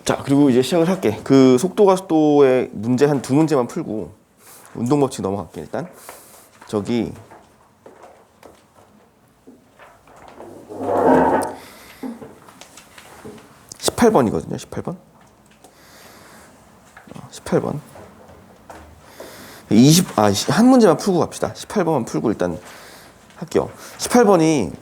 자, 그리고 이제 시작을 할게. 그 속도가속도의 문제 한 두 문제만 풀고 운동 법칙 넘어갈게. 일단 저기 18번이거든요. 18번. 18번. 한 문제만 풀고 갑시다. 18번만 풀고 일단 할게요. 18번이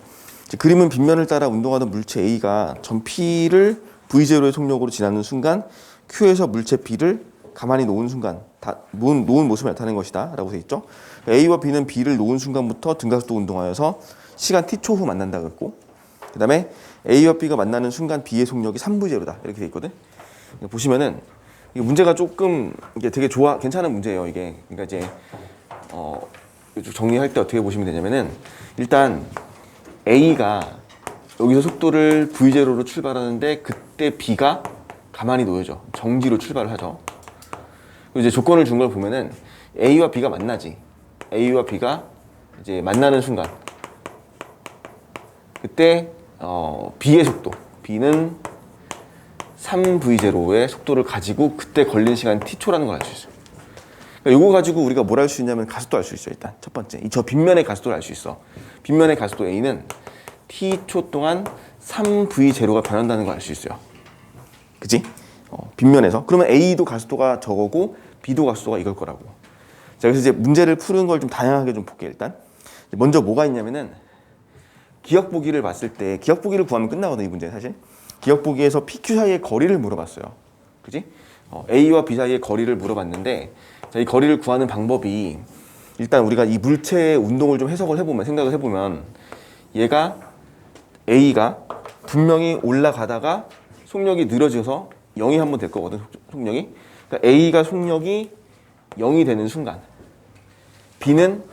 그림은 빗면을 따라 운동하는 물체 A가 전 P를 V0의 속력으로 지나는 순간 Q에서 물체 B를 가만히 놓은 순간 놓은 모습을 나타내는 것이다 라고 되어 있죠. A와 B는 B를 놓은 순간부터 등가속도 운동하여서 시간 T초 후 만난다 그랬고, 그 다음에 A와 B가 만나는 순간 B의 속력이 3V0다 이렇게 되어 있거든. 보시면은 이게 문제가 조금 이게 되게 괜찮은 문제예요. 이게 그러니까 이제 정리할 때 어떻게 보시면 되냐면은, 일단 A가 여기서 속도를 V0로 출발하는데 그때 B가 가만히 놓여져. 정지로 출발을 하죠. 그리고 이제 조건을 준 걸 보면은 A와 B가 만나지. A와 B가 이제 만나는 순간 그때 B의 속도, B는 3V0의 속도를 가지고 그때 걸린 시간 T초라는 걸 알 수 있어요. 그러니까 이거 가지고 우리가 뭘 알 수 있냐면 가속도 알 수 있어요. 일단 첫 번째, 저 빗면의 가속도를 알 수 있어. 빗면의 가속도 A는 T초 동안 3V0가 변한다는 걸 알 수 있어요. 그치? 빗면에서. 그러면 A도 가속도가 저거고 B도 가속도가 이걸 거라고. 자, 그래서 이제 문제를 푸는 걸 좀 다양하게 좀 볼게요. 일단 먼저 뭐가 있냐면은, 기억보기를 봤을 때 기억보기를 구하면 끝나거든 이 문제. 사실 기억보기에서 PQ 사이의 거리를 물어봤어요. 그치? A와 B 사이의 거리를 물어봤는데, 자, 이 거리를 구하는 방법이, 일단 우리가 이 물체의 운동을 좀 생각을 해보면 얘가 A가 분명히 올라가다가 속력이 느려져서 0이 한번 될 거거든. 속력이. 그러니까 A가 속력이 0이 되는 순간 B는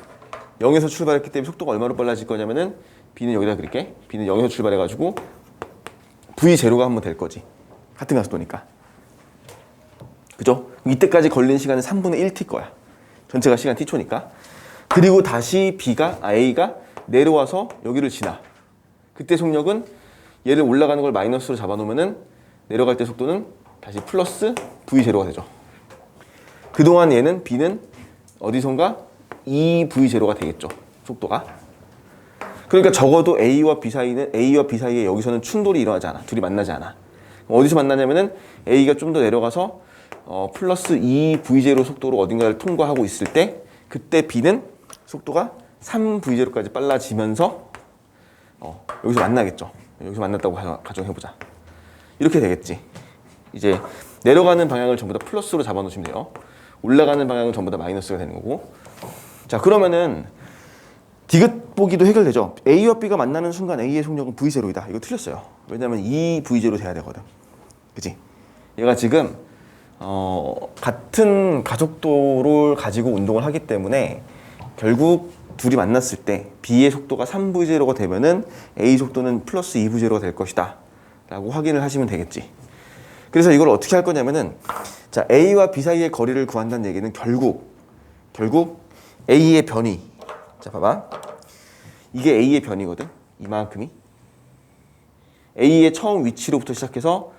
0에서 출발했기 때문에 속도가 얼마로 빨라질 거냐면은, B는 여기다 그릴게. B는 0에서 출발해가지고 V0가 한번 될 거지. 같은 가속도니까. 그죠? 이때까지 걸린 시간은 3분의 1T 거야. 전체가 시간 T초니까. 그리고 다시 A가 내려와서 여기를 지나. 그때 속력은 얘를 올라가는 걸 마이너스로 잡아놓으면은 내려갈 때 속도는 다시 플러스 V0가 되죠. 그동안 B는 어디선가 2V0가 되겠죠. 속도가. 그러니까 적어도 A와 B 사이에 여기서는 충돌이 일어나지 않아. 둘이 만나지 않아. 어디서 만나냐면은 A가 좀 더 내려가서 플러스 2V0 속도로 어딘가를 통과하고 있을 때, 그때 B는 속도가 3V0까지 빨라지면서 여기서 만나겠죠. 여기서 만났다고 가정해보자. 이렇게 되겠지. 이제 내려가는 방향을 전부 다 플러스로 잡아놓으시면 돼요. 올라가는 방향은 전부 다 마이너스가 되는 거고. 자, 그러면은 디귿 보기도 해결되죠. A와 B가 만나는 순간 A의 속력은 V0이다. 이거 틀렸어요. 왜냐면 2V0 돼야 되거든. 그치? 얘가 지금 같은 가속도를 가지고 운동을 하기 때문에 결국 둘이 만났을 때 B의 속도가 3V0가 되면은 A 속도는 플러스 2V0가 될 것이다 라고 확인을 하시면 되겠지. 그래서 이걸 어떻게 할 거냐면은, 자, A와 B 사이의 거리를 구한다는 얘기는 결국 A의 변이, 자 봐봐, 이게 A의 변이거든. 이만큼이 A의 처음 위치로부터 시작해서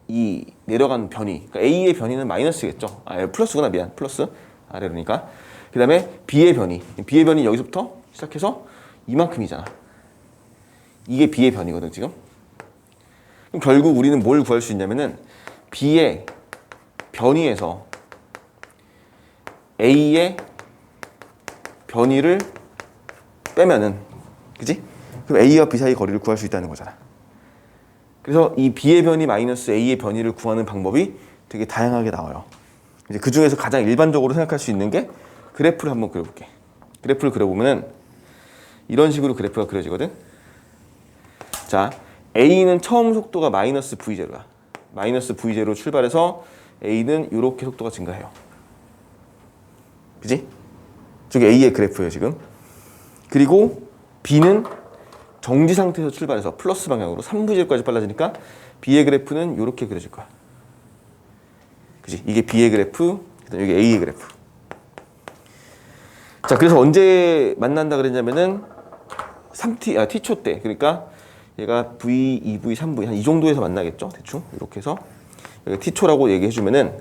이 내려간 변이, 그러니까 A의 변이는 마이너스겠죠. 플러스구나. 미안, 플러스 아래로니까. 그 다음에 B의 변이 여기서부터 시작해서 이만큼이잖아. 이게 B의 변이거든 지금. 그럼 결국 우리는 뭘 구할 수 있냐면은, B의 변이에서 A의 변이를 빼면은, 그지? 그럼 A와 B 사이 거리를 구할 수 있다는 거잖아. 그래서 이 B의 변이 마이너스 A의 변이를 구하는 방법이 되게 다양하게 나와요. 이제 그 중에서 가장 일반적으로 생각할 수 있는 게, 그래프를 한번 그려볼게. 그래프를 그려보면은 이런 식으로 그래프가 그려지거든. 자, A는 처음 속도가 마이너스 V0야. 마이너스 V0로 출발해서 A는 이렇게 속도가 증가해요. 그지? 저게 A의 그래프예요 지금. 그리고 B는 정지 상태에서 출발해서 플러스 방향으로 3V0까지 빨라지니까 B의 그래프는 이렇게 그려질 거야. 그지? 이게 B의 그래프, 그다음에 여기 A의 그래프. 자, 그래서 언제 만난다 그랬냐면은 T초 때. 그러니까 얘가 V, 2V, 3V 한 이 정도에서 만나겠죠. 대충 이렇게 해서 t초라고 얘기해주면은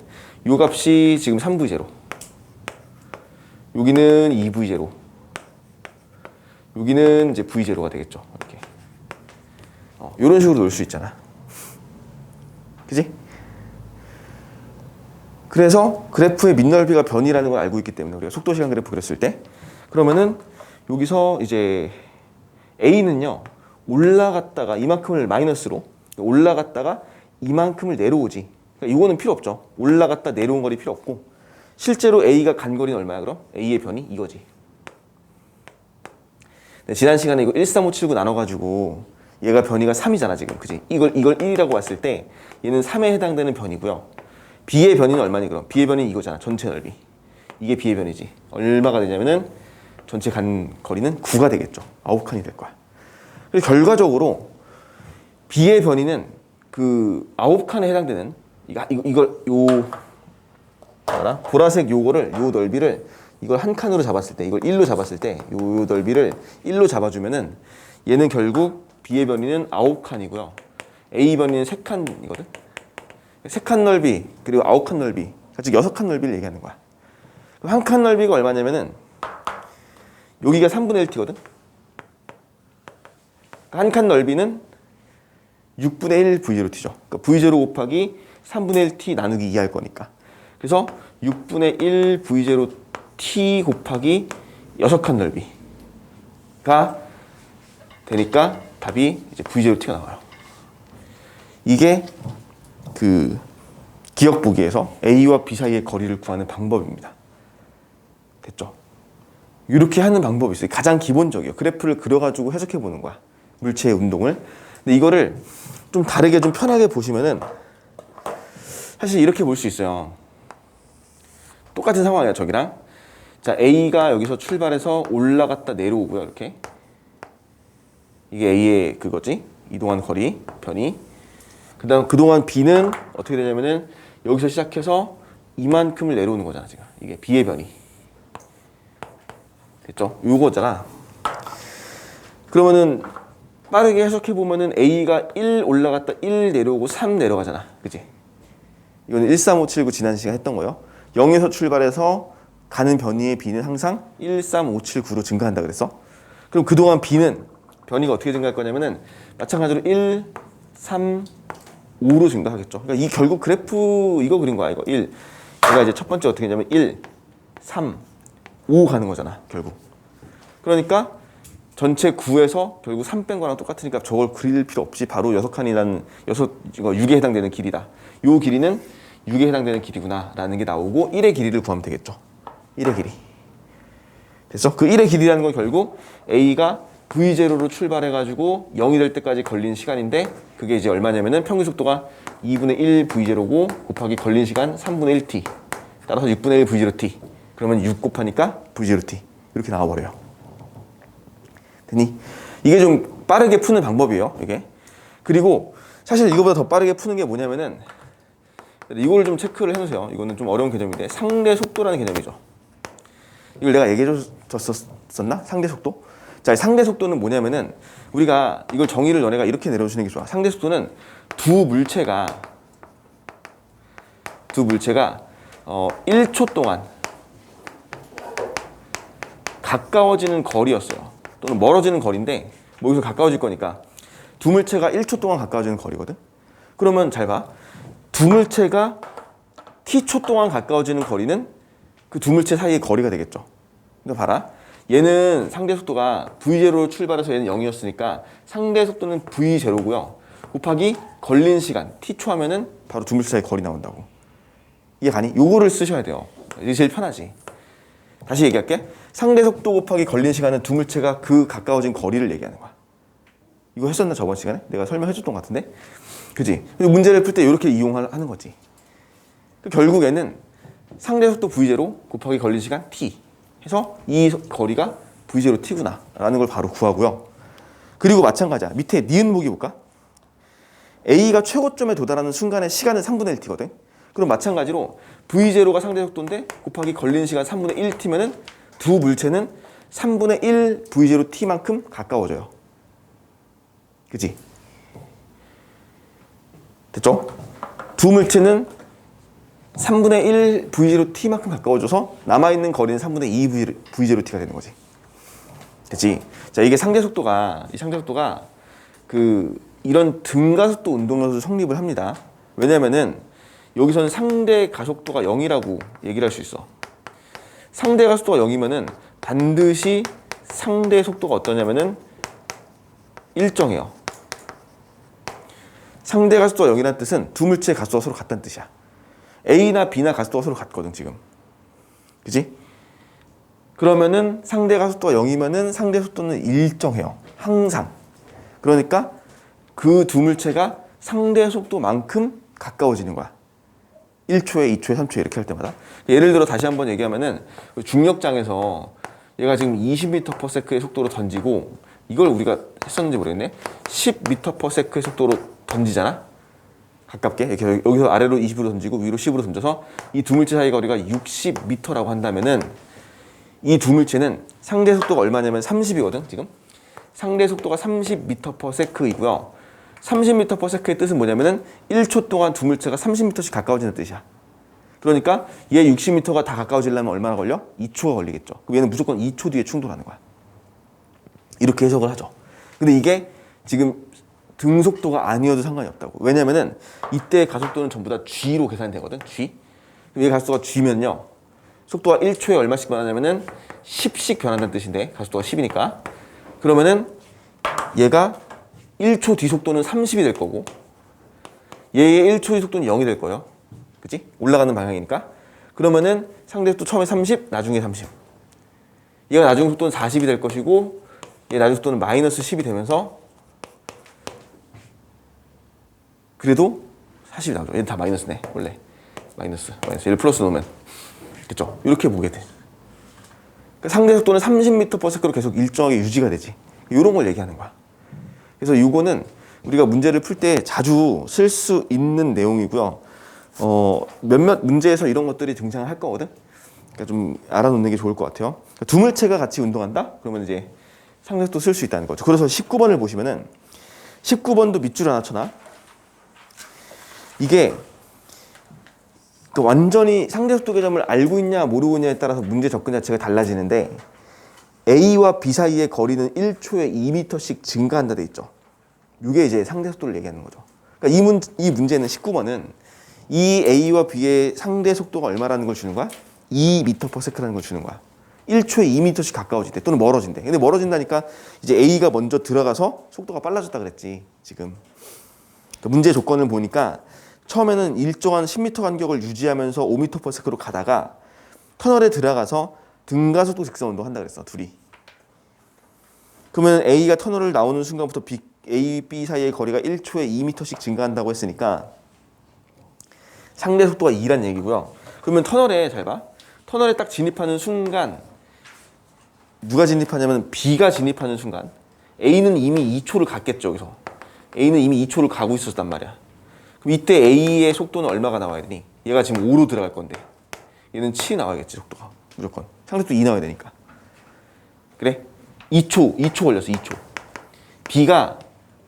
요 값이 지금 3v0, 여기는 2v0, 여기는 이제 v0가 되겠죠. 이렇게 이런 식으로 놓을 수 있잖아. 그지? 그래서 그래프의 밑넓이가 변이라는 걸 알고 있기 때문에 우리가 속도 시간 그래프 그렸을 때 그러면은 여기서 이제 A는요 올라갔다가 이만큼을 마이너스로 올라갔다가 이만큼을 내려오지. 그러니까 이거는 필요 없죠. 올라갔다 내려온 거리 필요 없고 실제로 A가 간 거리는 얼마야 그럼? A의 변이 이거지. 네, 지난 시간에 이거 13579 나눠가지고 얘가 변이가 3이잖아 지금. 그지? 이걸 1이라고 봤을 때 얘는 3에 해당되는 변이고요. B의 변이는 얼마니 그럼? B의 변이는 이거잖아. 전체 넓이. 이게 B의 변이지. 얼마가 되냐면은 전체 간 거리는 9가 되겠죠. 9칸이 될 거야. 그래서 결과적으로 B의 변이는 그 9칸에 해당되는 보라색 요거를 요 넓이를 이걸 한 칸으로 잡았을 때 이걸 1로 잡았을 때 요 넓이를 1로 잡아주면은 얘는 결국 B의 변이는 9칸이고요. A 변이는 3칸이거든. 3칸 넓이 그리고 9칸 넓이 같이 6칸 넓이를 얘기하는 거야. 한 칸 넓이가 얼마냐면은 여기가 3분의 1t거든. 한 칸 넓이는 6분의 1 V0t죠. 그러니까 V0 곱하기 3분의 1t 나누기 2 할 거니까. 그래서 6분의 1 V0t 곱하기 6칸 넓이가 되니까 답이 이제 V0t가 나와요. 이게 그 기억 보기에서 A와 B 사이의 거리를 구하는 방법입니다. 됐죠? 이렇게 하는 방법이 있어요. 가장 기본적이에요. 그래프를 그려가지고 해석해 보는 거야. 물체의 운동을. 근데 이거를 좀 다르게 좀 편하게 보시면은 사실 이렇게 볼 수 있어요. 똑같은 상황이야 저기랑. 자 A가 여기서 출발해서 올라갔다 내려오고요. 이렇게. 이게 A의 그거지. 이동한 거리, 변이. 그다음 그동안 B는 어떻게 되냐면은 여기서 시작해서 이만큼을 내려오는 거잖아 지금. 이게 B의 변이. 됐죠? 요거잖아. 그러면은 빠르게 해석해 보면은 A가 1 올라갔다 1 내려오고 3 내려가잖아. 그치? 이거는 13579 지난 시간 했던 거예요. 0에서 출발해서 가는 변이의 B는 항상 13579로 증가한다 그랬어. 그럼 그동안 B는 변이가 어떻게 증가할 거냐면은 마찬가지로 1, 3, 5로 증가하겠죠. 그러니까 이 결국 그래프 이거 그린 거야. 이거 1. 얘가 이제 첫 번째 어떻게 했냐면 1, 3, 5 가는 거잖아. 결국. 그러니까 전체 9에서 결국 3 뺀 거랑 똑같으니까 저걸 그릴 필요 없이 바로 6칸이라는 6에 해당되는 길이다. 요 길이는 6에 해당되는 길이구나 라는 게 나오고 1의 길이를 구하면 되겠죠. 1의 길이. 됐어? 그 1의 길이라는 건 결국 A가 V0로 출발해가지고 0이 될 때까지 걸린 시간인데 그게 이제 얼마냐면은 평균 속도가 2분의 1 V0고 곱하기 걸린 시간 3분의 1t 따라서 6분의 1 V0t 그러면 6 곱하니까 V0t 이렇게 나와버려요. 되니? 이게 좀 빠르게 푸는 방법이에요. 이게. 그리고 사실 이거보다 더 빠르게 푸는 게 뭐냐면은 이걸 좀 체크를 해놓으세요. 이거는 좀 어려운 개념인데 상대 속도라는 개념이죠. 이걸 내가 얘기해줬었나? 상대 속도? 자, 상대 속도는 뭐냐면은 우리가 이걸 정의를 너네가 이렇게 내려주는 게 좋아. 상대 속도는 두 물체가 1초 동안 가까워지는 거리였어요. 또는 멀어지는 거리인데 뭐 여기서 가까워질 거니까 두 물체가 1초 동안 가까워지는 거리거든. 그러면 잘 봐. 두 물체가 t초 동안 가까워지는 거리는 그 두 물체 사이의 거리가 되겠죠. 그러니까 봐라. 얘는 상대 속도가 V0로 출발해서 얘는 0이었으니까 상대 속도는 V0고요. 곱하기 걸린 시간 t초 하면은 바로 두 물체 사이 거리 나온다고. 이해 가니? 요거를 쓰셔야 돼요. 이게 제일 편하지. 다시 얘기할게. 상대 속도 곱하기 걸린 시간은 두 물체가 그 가까워진 거리를 얘기하는 거야. 이거 했었나 저번 시간에? 내가 설명해줬던 것 같은데? 그지? 문제를 풀 때 이렇게 이용하는 거지. 결국에는 상대 속도 V0 곱하기 걸린 시간 t 해서 이 거리가 V0t구나 라는 걸 바로 구하고요. 그리고 마찬가지야. 밑에 니은 보기 볼까? A가 최고점에 도달하는 순간의 시간은 3분의 1t거든. 그럼 마찬가지로 V0가 상대 속도인데 곱하기 걸린 시간 3분의 1t면은 두 물체는 3분의 1 V0t만큼 가까워져요. 그치? 됐죠? 두 물체는 3분의 1 v0 t만큼 가까워져서 남아있는 거리는 3분의 2 v0 t가 되는 거지. 됐지? 자, 이게 상대 속도가 이런 등가속도 운동에서 성립을 합니다. 왜냐면은 여기서는 상대 가속도가 0이라고 얘기를 할 수 있어. 상대 가속도가 0이면은 반드시 상대 속도가 어떠냐면은 일정해요. 상대 가속도가 0이라는 뜻은 두 물체의 가속도가 서로 같다는 뜻이야. A나 B나 가속도가 서로 같거든, 지금. 그치? 그러면은 상대 가속도가 0이면은 상대 속도는 일정해요. 항상. 그러니까 그 두 물체가 상대 속도만큼 가까워지는 거야. 1초에, 2초에, 3초에 이렇게 할 때마다. 예를 들어 다시 한번 얘기하면은 중력장에서 얘가 지금 20m/s의 속도로 던지고 이걸 우리가 했었는지 모르겠네. 10m/s의 속도로 던지잖아. 가깝게 이렇게 여기서 아래로 20으로 던지고 위로 10으로 던져서 이 두 물체 사이 거리가 60m라고 한다면은 이 두 물체는 상대 속도가 얼마냐면 30이거든 지금. 상대 속도가 30m/s이고요. 30m/s의 뜻은 뭐냐면은 1초 동안 두 물체가 30m씩 가까워지는 뜻이야. 그러니까 얘 60m가 다 가까워지려면 얼마나 걸려? 2초가 걸리겠죠. 그럼 얘는 무조건 2초 뒤에 충돌하는 거야. 이렇게 해석을 하죠. 근데 이게 지금 등 속도가 아니어도 상관이 없다고. 왜냐면은 이때 가속도는 전부 다 g로 계산이 되거든. g. 얘 가속도가 g면요. 속도가 1초에 얼마씩 변하냐면은 10씩 변한다는 뜻인데 가속도가 10이니까. 그러면은 얘가 1초 뒤 속도는 30이 될 거고 얘의 1초 뒤 속도는 0이 될 거예요. 그치? 올라가는 방향이니까. 그러면은 상대 속도 처음에 30, 나중에 30. 얘가 나중 속도는 40이 될 것이고 얘 나중 속도는 마이너스 10이 되면서 그래도 40이 나오죠. 얘는 다 마이너스네. 원래 마이너스 얘를 플러스 놓으면 그쵸? 이렇게 보게 돼. 그러니까 상대 속도는 30m/s로 계속 일정하게 유지가 되지. 이런 걸 얘기하는 거야. 그래서 이거는 우리가 문제를 풀 때 자주 쓸 수 있는 내용이고요. 몇몇 문제에서 이런 것들이 등장을 할 거거든. 그러니까 좀 알아놓는 게 좋을 것 같아요. 그러니까 두 물체가 같이 운동한다? 그러면 이제 상대 속도 쓸 수 있다는 거죠. 그래서 19번을 보시면은 19번도 밑줄 하나 쳐놔. 이게 완전히 상대 속도 개념을 알고 있냐 모르고 있냐에 따라서 문제 접근 자체가 달라지는데 A와 B 사이의 거리는 1초에 2m씩 증가한다 돼 있죠. 이게 이제 상대 속도를 얘기하는 거죠. 그러니까 이 문제는 19번은 이 A와 B의 상대 속도가 얼마라는 걸 주는 거야? 2m/s라는 걸 주는 거야. 1초에 2m씩 가까워질 때 또는 멀어진대. 근데 멀어진다니까 이제 A가 먼저 들어가서 속도가 빨라졌다 그랬지 지금. 그러니까 문제 조건을 보니까 처음에는 일정한 10m 간격을 유지하면서 5m/s로 가다가 터널에 들어가서 등가속도 직선 운동한다 그랬어 둘이. 그러면 A가 터널을 나오는 순간부터 A, B 사이의 거리가 1초에 2m씩 증가한다고 했으니까 상대 속도가 2란 얘기고요. 그러면 터널에 잘 봐. 터널에 딱 진입하는 순간 누가 진입하냐면 B가 진입하는 순간 A는 이미 2초를 갔겠죠. 여기서 A는 이미 2초를 가고 있었단 말이야. 그럼 이때 A의 속도는 얼마가 나와야 되니? 얘가 지금 5로 들어갈 건데 얘는 7 나와야겠지 속도가 무조건. 상대 속도 2 나와야 되니까. 그래? 2초 걸렸어. 2초. B가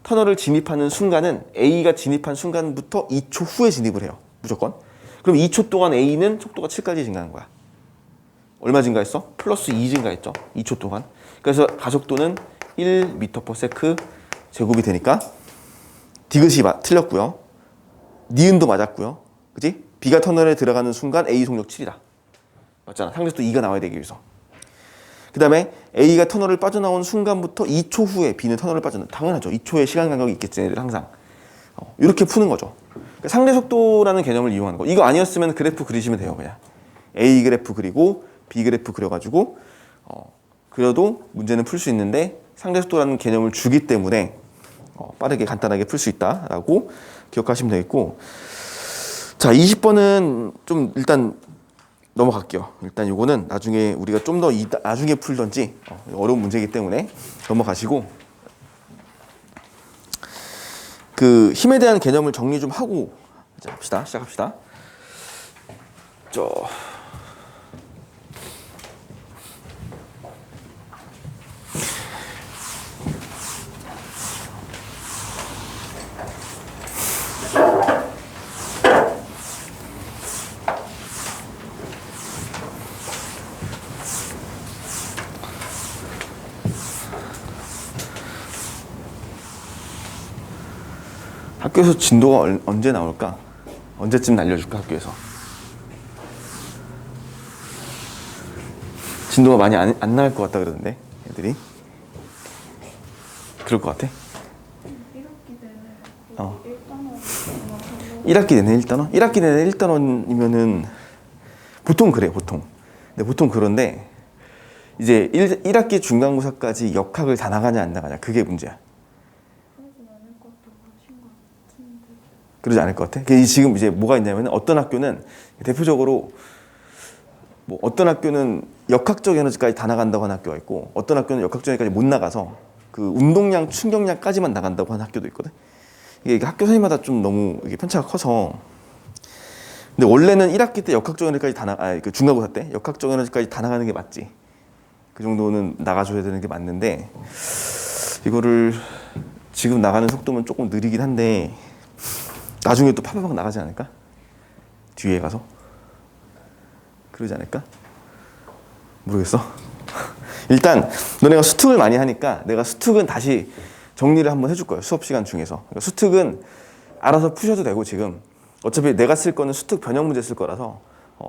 터널을 진입하는 순간은 A가 진입한 순간부터 2초 후에 진입을 해요. 무조건. 그럼 2초 동안 A는 속도가 7까지 증가하는 거야. 얼마 증가했어? 플러스 2 증가했죠. 2초 동안. 그래서 가속도는 1m/s 제곱이 되니까 디귿이 틀렸고요. 니은도 맞았고요. 그치? B가 터널에 들어가는 순간 A 속력 7이다. 맞잖아. 상대 속도 2가 나와야 되기 위해서. 그 다음에 A가 터널을 빠져나온 순간부터 2초 후에 B는 터널을 빠져나온다. 당연하죠. 2초의 시간 간격이 있겠지. 얘들 항상. 이렇게 푸는 거죠. 그러니까 상대 속도라는 개념을 이용하는 거. 이거 아니었으면 그래프 그리시면 돼요. 그냥 A 그래프 그리고 B 그래프 그려가지고 그려도 문제는 풀 수 있는데 상대 속도라는 개념을 주기 때문에 빠르게 간단하게 풀 수 있다라고 기억하시면 되겠고, 자 20번은 좀 일단 넘어갈게요. 일단 요거는 나중에 우리가 좀 더 나중에 풀던지 어려운 문제이기 때문에 넘어가시고, 그 힘에 대한 개념을 정리 좀 하고 시작합시다. 학교에서 진도가 언제 나올까? 언제쯤 날려줄까 학교에서? 진도가 많이 안 나올 것 같다 그러던데 애들이. 그럴 것 같아? 1학기 내내 1단원? 1학기 내내 1단원이면은 보통 그래 보통. 근데 보통 그런데 이제 1학기 중간고사까지 역학을 다 나가냐 안 나가냐 그게 문제야. 그러지 않을 것 같아? 지금 이제 뭐가 있냐면 어떤 학교는 대표적으로 뭐 어떤 학교는 역학적 에너지까지 다 나간다고 하는 학교가 있고 어떤 학교는 역학적 에너지까지 못 나가서 그 운동량, 충격량까지만 나간다고 하는 학교도 있거든. 이게 학교 선생님마다 좀 너무 이게 편차가 커서. 근데 원래는 1학기 때 역학적 에너지까지 그 중간고사 때 역학적 에너지까지 다 나가는 게 맞지. 그 정도는 나가줘야 되는 게 맞는데 이거를 지금 나가는 속도면 조금 느리긴 한데 나중에 또 파파박 나가지 않을까? 뒤에 가서 그러지 않을까? 모르겠어. 일단 너네가 수특을 많이 하니까 내가 수특은 다시 정리를 한번 해줄 거예요. 수업 시간 중에서. 그러니까 수특은 알아서 푸셔도 되고 지금 어차피 내가 쓸 거는 수특 변형 문제 쓸 거라서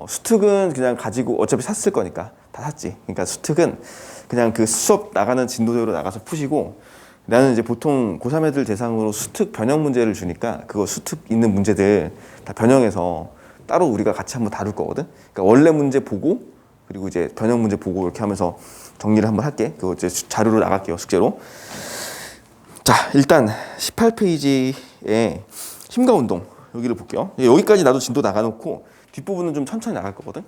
수특은 그냥 가지고 어차피 샀을 거니까 다 샀지. 그러니까 수특은 그냥 그 수업 나가는 진도대로 나가서 푸시고 나는 이제 보통 고3 애들 대상으로 수특 변형 문제를 주니까 그거 수특 있는 문제들 다 변형해서 따로 우리가 같이 한번 다룰 거거든. 그러니까 원래 문제 보고 그리고 이제 변형 문제 보고 이렇게 하면서 정리를 한번 할게. 그거 이제 자료로 나갈게요. 숙제로. 자, 일단 18페이지에 힘과 운동 여기를 볼게요. 여기까지 나도 진도 나가놓고 뒷부분은 좀 천천히 나갈 거거든.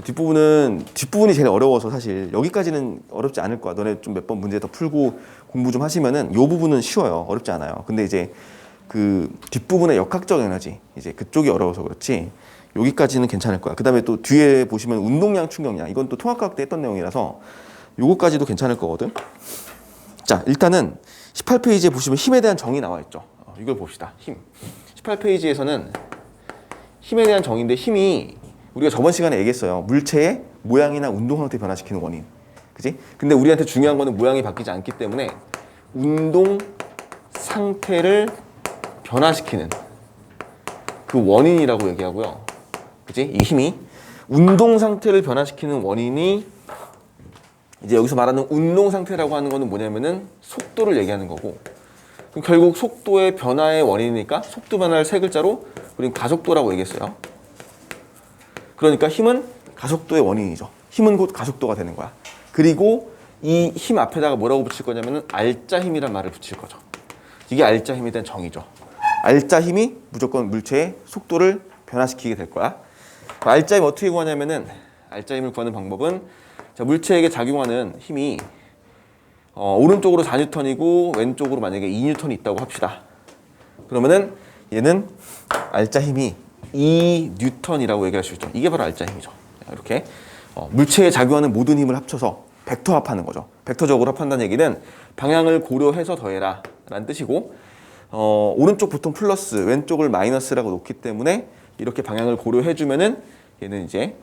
뒷부분이 제일 어려워서 사실 여기까지는 어렵지 않을 거야. 너네 좀 몇 번 문제 더 풀고 공부 좀 하시면은 요 부분은 쉬워요. 어렵지 않아요. 근데 이제 그 뒷부분의 역학적 에너지 이제 그쪽이 어려워서 그렇지 여기까지는 괜찮을 거야. 그 다음에 또 뒤에 보시면 운동량, 충격량 이건 또 통합과학 때 했던 내용이라서 요거까지도 괜찮을 거거든. 자, 일단은 18페이지에 보시면 힘에 대한 정의 나와 있죠. 이걸 봅시다. 힘. 18페이지에서는 힘에 대한 정의인데 힘이 우리가 저번 시간에 얘기했어요. 물체의 모양이나 운동 상태 변화시키는 원인. 그지? 근데 우리한테 중요한 거는 모양이 바뀌지 않기 때문에 운동 상태를 변화시키는 그 원인이라고 얘기하고요. 그지? 이 힘이 운동 상태를 변화시키는 원인이 이제 여기서 말하는 운동 상태라고 하는 거는 뭐냐면은 속도를 얘기하는 거고 그럼 결국 속도의 변화의 원인이니까 속도 변화를 세 글자로 우리는 가속도라고 얘기했어요. 그러니까 힘은 가속도의 원인이죠. 힘은 곧 가속도가 되는 거야. 그리고 이 힘 앞에다가 뭐라고 붙일 거냐면은 알짜 힘이란 말을 붙일 거죠. 이게 알짜 힘에 대한 정의죠. 알짜 힘이 무조건 물체의 속도를 변화시키게 될 거야. 알짜 힘 어떻게 구하냐면은 알짜 힘을 구하는 방법은 자, 물체에게 작용하는 힘이 오른쪽으로 4N이고 왼쪽으로 만약에 2N이 있다고 합시다. 그러면은 얘는 알짜 힘이 2N이라고 얘기할 수 있죠. 이게 바로 알짜 힘이죠. 이렇게 물체에 작용하는 모든 힘을 합쳐서 벡터 합하는 거죠. 벡터적으로 합한다는 얘기는 방향을 고려해서 더해라 라는 뜻이고 오른쪽 보통 플러스 왼쪽을 마이너스라고 놓기 때문에 이렇게 방향을 고려해 주면은 얘는 이제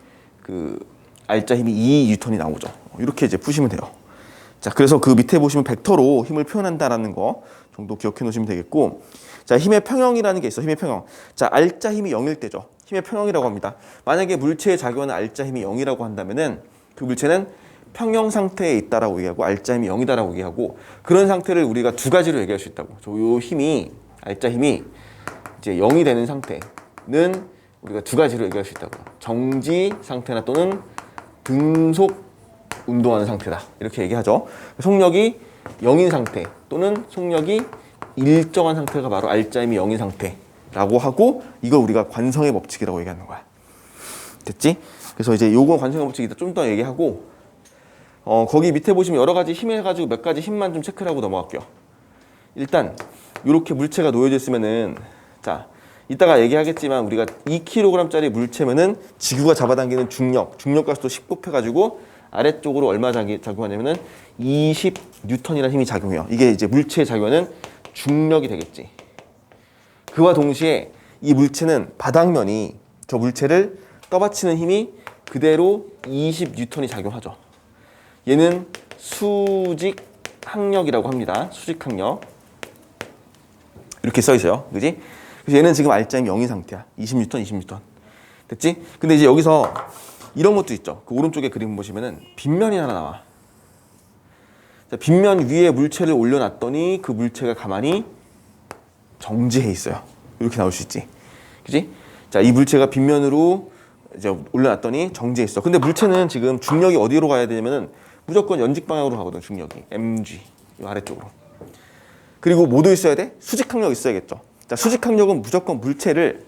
그 알짜 힘이 2N이 나오죠. 이렇게 이제 푸시면 돼요. 자, 그래서 그 밑에 보시면 벡터로 힘을 표현한다라는 거 정도 기억해 놓으시면 되겠고, 자, 힘의 평형이라는 게 있어. 힘의 평형. 자, 알짜 힘이 0일 때죠. 힘의 평형이라고 합니다. 만약에 물체에 작용하는 알짜 힘이 0이라고 한다면은 그 물체는 평형 상태에 있다라고 얘기하고 알짜 힘이 0이다라고 얘기하고 그런 상태를 우리가 두 가지로 얘기할 수 있다고. 요 힘이 알짜 힘이 이제 0이 되는 상태는 우리가 두 가지로 얘기할 수 있다고. 정지 상태나 또는 등속 운동하는 상태다. 이렇게 얘기하죠. 속력이 0인 상태 또는 속력이 일정한 상태가 바로 알짜 힘이 0인 상태라고 하고 이걸 우리가 관성의 법칙이라고 얘기하는 거야. 됐지? 그래서 이제 요거 관성의 법칙 이따 좀 더 얘기하고 거기 밑에 보시면 여러 가지 힘 해가지고 몇 가지 힘만 좀 체크를 하고 넘어갈게요. 일단 이렇게 물체가 놓여져 있으면은 자 이따가 얘기하겠지만 우리가 2kg짜리 물체면은 지구가 잡아당기는 중력 가속도 10 곱해가지고 아래쪽으로 얼마 작용하냐면은 20N이라는 힘이 작용해요. 이게 이제 물체에 작용하는 중력이 되겠지. 그와 동시에 이 물체는 바닥면이 저 물체를 떠받치는 힘이 그대로 20N이 작용하죠. 얘는 수직 항력이라고 합니다. 수직 항력. 이렇게 써 있어요. 그지? 그래서 얘는 지금 R자임 0인 상태야. 20N, 20N. 됐지? 근데 이제 여기서 이런 것도 있죠. 그 오른쪽에 그림 보시면은 빗면이 하나 나와. 자, 빗면 위에 물체를 올려놨더니 그 물체가 가만히 정지해 있어요. 이렇게 나올 수 있지. 그지? 자, 이 물체가 빗면으로 이제 올려놨더니 정지해 있어. 근데 물체는 지금 중력이 어디로 가야 되냐면은 무조건 연직 방향으로 가거든, 중력이. mg. 이 아래쪽으로. 그리고 뭐도 있어야 돼? 수직항력 있어야겠죠. 자, 수직항력은 무조건 물체를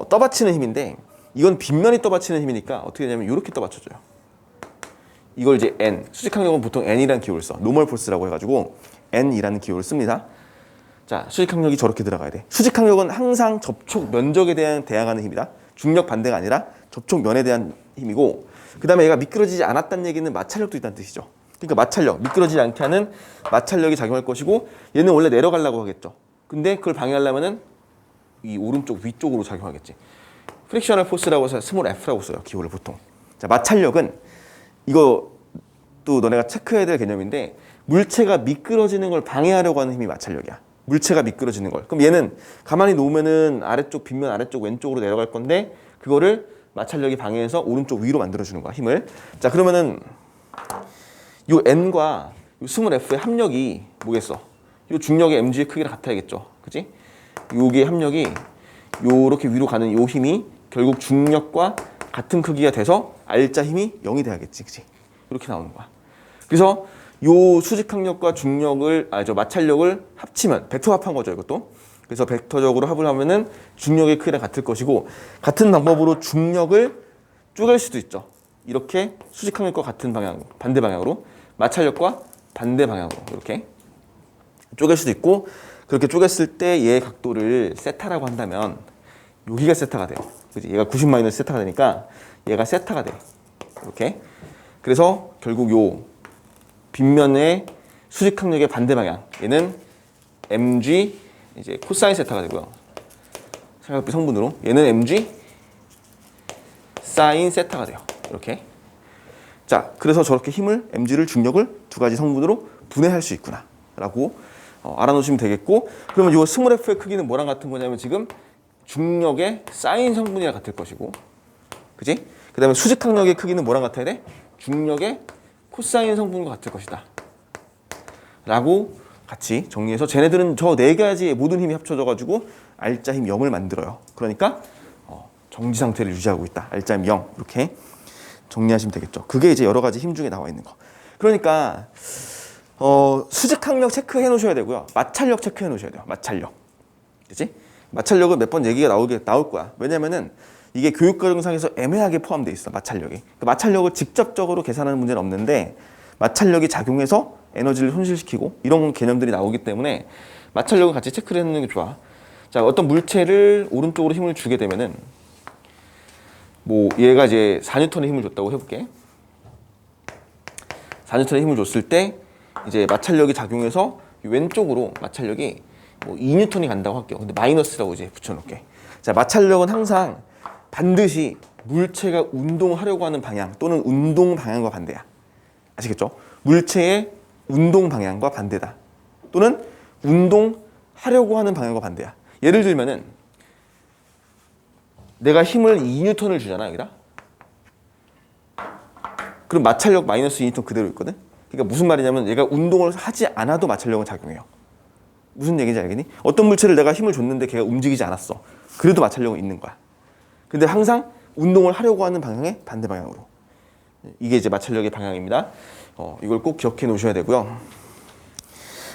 떠받치는 힘인데 이건 빗면이 떠받치는 힘이니까 어떻게 되냐면 이렇게 떠받쳐줘요. 이걸 이제 n, 수직항력은 보통 n이라는 기호를 써. 노멀 포스라고 해가지고 n이라는 기호를 씁니다. 자, 수직항력이 저렇게 들어가야 돼. 수직항력은 항상 접촉 면적에 대한 대항하는 힘이다. 중력 반대가 아니라 접촉 면에 대한 힘이고, 그 다음에 얘가 미끄러지지 않았다는 얘기는 마찰력도 있다는 뜻이죠. 그러니까 마찰력, 미끄러지지 않게 하는 마찰력이 작용할 것이고, 얘는 원래 내려가려고 하겠죠. 근데 그걸 방해하려면은 이 오른쪽 위쪽으로 작용하겠지. 프릭셔널 포스라고 해서 스몰 f라고 써요, 기호를 보통. 자, 마찰력은 이거 또 너네가 체크해야 될 개념인데, 물체가 미끄러지는 걸 방해하려고 하는 힘이 마찰력이야. 물체가 미끄러지는 걸. 그럼 얘는 가만히 놓으면은 아래쪽 빗면 아래쪽 왼쪽으로 내려갈 건데, 그거를 마찰력이 방해해서 오른쪽 위로 만들어주는 거야, 힘을. 자, 그러면은 요 n과 요 스몰 f의 합력이 뭐겠어? 요 중력의 mg의 크기랑 같아야겠죠, 그지? 요게 합력이 요렇게 위로 가는 요 힘이 결국 중력과 같은 크기가 돼서 R자 힘이 0이 돼야겠지, 그지? 이렇게 나오는 거야. 그래서 요 수직항력과 중력을, 마찰력을 합치면 벡터 합한 거죠, 이것도. 그래서 벡터적으로 합을 하면은 중력의 크기랑 같을 것이고, 같은 방법으로 중력을 쪼갤 수도 있죠. 이렇게 수직항력과 같은 방향, 반대 방향으로, 마찰력과 반대 방향으로 이렇게 쪼갤 수도 있고, 그렇게 쪼갰을 때 얘의 각도를 세타라고 한다면 여기가 세타가 돼요. 그치? 얘가 90 마이너스 세타가 되니까 얘가 세타가 돼. 이렇게. 그래서 결국 요 빗면의 수직항력의 반대 방향, 얘는 mg 이제 코사인 세타가 되고요. 삼각비 성분으로 얘는 mg 사인 세타가 돼요. 이렇게. 자, 그래서 저렇게 힘을 mg를 중력을 두 가지 성분으로 분해할 수 있구나라고 알아놓으시면 되겠고, 그러면 이 스몰 f의 크기는 뭐랑 같은 거냐면 지금 중력의 사인 성분이랑 같을 것이고, 그지? 그 다음에 수직항력의 크기는 뭐랑 같아야 돼? 중력의 코사인 성분과 같을 것이다 라고 같이 정리해서, 쟤네들은 저 네 가지의 모든 힘이 합쳐져가지고 R자 힘 0을 만들어요. 그러니까 정지 상태를 유지하고 있다. R자 힘 0 이렇게 정리하시면 되겠죠. 그게 이제 여러 가지 힘 중에 나와 있는 거. 그러니까 수직항력 체크해 놓으셔야 되고요. 마찰력 체크해 놓으셔야 돼요. 마찰력. 그치? 마찰력은 몇 번 얘기가 나올 거야. 왜냐면은 이게 교육과정상에서 애매하게 포함되어 있어, 마찰력이. 그 마찰력을 직접적으로 계산하는 문제는 없는데, 마찰력이 작용해서 에너지를 손실시키고 이런 개념들이 나오기 때문에 마찰력을 같이 체크를 해놓는 게 좋아. 자, 어떤 물체를 오른쪽으로 힘을 주게 되면은, 뭐 얘가 이제 4N의 힘을 줬다고 해볼게. 4N의 힘을 줬을 때 이제 마찰력이 작용해서 왼쪽으로 마찰력이 뭐 2N이 간다고 할게요. 근데 마이너스라고 이제 붙여놓을게. 자, 마찰력은 항상 반드시 물체가 운동하려고 하는 방향 또는 운동 방향과 반대야. 아시겠죠? 물체의 운동 방향과 반대다. 또는 운동하려고 하는 방향과 반대야. 예를 들면은 내가 힘을 2N을 주잖아, 여기다. 그럼 마찰력 마이너스 2N 그대로 있거든? 그러니까 무슨 말이냐면 얘가 운동을 하지 않아도 마찰력은 작용해요. 무슨 얘기인지 알겠니? 어떤 물체를 내가 힘을 줬는데 걔가 움직이지 않았어. 그래도 마찰력은 있는 거야. 근데 항상 운동을 하려고 하는 방향의 반대 방향으로. 이게 이제 마찰력의 방향입니다. 이걸 꼭 기억해 놓으셔야 되고요.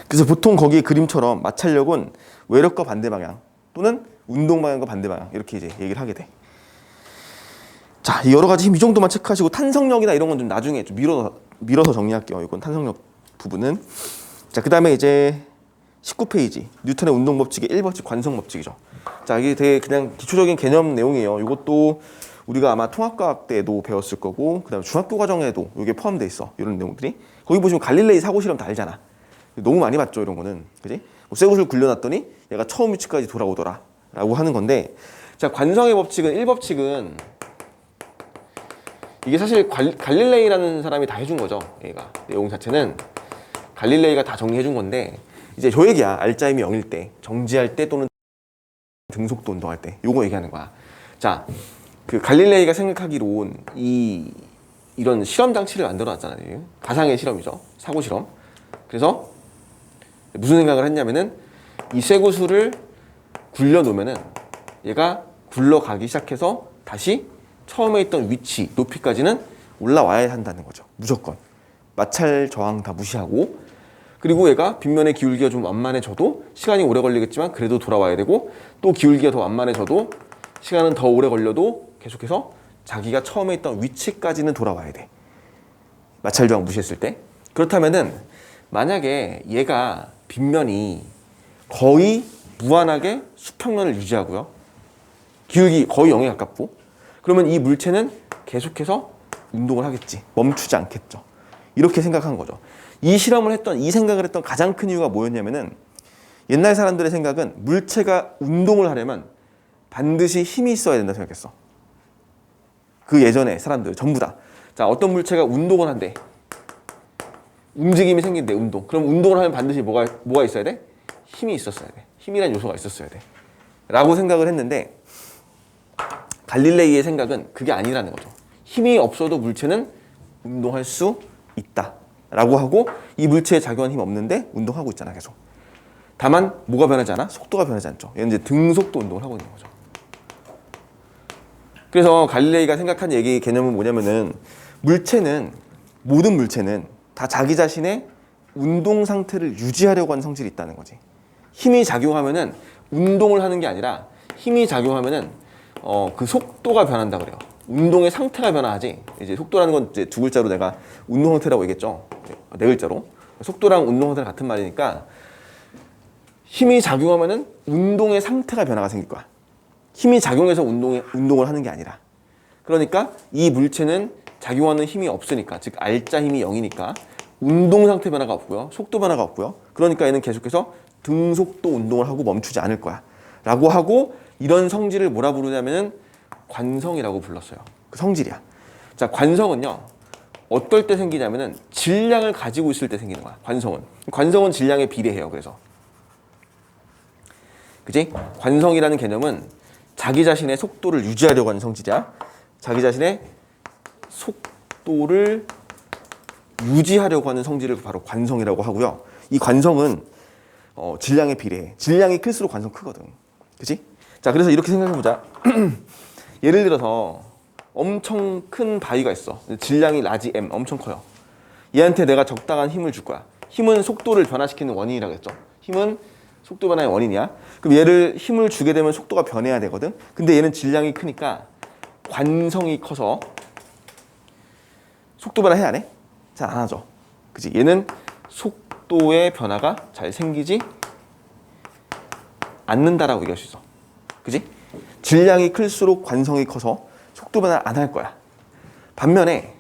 그래서 보통 거기 그림처럼 마찰력은 외력과 반대 방향 또는 운동 방향과 반대 방향 이렇게 이제 얘기를 하게 돼. 자, 여러 가지 힘 이 정도만 체크하시고, 탄성력이나 이런 건 좀 나중에 좀 밀어서 정리할게요. 이건 탄성력 부분은. 자, 그 다음에 이제 19페이지 뉴턴의 운동 법칙의 1법칙 관성 법칙이죠. 자, 이게 되게 그냥 기초적인 개념 내용이에요. 이것도 우리가 아마 통합과학 때도 배웠을 거고, 그다음에 중학교 과정에도 이게 포함되어 있어. 이런 내용들이. 거기 보시면 갈릴레이 사고 실험 다 알잖아. 너무 많이 봤죠, 이런 거는. 그지? 뭐 쇠구슬 굴려놨더니 얘가 처음 위치까지 돌아오더라 라고 하는 건데, 자, 관성의 법칙은 1법칙은 이게 사실 갈릴레이라는 사람이 다 해준 거죠. 얘가 내용 자체는 갈릴레이가 다 정리해 준 건데, 이제 저 얘기야. 알짜힘이 0일 때, 정지할 때 또는 등속도 운동할 때. 요거 얘기하는 거야. 자, 그 갈릴레이가 생각하기론 이런 실험 장치를 만들어 놨잖아요. 가상의 실험이죠. 사고 실험. 그래서 무슨 생각을 했냐면은 이 쇠구슬을 굴려 놓으면은 얘가 굴러가기 시작해서 다시 처음에 있던 위치, 높이까지는 올라와야 한다는 거죠. 무조건. 마찰 저항 다 무시하고, 그리고 얘가 빗면의 기울기가 좀 완만해져도 시간이 오래 걸리겠지만 그래도 돌아와야 되고, 또 기울기가 더 완만해져도 시간은 더 오래 걸려도 계속해서 자기가 처음에 있던 위치까지는 돌아와야 돼. 마찰 저항 무시했을 때. 그렇다면은 만약에 얘가 빗면이 거의 무한하게 수평면을 유지하고요, 기울기 거의 0에 가깝고, 그러면 이 물체는 계속해서 운동을 하겠지. 멈추지 않겠죠. 이렇게 생각한 거죠. 이 생각을 했던 가장 큰 이유가 뭐였냐면은, 옛날 사람들의 생각은 물체가 운동을 하려면 반드시 힘이 있어야 된다고 생각했어. 그 예전에 사람들 전부 다. 자, 어떤 물체가 운동을 한대. 움직임이 생긴대, 운동. 그럼 운동을 하면 반드시 뭐가 있어야 돼? 힘이 있었어야 돼. 힘이란 요소가 있었어야 돼. 라고 생각을 했는데, 갈릴레이의 생각은 그게 아니라는 거죠. 힘이 없어도 물체는 운동할 수 있다 라고 하고, 이 물체에 작용한 힘이 없는데 운동하고 있잖아, 계속. 다만 뭐가 변하지 않아? 속도가 변하지 않죠. 얘는 이제 등속도 운동을 하고 있는 거죠. 그래서 갈릴레이가 생각한 개념은 뭐냐면은, 모든 물체는 다 자기 자신의 운동 상태를 유지하려고 하는 성질이 있다는 거지. 힘이 작용하면은 운동을 하는 게 아니라, 힘이 작용하면은 그 속도가 변한다 그래요. 운동의 상태가 변화하지. 이제 속도라는 건 이제 두 글자로 내가 운동 상태라고 얘기했죠. 네 글자로. 속도랑 운동 상태는 같은 말이니까, 힘이 작용하면은 운동의 상태가 변화가 생길 거야. 힘이 작용해서 운동을 하는 게 아니라. 그러니까 이 물체는 작용하는 힘이 없으니까, 즉 알짜 힘이 0이니까 운동 상태 변화가 없고요, 속도 변화가 없고요. 그러니까 얘는 계속해서 등속도 운동을 하고 멈추지 않을 거야 라고 하고, 이런 성질을 뭐라 부르냐면은 관성이라고 불렀어요. 그 성질이야. 자, 관성은요, 어떨 때 생기냐면은 질량을 가지고 있을 때 생기는 거야. 관성은 질량에 비례해요. 그래서 그지? 관성이라는 개념은 자기 자신의 속도를 유지하려고 하는 성질이야. 자기 자신의 속도를 유지하려고 하는 성질을 바로 관성이라고 하고요. 이 관성은 질량에 비례해. 질량이 클수록 관성 크거든. 그치? 자, 그래서 이렇게 생각해보자. 예를 들어서 엄청 큰 바위가 있어. 질량이 라지 M, 엄청 커요. 얘한테 내가 적당한 힘을 줄 거야. 힘은 속도를 변화시키는 원인이라고 했죠. 힘은 속도 변화의 원인이야. 그럼 얘를 힘을 주게 되면 속도가 변해야 되거든. 근데 얘는 질량이 크니까 관성이 커서 속도 변화 해 안 해? 잘 안 하죠. 그치? 얘는 속도의 변화가 잘 생기지 않는다라고 얘기할 수 있어. 그치? 질량이 클수록 관성이 커서 속도 변화를 안 할 거야. 반면에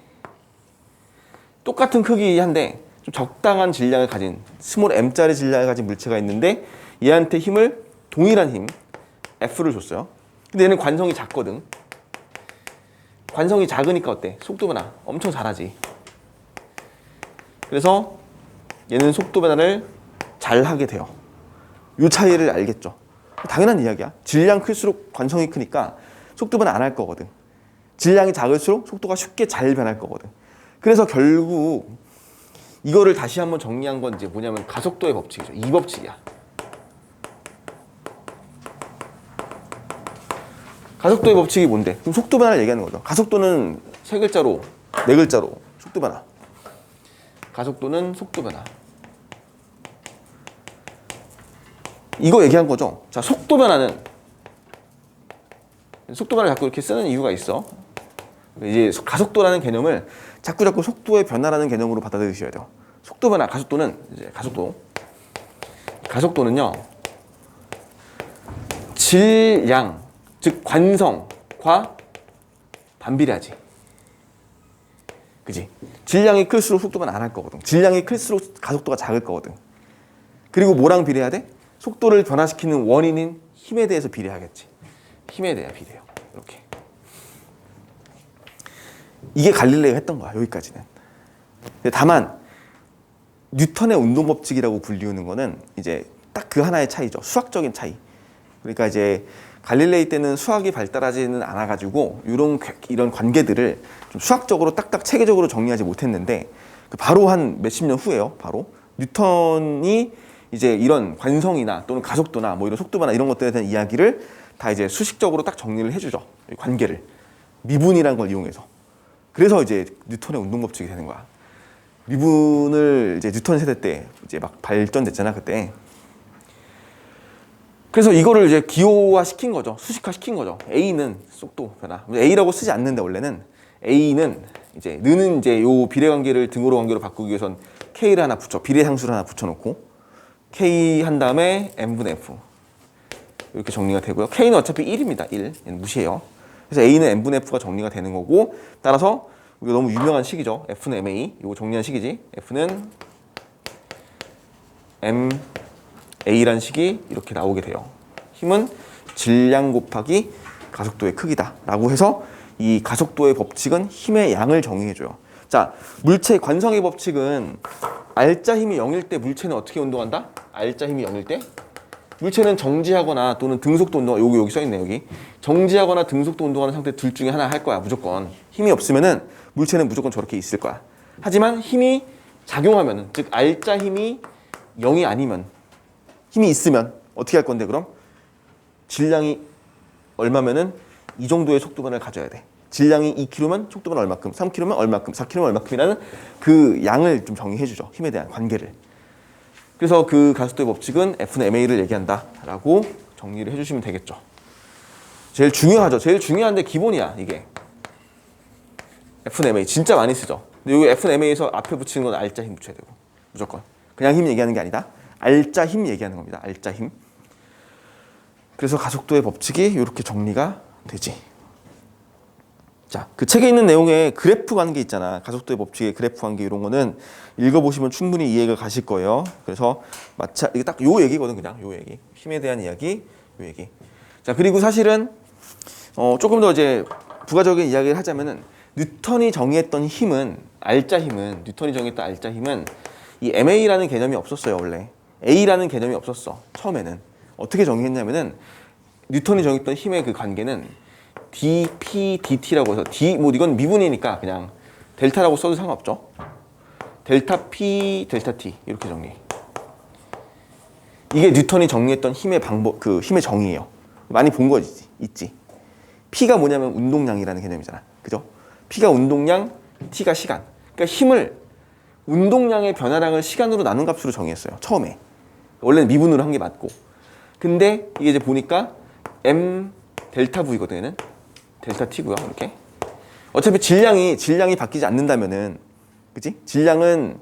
똑같은 크기한데 좀 적당한 질량을 가진, 스몰 m짜리 질량을 가진 물체가 있는데, 얘한테 힘을 동일한 힘 F를 줬어요. 근데 얘는 관성이 작거든. 관성이 작으니까 어때? 속도 변화 엄청 잘하지. 그래서 얘는 속도 변화를 잘 하게 돼요. 이 차이를 알겠죠? 당연한 이야기야. 질량 클수록 관성이 크니까 속도 변화 안 할 거거든. 질량이 작을수록 속도가 쉽게 잘 변할 거거든. 그래서 결국 이거를 다시 한번 정리한 건 이제 뭐냐면 가속도의 법칙이죠. 이 법칙이야. 가속도의 법칙이 뭔데? 그럼 속도 변화를 얘기하는 거죠. 가속도는 세 글자로, 네 글자로 속도 변화. 가속도는 속도 변화. 이거 얘기한 거죠. 자, 속도 변화를 자꾸 이렇게 쓰는 이유가 있어. 이제 가속도라는 개념을 자꾸 속도의 변화라는 개념으로 받아들이셔야 돼요. 속도 변화, 가속도는 이제 가속도는요, 질량, 즉 관성과 반비례하지. 그지? 질량이 클수록 속도 변화 안 할 거거든. 질량이 클수록 가속도가 작을 거거든. 그리고 뭐랑 비례해야 돼? 속도를 변화시키는 원인인 힘에 대해서 비례하겠지. 힘에 대해 비례해요. 이렇게. 이게 갈릴레이가 했던 거야, 여기까지는. 근데 다만 뉴턴의 운동 법칙이라고 불리우는 거는 이제 딱 그 하나의 차이죠. 수학적인 차이. 그러니까 이제 갈릴레이 때는 수학이 발달하지는 않아가지고 이런 관계들을 좀 수학적으로 딱딱 체계적으로 정리하지 못했는데 바로 한 몇십 년 후에요. 바로 뉴턴이 이제 이런 관성이나 또는 가속도나 뭐 이런 속도나 이런 것들에 대한 이야기를 다 이제 수식적으로 딱 정리를 해주죠. 관계를 미분이라는 걸 이용해서. 그래서 이제 뉴턴의 운동 법칙이 되는 거야. 미분을 이제 뉴턴 세대 때 이제 막 발전됐잖아 그때. 그래서 이거를 이제 기호화 시킨 거죠. 수식화 시킨 거죠. A는 속도 변화. A라고 쓰지 않는데 원래는 A는 이제 는은 이제 요 비례관계를 등호로 관계로 바꾸기 위해선 K를 하나 붙여 비례상수를 하나 붙여놓고 K 한 다음에 N분의 F 이렇게 정리가 되고요. K는 어차피 1입니다. 1 무시해요. 그래서 A는 N분의 F가 정리가 되는 거고 따라서 우리가 너무 유명한 식이죠. F는 MA 이거 정리한 식이지. F는 MA라는 식이 이렇게 나오게 돼요. 힘은 질량 곱하기 가속도의 크기다 라고 해서 이 가속도의 법칙은 힘의 양을 정의해줘요. 자, 물체 관성의 법칙은 알짜 힘이 0일 때 물체는 어떻게 운동한다? 알짜 힘이 0일 때 물체는 정지하거나 또는 등속도 운동, 여기 써있네 여기. 정지하거나 등속도 운동하는 상태 둘 중에 하나 할 거야 무조건. 힘이 없으면은 물체는 무조건 저렇게 있을 거야. 하지만 힘이 작용하면은, 즉 알짜 힘이 0이 아니면, 힘이 있으면 어떻게 할 건데 그럼? 질량이 얼마면은 이 정도의 속도변을 가져야 돼. 질량이 2kg면 속도변 얼마큼, 3kg면 얼마큼, 4kg면 얼마큼이라는 그 양을 좀 정의해 주죠. 힘에 대한 관계를. 그래서 그 가속도의 법칙은 F는 MA를 얘기한다라고 정리를 해주시면 되겠죠. 제일 중요하죠. 제일 중요한데 기본이야 이게. F는 MA 진짜 많이 쓰죠. 근데 여기 F는 MA에서 앞에 붙이는 건 알짜 힘 붙여야 되고 무조건. 그냥 힘 얘기하는 게 아니다. 알짜 힘 얘기하는 겁니다. 알짜 힘. 그래서 가속도의 법칙이 이렇게 정리가 되지. 자, 그 책에 있는 내용에 그래프 관계 있잖아. 가속도의 법칙의 그래프 관계 이런 거는 읽어보시면 충분히 이해가 가실 거예요. 그래서 이게 딱 요 얘기거든, 그냥 요 얘기. 힘에 대한 이야기, 요 얘기. 자, 그리고 사실은 조금 더 이제 부가적인 이야기를 하자면은 뉴턴이 정의했던 힘은 뉴턴이 정의했던 알짜 힘은 이 MA라는 개념이 없었어요 원래. A라는 개념이 없었어 처음에는. 어떻게 정의했냐면은 뉴턴이 정의했던 힘의 그 관계는 dP, dt라고 해서 뭐 이건 미분이니까 그냥 델타라고 써도 상관없죠. 델타 P, 델타 T 이렇게 정리. 이게 뉴턴이 정리했던 힘의 방법, 그 힘의 정의예요. 많이 본 거 있지. P가 뭐냐면 운동량이라는 개념이잖아. 그죠? P가 운동량, T가 시간. 그러니까 힘을 운동량의 변화량을 시간으로 나눈 값으로 정의했어요. 처음에. 원래는 미분으로 한 게 맞고. 근데 이게 이제 보니까 M 델타 V거든, 얘는. 델타 T고요, 이렇게. 어차피 질량이 바뀌지 않는다면은, 그치? 질량은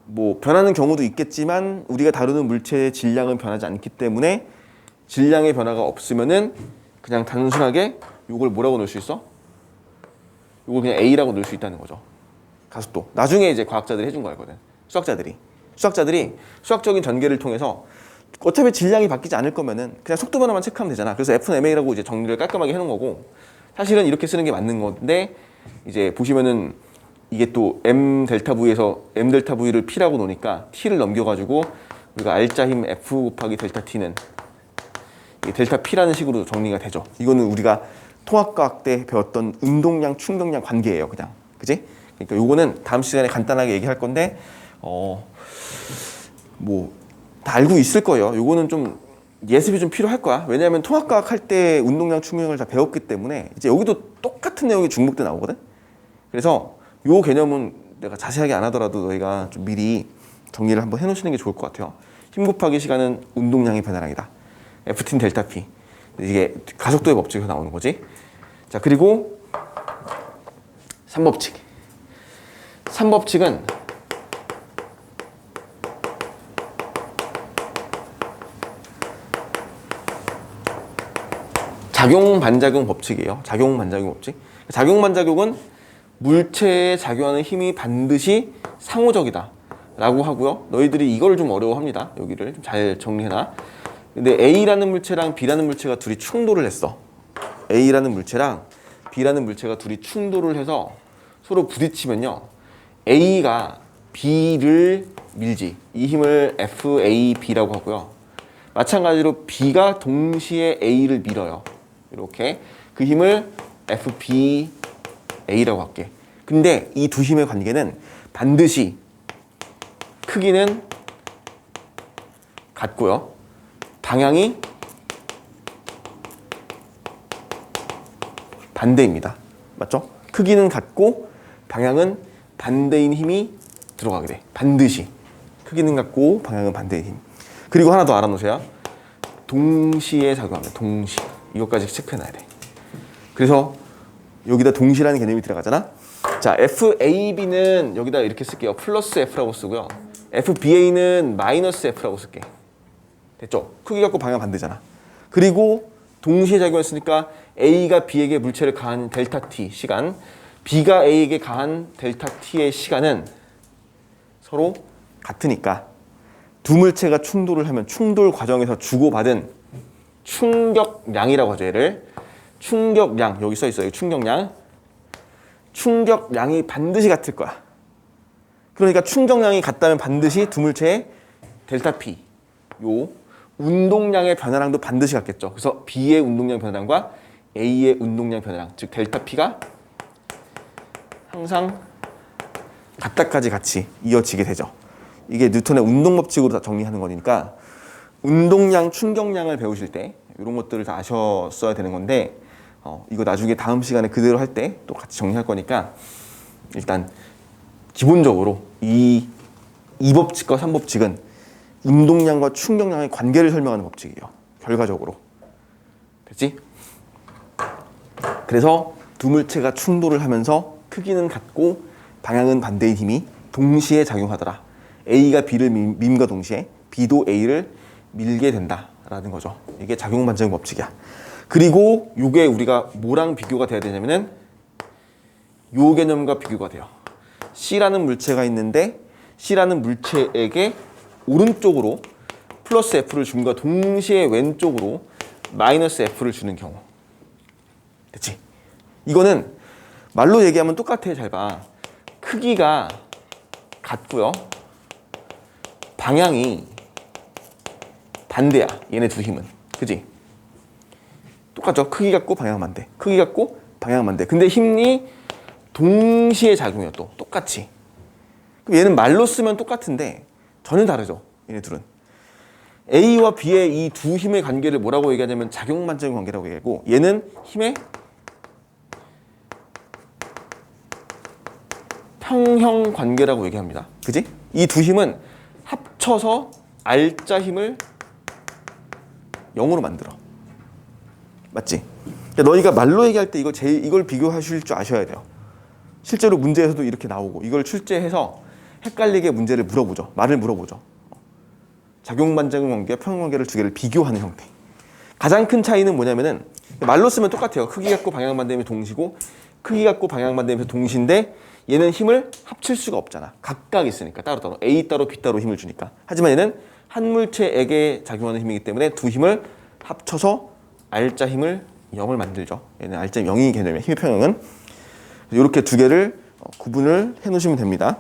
뭐 변하는 경우도 있겠지만 우리가 다루는 물체의 질량은 변하지 않기 때문에 질량의 변화가 없으면은 그냥 단순하게 이걸 뭐라고 넣을 수 있어? 이걸 그냥 A라고 넣을 수 있다는 거죠. 가속도. 나중에 이제 과학자들이 해준 거거든. 수학자들이 수학적인 전개를 통해서 어차피 질량이 바뀌지 않을 거면은 그냥 속도 변화만 체크하면 되잖아. 그래서 F는 MA라고 이제 정리를 깔끔하게 해놓은 거고, 사실은 이렇게 쓰는 게 맞는 건데 이제 보시면은 이게 또 M 델타 V에서 M 델타 V를 P라고 놓으니까 T를 넘겨가지고 우리가 알짜 힘 F 곱하기 델타 T는 델타 P라는 식으로 정리가 되죠. 이거는 우리가 통합과학 때 배웠던 운동량, 충격량 관계예요, 그냥. 그지? 그러니까 요거는 다음 시간에 간단하게 얘기할 건데, 뭐, 다 알고 있을 거예요. 요거는 좀 예습이 좀 필요할 거야. 왜냐하면 통합과학 할 때 운동량, 충격량을 다 배웠기 때문에 이제 여기도 똑같은 내용이 중복 때 나오거든? 그래서 요 개념은 내가 자세하게 안 하더라도 너희가 좀 미리 정리를 한번 해놓으시는 게 좋을 것 같아요. 힘 곱하기 시간은 운동량의 변화량이다. Ft 델타 P. 이게 가속도의 법칙에서 나오는 거지. 자, 그리고 3법칙. 3법칙은 작용 반작용 법칙이에요. 작용 반작용 법칙. 작용 반작용은 물체에 작용하는 힘이 반드시 상호적이다 라고 하고요. 너희들이 이걸 좀 어려워합니다. 여기를 좀 잘 정리해놔. 근데 A라는 물체랑 B라는 물체가 둘이 충돌을 했어. A라는 물체랑 B라는 물체가 둘이 충돌을 해서 서로 부딪히면요, A가 B를 밀지. 이 힘을 FAB라고 하고요. 마찬가지로 B가 동시에 A를 밀어요. 이렇게. 그 힘을 FBA라고 할게. 근데 이 두 힘의 관계는 반드시 크기는 같고요. 방향이 반대입니다. 맞죠? 크기는 같고 방향은 반대인 힘이 들어가게 돼. 반드시. 크기는 같고 방향은 반대인 힘. 그리고 하나 더 알아놓으세요. 동시에 작용합니다. 동시. 이것까지 체크해놔야 돼. 그래서 여기다 동시라는 개념이 들어가잖아. 자, FAB는 여기다 이렇게 쓸게요. 플러스 F라고 쓰고요. FBA는 마이너스 F라고 쓸게. 됐죠? 크기 갖고 방향 반대잖아. 그리고 동시에 작용했으니까 A가 B에게 물체를 가한 델타 T 시간, B가 A에게 가한 델타 T의 시간은 서로 같으니까 두 물체가 충돌을 하면 충돌 과정에서 주고받은 충격량이라고 하죠. 얘를 충격량, 여기 써 있어요. 충격량이 반드시 같을 거야. 그러니까 충격량이 같다면 반드시 두 물체의 델타 P, 요 운동량의 변화량도 반드시 같겠죠. 그래서 B의 운동량 변화량과 A의 운동량 변화량, 즉 델타 P가 항상 같다까지 같이 이어지게 되죠. 이게 뉴턴의 운동 법칙으로 다 정리하는 거니까 운동량, 충격량을 배우실 때 이런 것들을 다 아셨어야 되는 건데 이거 나중에 다음 시간에 그대로 할 때 또 같이 정리할 거니까 일단 기본적으로 이 법칙과 3법칙은 운동량과 충격량의 관계를 설명하는 법칙이에요. 결과적으로. 됐지? 그래서 두 물체가 충돌을 하면서 크기는 같고 방향은 반대인 힘이 동시에 작용하더라. A가 B를 밀과 동시에 B도 A를 밀게 된다라는 거죠. 이게 작용 반작용 법칙이야. 그리고 이게 우리가 뭐랑 비교가 돼야 되냐면은 요 개념과 비교가 돼요. C라는 물체가 있는데 C라는 물체에게 오른쪽으로 플러스 F를 줌과 동시에 왼쪽으로 마이너스 F를 주는 경우. 됐지? 이거는 말로 얘기하면 똑같아. 잘 봐. 크기가 같고요. 방향이 반대야. 얘네 두 힘은. 그지? 똑같죠? 크기 같고 방향 반대. 크기 같고 방향 반대. 근데 힘이 동시에 작용해요. 또 똑같이. 그럼 얘는 말로 쓰면 똑같은데 전혀 다르죠. 얘네 둘은. A와 B의 이 두 힘의 관계를 뭐라고 얘기하냐면 작용 반작용 관계라고 얘기하고 얘는 힘의 평형 관계라고 얘기합니다. 그지? 이 두 힘은 합쳐서 R자 힘을 0으로 만들어. 맞지? 그러니까 너희가 말로 얘기할 때 이걸 비교하실 줄 아셔야 돼요. 실제로 문제에서도 이렇게 나오고 이걸 출제해서 헷갈리게 문제를 물어보죠. 말을 물어보죠. 작용 반작용 관계와 평형 관계를 두 개를 비교하는 형태. 가장 큰 차이는 뭐냐면은 말로 쓰면 똑같아요. 크기 같고 방향 반대면 동시고 크기 같고 방향 반대면 동시인데 얘는 힘을 합칠 수가 없잖아. 각각 있으니까 따로따로 A 따로 B 따로 힘을 주니까. 하지만 얘는 한 물체에게 작용하는 힘이기 때문에 두 힘을 합쳐서 R자 힘을 0을 만들죠. 얘는 R자 0이 개념이에요. 힘의 평형은. 이렇게 두 개를 구분을 해놓으시면 됩니다.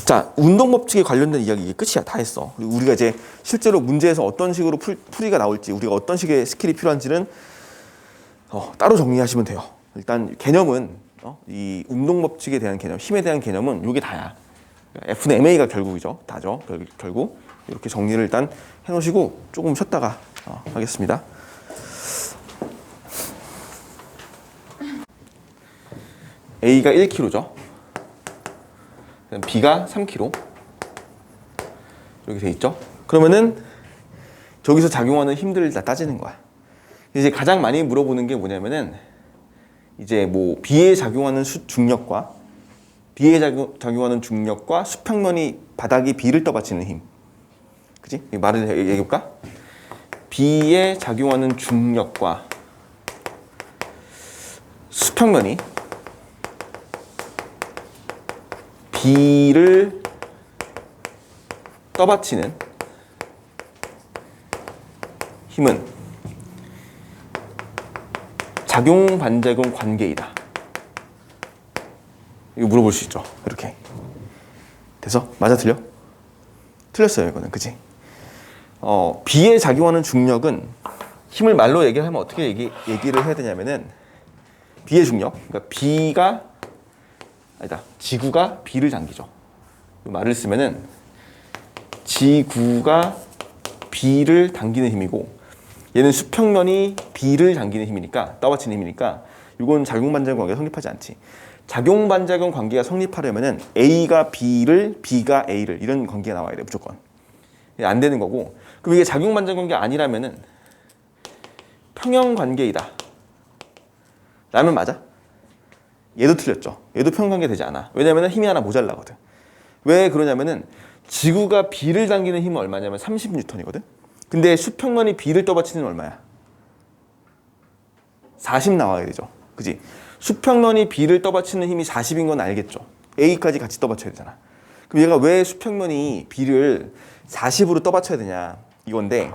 자, 운동 법칙에 관련된 이야기 이게 끝이야. 다 했어. 그리고 우리가 이제 실제로 문제에서 어떤 식으로 풀이가 나올지, 우리가 어떤 식의 스킬이 필요한지는 따로 정리하시면 돼요. 일단 개념은 이 운동 법칙에 대한 개념, 힘에 대한 개념은 이게 다야. F는 MA가 결국이죠. 다죠. 결국 이렇게 정리를 일단 해놓으시고 조금 쉬었다가 하겠습니다. A가 1kg죠. B가 3kg. 이렇게 돼 있죠. 그러면은 저기서 작용하는 힘들을 다 따지는 거야. 이제 가장 많이 물어보는 게 뭐냐면은 이제 뭐 B에 작용하는 중력과 B에 작용하는 중력과 수평면이 바닥이 B를 떠받치는 힘. 그지? 말을 얘기해볼까? B에 작용하는 중력과 수평면이 B를 떠받치는 힘은 작용 반작용 관계이다. 이거 물어볼 수 있죠. 이렇게. 돼서 맞아 틀려? 틀렸어요 이거는. 그치? B에 작용하는 중력은 힘을 말로 얘기하면 어떻게 얘기를 해야 되냐면은 B의 중력, 그러니까 B가 아니다, 지구가 B를 당기죠. 이 말을 쓰면은 지구가 B를 당기는 힘이고 얘는 수평면이 B를 당기는 힘이니까, 떠받치는 힘이니까 이건 작용반작용 관계가 성립하지 않지. 작용반작용 관계가 성립하려면은 A가 B를, B가 A를 이런 관계가 나와야 돼 무조건. 안 되는 거고. 그럼 이게 작용반작용 관계 아니라면은 평형관계이다 라면 맞아? 얘도 틀렸죠. 얘도 평형관계 되지 않아. 왜냐면 힘이 하나 모자라거든. 왜 그러냐면은 지구가 B를 당기는 힘은 얼마냐면 30N이거든. 근데 수평면이 B를 떠받치는 얼마야? 40 나와야 되죠. 그지? 수평면이 B를 떠받치는 힘이 40인 건 알겠죠. A까지 같이 떠받쳐야 되잖아. 그럼 얘가 왜 수평면이 B를 40으로 떠받쳐야 되냐 이건데,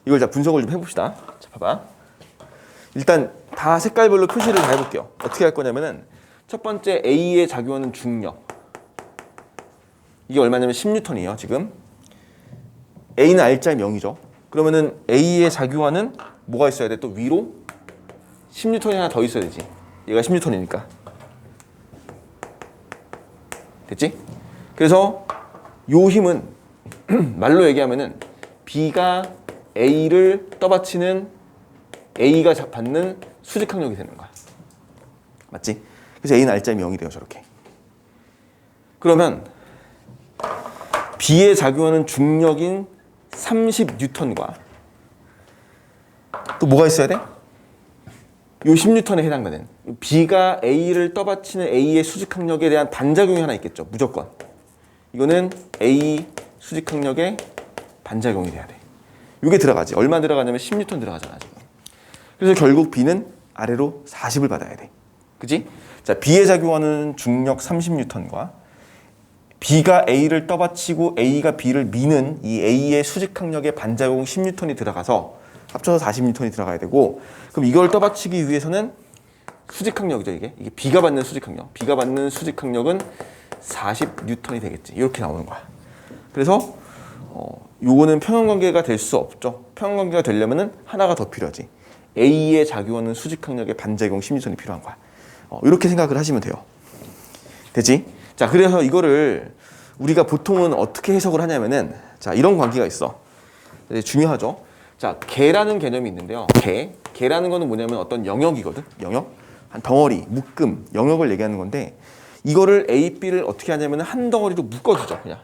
이걸 자 분석을 좀 해봅시다. 자, 봐봐. 일단 다 색깔별로 표시를 다 해볼게요. 어떻게 할 거냐면은 첫 번째 A에 작용하는 중력, 이게 얼마냐면 10N이에요 지금. A는 R자 0이죠. 그러면은 A에 작용하는 뭐가 있어야 돼? 또 위로 10N이 하나 더 있어야 되지. 얘가 10N이니까. 됐지? 그래서 요 힘은 말로 얘기하면은 B가 A를 떠받치는, A가 받는 수직항력이 되는 거야. 맞지? 그래서 A는 R자 0이 돼요 저렇게. 그러면 B에 작용하는 중력인 30N과 또 뭐가 있어야 돼? 요 10N에 해당되는 B가 A를 떠받치는 A의 수직항력에 대한 반작용이 하나 있겠죠. 무조건. 이거는 A 수직항력의 반작용이 돼야 돼. 이게 들어가지. 얼마 들어가냐면 10N 들어가잖아 지금. 그래서 결국 B는 아래로 40을 받아야 돼. 그치? 자, B에 작용하는 중력 30N과 B가 A를 떠받치고 A가 B를 미는 이 A의 수직항력의 반작용 10N이 들어가서 합쳐서 40N이 들어가야 되고, 그럼 이걸 떠받치기 위해서는 수직항력이죠 이게 B가 받는 수직항력. B가 받는 수직항력은 40N이 되겠지. 이렇게 나오는 거야. 그래서 요거는 평형관계가 될 수 없죠. 평형관계가 되려면은 하나가 더 필요하지. A에 작용하는 수직항력의 반작용 10N이 필요한 거야. 이렇게 생각을 하시면 돼요. 되지? 자, 그래서 이거를 우리가 보통은 어떻게 해석을 하냐면은, 자, 이런 관계가 있어. 중요하죠. 자, 개라는 개념이 있는데요. 개라는 거는 뭐냐면 어떤 영역이거든. 영역, 한 덩어리, 묶음, 영역을 얘기하는 건데, 이거를 A, B를 어떻게 하냐면은 한 덩어리로 묶어주죠. 그냥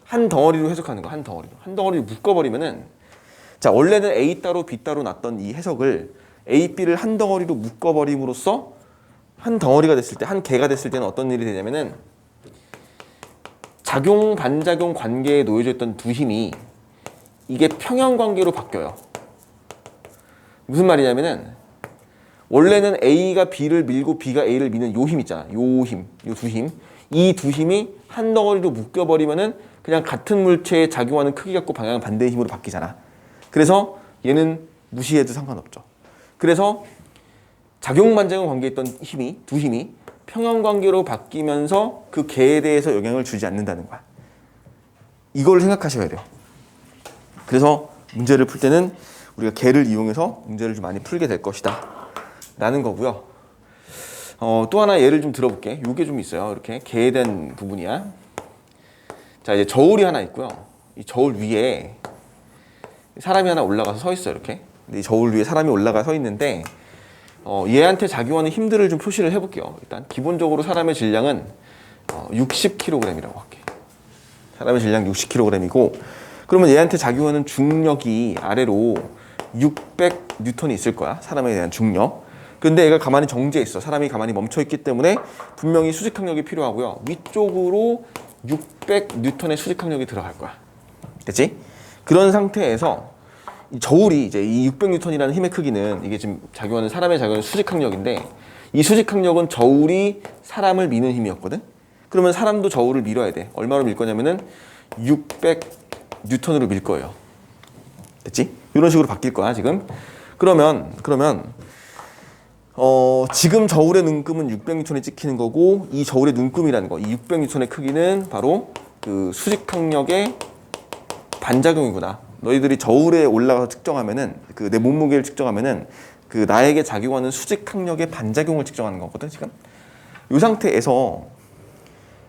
한 덩어리로 해석하는 거. 한 덩어리로 묶어버리면은, 자, 원래는 A 따로 B 따로 났던 이 해석을 A, B를 한 덩어리로 묶어버림으로써 한 덩어리가 됐을 때, 한 개가 됐을 때는 어떤 일이 되냐면은 작용 반작용 관계에 놓여져 있던 두 힘이 이게 평형 관계로 바뀌어요. 무슨 말이냐면은 원래는 A가 B를 밀고 B가 A를 미는 요 힘 있잖아. 요 힘, 요 두 힘. 이 두 힘이 한 덩어리로 묶여버리면은 그냥 같은 물체에 작용하는 크기 갖고 방향 반대의 힘으로 바뀌잖아. 그래서 얘는 무시해도 상관없죠. 그래서 작용 반작용 관계에 있던 힘이, 두 힘이 평형 관계로 바뀌면서 그 개에 대해서 영향을 주지 않는다는 거야. 이걸 생각하셔야 돼요. 그래서 문제를 풀 때는 우리가 개를 이용해서 문제를 좀 많이 풀게 될 것이다 라는 거고요. 또 하나 예를 좀 들어볼게. 요게 좀 있어요. 이렇게 개에 대한 부분이야. 자, 이제 저울이 하나 있고요. 이 저울 위에 사람이 하나 올라가서 서 있어요. 이렇게. 근데 이 저울 위에 사람이 올라가 서 있는데 얘한테 작용하는 힘들을 좀 표시를 해볼게요. 일단 기본적으로 사람의 질량은 60kg이라고 할게. 사람의 질량 60kg이고, 그러면 얘한테 작용하는 중력이 아래로 600N이 있을 거야. 사람에 대한 중력. 근데 얘가 가만히 정지해 있어. 사람이 가만히 멈춰 있기 때문에 분명히 수직항력이 필요하고요. 위쪽으로 600N의 수직항력이 들어갈 거야. 됐지? 그런 상태에서 이 저울이 이제 이 600N이라는 힘의 크기는 이게 지금 작용하는 사람의 작용하는 수직항력인데, 이 수직항력은 저울이 사람을 미는 힘이었거든. 그러면 사람도 저울을 밀어야 돼. 얼마로 밀 거냐면은 600N으로 밀 거예요. 됐지? 이런 식으로 바뀔 거야 지금. 그러면 지금 저울의 눈금은 600N이 찍히는 거고 이 저울의 눈금이라는 거, 이 600N의 크기는 바로 그 수직항력의 반작용이구나. 너희들이 저울에 올라가서 측정하면은 그 내 몸무게를 측정하면은 그 나에게 작용하는 수직항력의 반작용을 측정하는 거거든 지금. 이 상태에서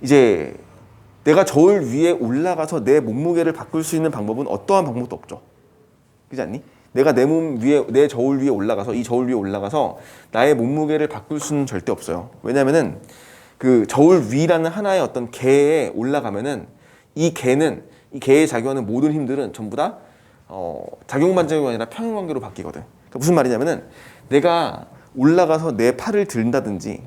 이제 내가 저울 위에 올라가서 내 몸무게를 바꿀 수 있는 방법은 어떠한 방법도 없죠. 그렇지 않니? 내가 내 몸 위에, 내 저울 위에 올라가서, 이 저울 위에 올라가서 나의 몸무게를 바꿀 수는 절대 없어요. 왜냐면은 그 저울 위라는 하나의 어떤 개에 올라가면은 이 개에 작용하는 모든 힘들은 전부 다 작용 반작용이 아니라 평행관계로 바뀌거든. 그러니까 무슨 말이냐면은 내가 올라가서 내 팔을 든다든지,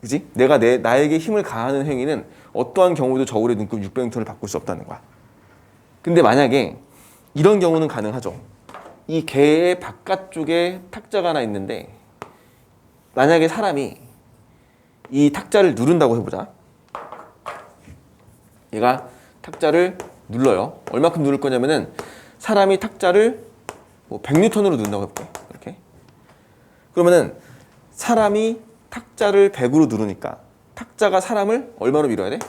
그지? 내가 나에게 힘을 가하는 행위는 어떠한 경우도 저울의 눈금 600N을 바꿀 수 없다는 거야. 근데 만약에 이런 경우는 가능하죠. 이 개의 바깥쪽에 탁자가 하나 있는데 만약에 사람이 이 탁자를 누른다고 해보자. 얘가 탁자를 눌러요. 얼마큼 누를 거냐면은 사람이 탁자를 뭐 100N으로 누른다고 해볼게. 이렇게. 그러면은 사람이 탁자를 100으로 누르니까 탁자가 사람을 얼마로 밀어야 돼?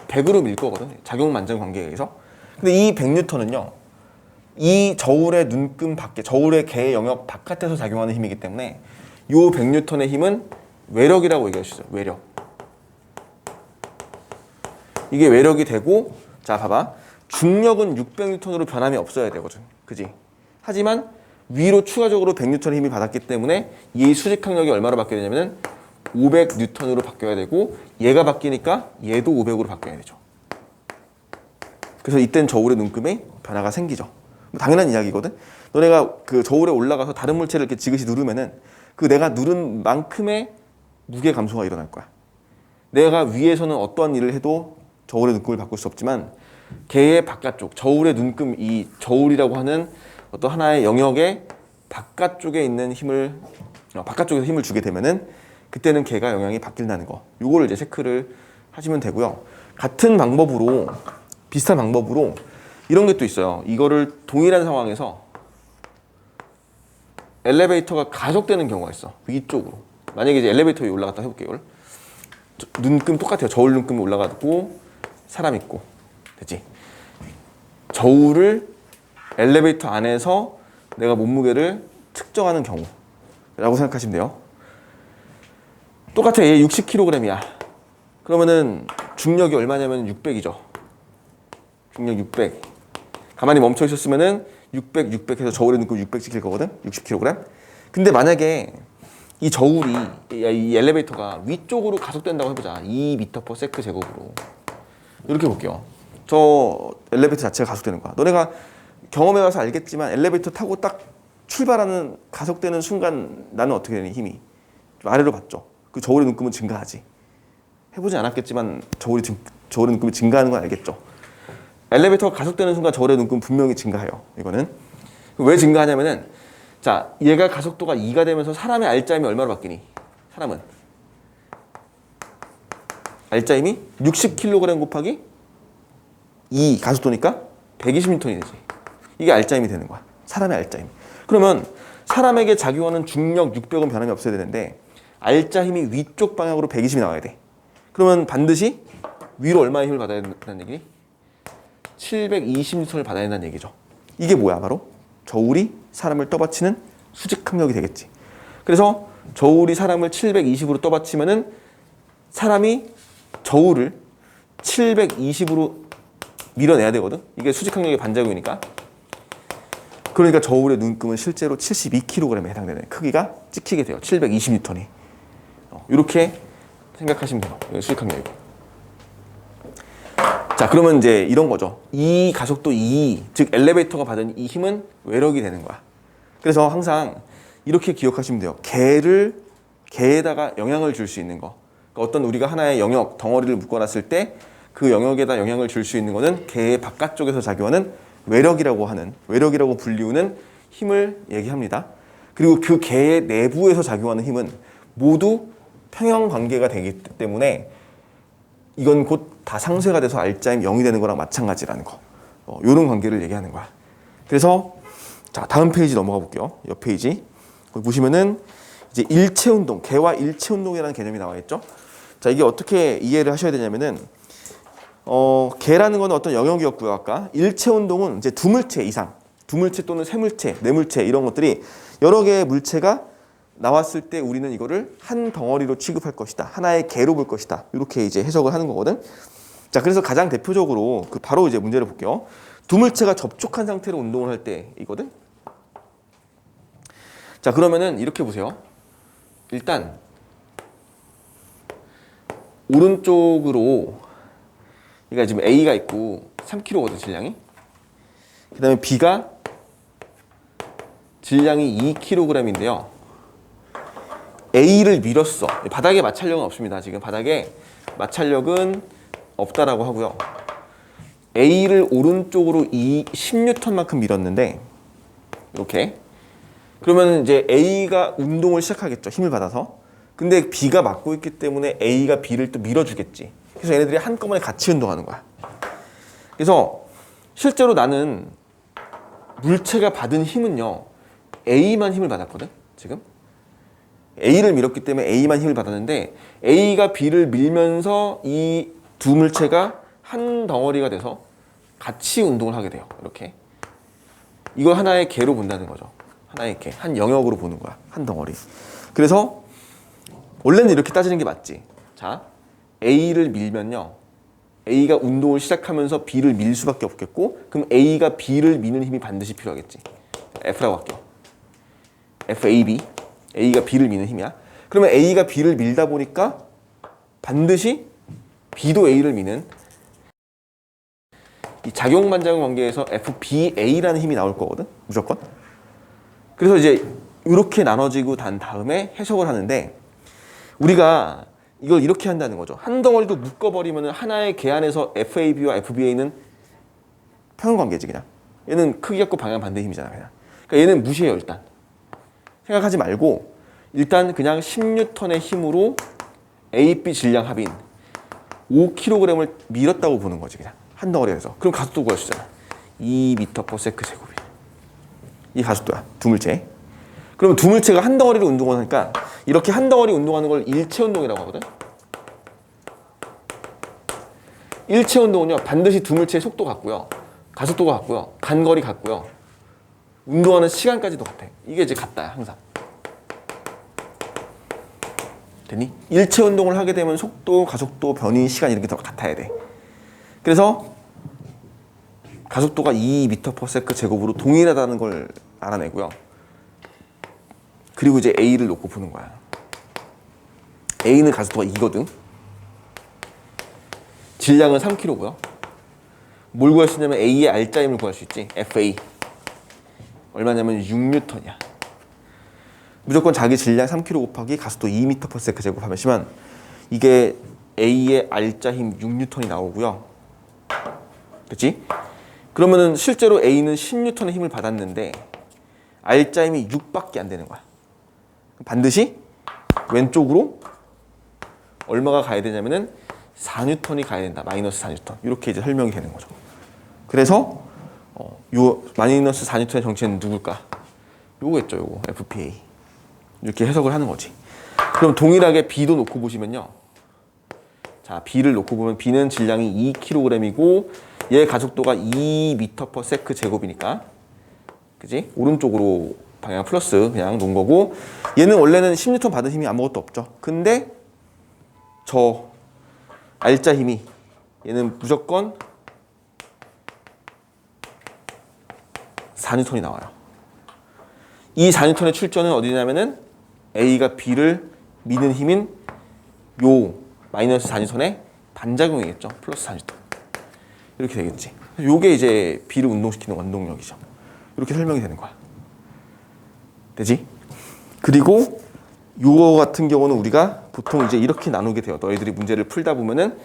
100으로 밀 거거든. 작용 만장 관계에 의해서. 근데 이 100N은요. 이 저울의 눈금 밖에, 저울의 개의 영역 바깥에서 작용하는 힘이기 때문에 이 100N의 힘은 외력이라고 얘기할 수 있어요. 외력. 이게 외력이 되고, 자 봐봐. 중력은 600N으로 변함이 없어야 되거든. 그지? 하지만 위로 추가적으로 100N의 힘이 받았기 때문에 이 수직항력이 얼마로 바뀌어야 되냐면은 500N으로 바뀌어야 되고, 얘가 바뀌니까 얘도 500으로 바뀌어야 되죠. 그래서 이땐 저울의 눈금에 변화가 생기죠. 당연한 이야기거든. 너네가 그 저울에 올라가서 다른 물체를 이렇게 지그시 누르면은 그 내가 누른 만큼의 무게 감소가 일어날 거야. 내가 위에서는 어떠한 일을 해도 저울의 눈금을 바꿀 수 없지만 개의 바깥쪽, 저울의 눈금, 이 저울이라고 하는 어떤 하나의 영역의 바깥쪽에 있는 힘을, 바깥쪽에서 힘을 주게 되면은 그때는 개가 영향이 바뀐다는 거. 요거를 이제 체크를 하시면 되고요. 같은 방법으로, 비슷한 방법으로 이런 게 또 있어요. 이거를 동일한 상황에서 엘리베이터가 가속되는 경우가 있어. 위쪽으로. 만약에 이제 엘리베이터 위에 올라갔다 해볼게요. 이걸. 눈금 똑같아요. 저울 눈금이 올라가고 사람 있고. 됐지? 저울을 엘리베이터 안에서 내가 몸무게를 측정하는 경우라고 생각하시면 돼요. 똑같아. 얘 60kg이야. 그러면은 중력이 얼마냐면 600이죠. 중력 600. 가만히 멈춰 있었으면은 600 해서 저울의 눈금 600 찍힐 거거든. 60kg. 근데 만약에 이 저울이, 이 엘리베이터가 위쪽으로 가속된다고 해보자. 2m/s 제곱으로. 이렇게 볼게요. 저 엘리베이터 자체가 가속되는 거야. 너네가 경험해봐서 알겠지만 엘리베이터 타고 딱 출발하는 가속되는 순간 나는 어떻게 되니? 힘이 좀 아래로 받죠. 그 저울의 눈금은 증가하지. 해보진 않았겠지만 저울의 눈금이 증가하는 건 알겠죠. 엘리베이터가 가속되는 순간 저울의 눈금은 분명히 증가해요. 이거는 왜 증가하냐면은, 자, 얘가 가속도가 2가 되면서 사람의 알짜힘이 얼마로 바뀌니? 사람은 알짜힘이 60kg 곱하기 2 가속도니까 120N이 되지. 이게 알짜힘이 되는 거야. 사람의 알짜힘. 그러면 사람에게 작용하는 중력 600은 변함이 없어야 되는데 알짜힘이 위쪽 방향으로 120이 나와야 돼. 그러면 반드시 위로 얼마의 힘을 받아야 된다는 얘기니? 720N을 받아야 된다는 얘기죠. 이게 뭐야? 바로 저울이 사람을 떠받치는 수직항력이 되겠지. 그래서 저울이 사람을 720으로 떠받치면은 사람이 저울을 720으로 밀어내야 되거든. 이게 수직항력의 반작용이니까. 그러니까 저울의 눈금은 실제로 72kg에 해당되는 크기가 찍히게 돼요. 720N이. 이렇게 생각하시면 돼요. 수직항력이고. 자, 그러면 이제 이런 거죠. 이 가속도 2, 즉 엘리베이터가 받은 이 힘은 외력이 되는 거야. 그래서 항상 이렇게 기억하시면 돼요. 개에다가 영향을 줄 수 있는 거. 그러니까 어떤 우리가 하나의 영역, 덩어리를 묶어놨을 때 그 영역에다 영향을 줄 수 있는 거는 개의 바깥쪽에서 작용하는 외력이라고 불리우는 힘을 얘기합니다. 그리고 그 개의 내부에서 작용하는 힘은 모두 평형 관계가 되기 때문에 이건 곧 다 상쇄가 돼서 알짜힘 0이 되는 거랑 마찬가지라는 거. 이런 관계를 얘기하는 거야. 그래서 자, 다음 페이지 넘어가 볼게요. 옆 페이지. 거기 보시면은 이제 일체 운동, 개와 일체 운동이라는 개념이 나와 있죠. 자, 이게 어떻게 이해를 하셔야 되냐면은 개라는 건 어떤 영역이었고요. 아까 일체 운동은 이제 두 물체 이상, 두 물체 또는 세 물체, 네 물체 이런 것들이 여러 개의 물체가 나왔을 때 우리는 이거를 한 덩어리로 취급할 것이다. 하나의 개로 볼 것이다. 이렇게 이제 해석을 하는 거거든. 자, 그래서 가장 대표적으로 바로 이제 문제를 볼게요. 두 물체가 접촉한 상태로 운동을 할 때이거든. 자, 그러면은 이렇게 보세요. 일단 오른쪽으로 그러니까 지금 A가 있고 3kg거든 질량이. 그 다음에 B가 질량이 2kg인데요. A를 밀었어. 바닥에 마찰력은 없습니다. 지금 바닥에 마찰력은 없다라고 하고요. A를 오른쪽으로 10N만큼 밀었는데 이렇게 그러면 이제 A가 운동을 시작하겠죠. 힘을 받아서. 근데 B가 막고 있기 때문에 A가 B를 또 밀어주겠지. 그래서 얘네들이 한꺼번에 같이 운동하는 거야. 그래서 실제로 나는 물체가 받은 힘은요. A만 힘을 받았거든. 지금. A를 밀었기 때문에 A만 힘을 받았는데 A가 B를 밀면서 이 두 물체가 한 덩어리가 돼서 같이 운동을 하게 돼요. 이렇게. 이걸 하나의 개로 본다는 거죠. 하나의 개. 한 영역으로 보는 거야. 한 덩어리. 그래서 원래는 이렇게 따지는 게 맞지. 자, A를 밀면요. A가 운동을 시작하면서 B를 밀 수밖에 없겠고 그럼 A가 B를 미는 힘이 반드시 필요하겠지. F라고 할게요. FAB. A가 B를 미는 힘이야. 그러면 A가 B를 밀다 보니까 반드시 B도 A를 미는 이 작용-반작용 관계에서 FBA라는 힘이 나올 거거든. 무조건. 그래서 이제 이렇게 나눠지고 난 다음에 해석을 하는데 우리가 이걸 이렇게 한다는 거죠. 한 덩어리도 묶어버리면 하나의 개 안에서 FAB와 FBA는 평행관계지 그냥. 얘는 크기 갖고 방향 반대 힘이잖아 그냥. 그러니까 얘는 무시해요 일단. 생각하지 말고 일단 그냥 10N의 힘으로 AB 질량 합인 5kg을 밀었다고 보는 거지 그냥. 한 덩어리에서. 그럼 가속도 구할 수 있잖아. 2m/s 제곱이. 이 가속도야. 두 물체. 그러면 두 물체가 한 덩어리로 운동을 하니까 이렇게 한 덩어리 운동하는 걸 일체 운동이라고 하거든. 일체 운동은요. 반드시 두 물체의 속도 같고요. 가속도가 같고요. 간거리 같고요. 운동하는 시간까지도 같아. 이게 이제 같다 항상. 되니? 일체 운동을 하게 되면 속도, 가속도, 변이, 시간 이런 게 다 같아야 돼. 그래서 가속도가 2m/s 제곱으로 동일하다는 걸 알아내고요. 그리고 이제 A를 놓고 푸는 거야. A는 가속도가 2거든. 질량은 3kg고요. 뭘 구할 수 있냐면 A의 알짜임을 구할 수 있지. FA. 얼마냐면 6N이야. 무조건 자기 질량 3kg 곱하기 가속도 2m/s 제곱 하면 이게 A의 알짜 힘 6N이 나오고요. 그렇지? 그러면은 실제로 A는 10N의 힘을 받았는데 알짜 힘이 6밖에 안 되는 거야. 반드시 왼쪽으로 얼마가 가야 되냐면은 4N이 가야 된다. 마이너스 4N. 이렇게 이제 설명이 되는 거죠. 그래서 요 마이너스 4N의 정체는 누굴까? 요거겠죠. 요거 FPA. 이렇게 해석을 하는 거지. 그럼 동일하게 B도 놓고 보시면요. 자, B를 놓고 보면 B는 질량이 2kg이고 얘 가속도가 2m/s 제곱이니까. 그지? 오른쪽으로 방향 플러스 그냥 놓은 거고 얘는 원래는 10N 받은 힘이 아무것도 없죠. 근데 저 알짜 힘이 얘는 무조건 4N이 나와요. 이 4N의 출전은 어디냐면은 A가 B를 미는 힘인 요 마이너스 4N의 반작용이겠죠. 플러스 4N. 이렇게 되겠지. 요게 이제 B를 운동시키는 원동력이죠. 이렇게 설명이 되는 거야. 되지? 그리고 요거 같은 경우는 우리가 보통 이제 이렇게 나누게 돼요. 너희들이 문제를 풀다 보면은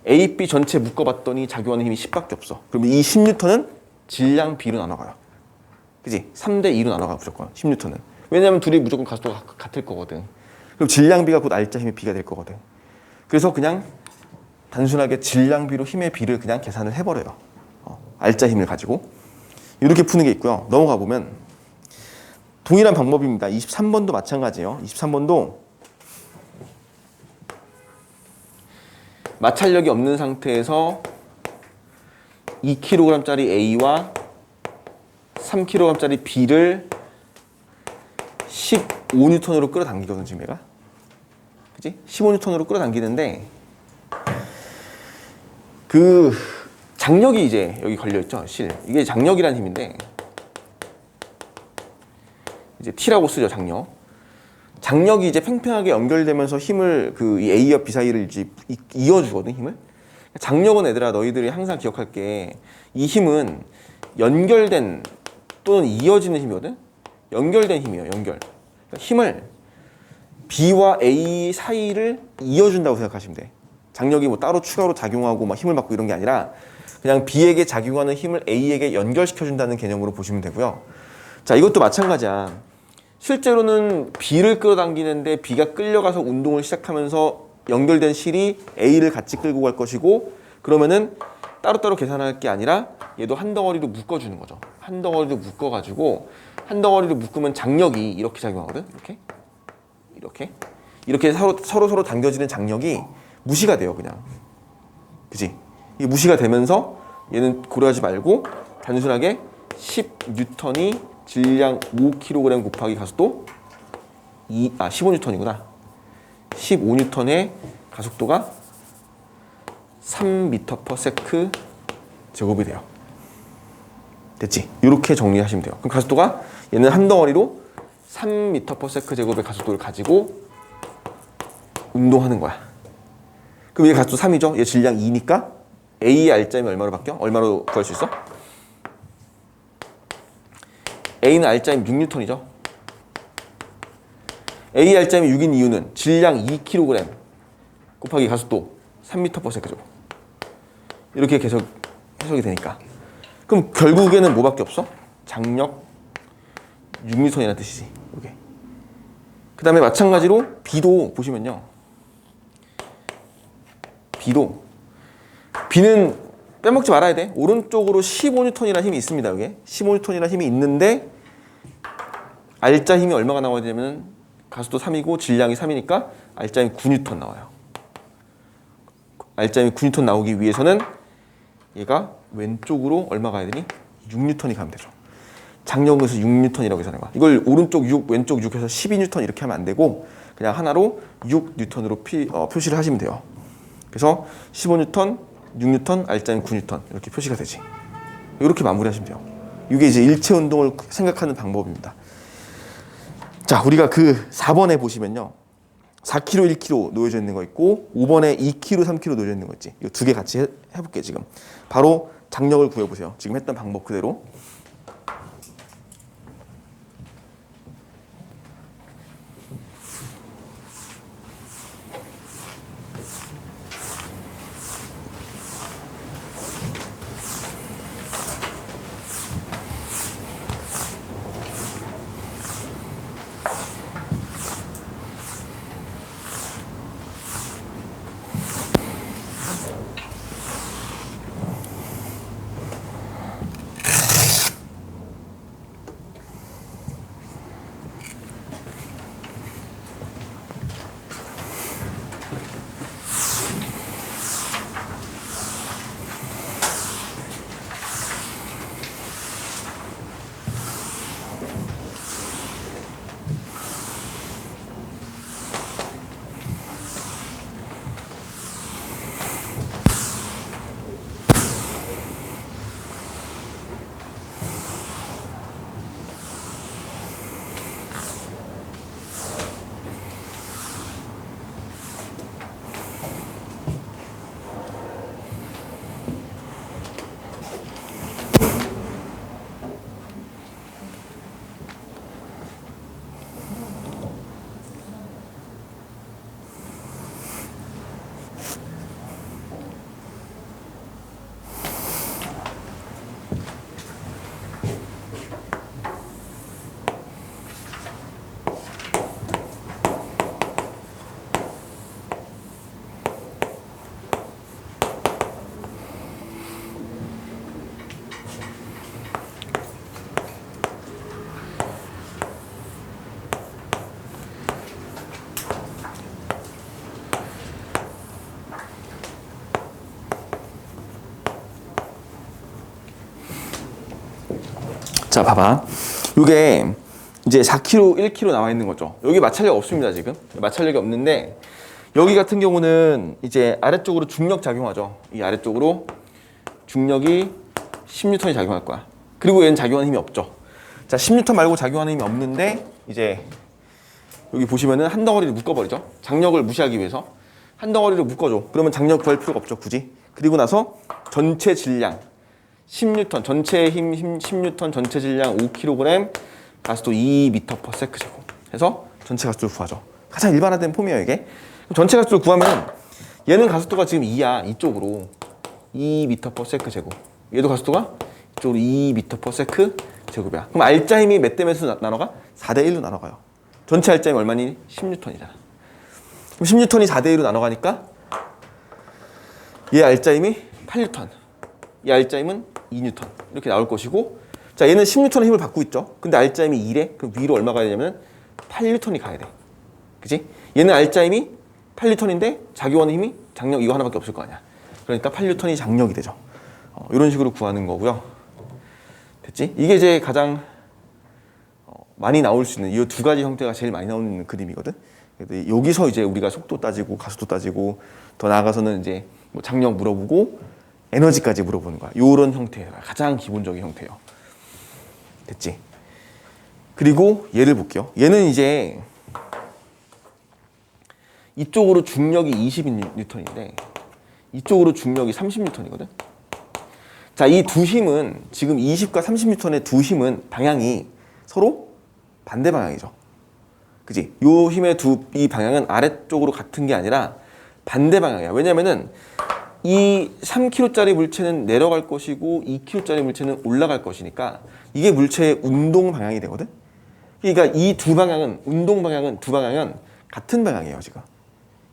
A, B 전체 묶어봤더니 작용하는 힘이 10밖에 없어. 그러면 이 10N은 질량 B로 나눠가요. 그지? 3대2로 나눠가 무조건 10N은. 왜냐면 둘이 무조건 가속도가 같을 거거든. 그럼 질량 B가 곧 알짜 힘의 B가 될 거거든. 그래서 그냥 단순하게 질량 B로 힘의 B를 그냥 계산을 해버려요. 알짜 힘을 가지고. 이렇게 푸는 게 있고요. 넘어가 보면 동일한 방법입니다. 23번도 마찬가지예요. 23번도 마찰력이 없는 상태에서 2kg짜리 A와 3kg짜리 B를 15N으로 끌어당기거든, 지금 얘가. 그치? 15N으로 끌어당기는데, 그, 장력이 이제 여기 걸려있죠, 실. 이게 장력이라는 힘인데, 이제 T라고 쓰죠, 장력. 장력이 이제 팽팽하게 연결되면서 힘을, 이 A와 B 사이를 이제 이어주거든, 힘을. 장력은 얘들아, 너희들이 항상 기억할 게, 이 힘은 연결된 또는 이어지는 힘이거든? 연결된 힘이에요, 연결. 그러니까 힘을 B와 A 사이를 이어준다고 생각하시면 돼. 장력이 뭐 따로 추가로 작용하고 막 힘을 받고 이런 게 아니라 그냥 B에게 작용하는 힘을 A에게 연결시켜준다는 개념으로 보시면 되고요. 자, 이것도 마찬가지야. 실제로는 B를 끌어당기는데 B가 끌려가서 운동을 시작하면서 연결된 실이 A를 같이 끌고 갈 것이고, 그러면은 따로따로 계산할 게 아니라 얘도 한 덩어리로 묶어주는 거죠. 한 덩어리로 묶어가지고, 한 덩어리로 묶으면 장력이 이렇게 작용하거든. 이렇게 서로 당겨지는 장력이 무시가 돼요, 그냥. 그지? 이게 무시가 되면서 얘는 고려하지 말고 단순하게 10N이 질량 5kg 곱하기 가속도 15N이구나. 15N의 가속도가 3m/s 제곱이 돼요. 됐지? 이렇게 정리하시면 돼요. 그럼 가속도가 얘는 한 덩어리로 3m/s 제곱의 가속도를 가지고 운동하는 거야. 그럼 얘 가속도 3이죠? 얘 질량 2니까 A의 R점이 얼마로 바뀌어? 얼마로 구할 수 있어? A는 R점이 6N이죠? A의 R점이 6인 이유는 질량 2kg 곱하기 가속도 3m/s 제곱. 이렇게 계속 해석이 되니까. 그럼 결국에는 뭐밖에 없어? 장력 6N이라는 뜻이지. 이게. 그 다음에 마찬가지로 B도 보시면요. B는 빼먹지 말아야 돼. 오른쪽으로 15N이라는 힘이 있습니다. 여기 15N이라는 힘이 있는데 R자 힘이 얼마가 나와야 되냐면 가속도 3이고 질량이 3이니까 R자 힘이 9N 나와요. R자 힘이 9N 나오기 위해서는 얘가 왼쪽으로 얼마 가야 되니? 6N이 가면 되죠. 장력은 그래서 6N이라고 계산한 거야. 이걸 오른쪽 6, 왼쪽 6 해서 12N 이렇게 하면 안 되고 그냥 하나로 6N으로 표시를 하시면 돼요. 그래서 15N, 6N, R자는 9N 이렇게 표시가 되지. 이렇게 마무리하시면 돼요. 이게 이제 일체 운동을 생각하는 방법입니다. 자, 우리가 그 4번에 보시면요. 4kg, 1kg 놓여져 있는 거 있고 5번에 2kg, 3kg 놓여져 있는 거 있지. 이 두 개 같이 해볼게요, 지금. 바로 장력을 구해보세요. 지금 했던 방법 그대로. 자, 봐봐. 이게 이제 4kg, 1kg 나와 있는 거죠. 여기 마찰력 없습니다, 지금. 마찰력이 없는데, 여기 같은 경우는 이제 아래쪽으로 중력 작용하죠. 이 아래쪽으로 중력이 10N이 작용할 거야. 그리고 얘는 작용하는 힘이 없죠. 자, 10N 말고 작용하는 힘이 없는데, 이제 여기 보시면은 한 덩어리를 묶어버리죠. 장력을 무시하기 위해서. 한 덩어리를 묶어줘. 그러면 장력 구할 필요가 없죠, 굳이. 그리고 나서 전체 질량 10N, 전체 힘 10N, 전체 질량 5kg, 가속도 2m/s 제곱 해서 전체 가속도를 구하죠. 가장 일반화된 폼이에요, 이게. 전체 가속도를 구하면 얘는 가속도가 지금 2야, 이쪽으로 2m/s 제곱. 얘도 가속도가 이쪽으로 2m/s 제곱이야. 그럼 알짜 힘이 몇 대 몇으로 나눠가? 4대 1로 나눠가요. 전체 알짜 힘이 얼마니? 10N이잖아. 그럼 10N이 4대 1로 나눠가니까 얘 알짜 힘이 8N, 이 알짜 힘은 2N 이렇게 나올 것이고, 자, 얘는 10N의 힘을 받고 있죠. 근데 알짜 힘이 2래. 그럼 위로 얼마 가야 되냐면 8N이 가야 돼. 그치? 얘는 알짜 힘이 8N인데 작용하는 힘이 장력 이거 하나밖에 없을 거 아니야. 그러니까 8N이 장력이 되죠. 이런 식으로 구하는 거고요. 됐지? 이게 이제 가장 많이 나올 수 있는 이 두 가지 형태가 제일 많이 나오는 그림이거든. 여기서 이제 우리가 속도 따지고 가속도 따지고 더 나아가서는 이제 뭐 장력 물어보고 에너지까지 물어보는 거야. 이런 형태가 가장 기본적인 형태예요. 됐지? 그리고 얘를 볼게요. 얘는 이제 이쪽으로 중력이 20N인데 이쪽으로 중력이 30N이거든. 자, 이 두 힘은 지금 20과 30N의 두 힘은 방향이 서로 반대 방향이죠. 그지? 요 힘의 이 방향은 아래쪽으로 같은 게 아니라 반대 방향이야. 왜냐면은 이 3kg짜리 물체는 내려갈 것이고 2kg짜리 물체는 올라갈 것이니까 이게 물체의 운동 방향이 되거든. 그러니까 이 두 방향은 운동 방향은 두 방향은 같은 방향이에요, 지금.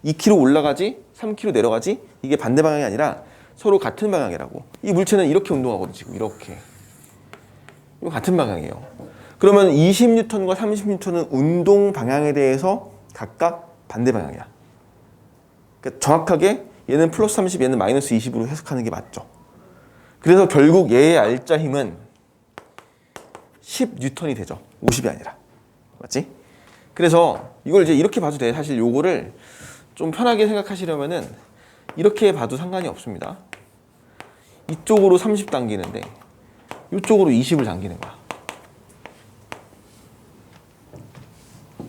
2kg 올라가지 3kg 내려가지 이게 반대 방향이 아니라 서로 같은 방향이라고. 이 물체는 이렇게 운동하거든, 지금. 이렇게. 이거 같은 방향이에요. 그러면 20N과 30N은 운동 방향에 대해서 각각 반대 방향이야. 그러니까 정확하게 얘는 플러스 30, 얘는 마이너스 20으로 해석하는 게 맞죠. 그래서 결국 얘의 알짜 힘은 10N이 되죠. 50이 아니라. 맞지? 그래서 이걸 이제 이렇게 봐도 돼. 사실 요거를 좀 편하게 생각하시려면은 이렇게 봐도 상관이 없습니다. 이쪽으로 30 당기는데 이쪽으로 20을 당기는 거야.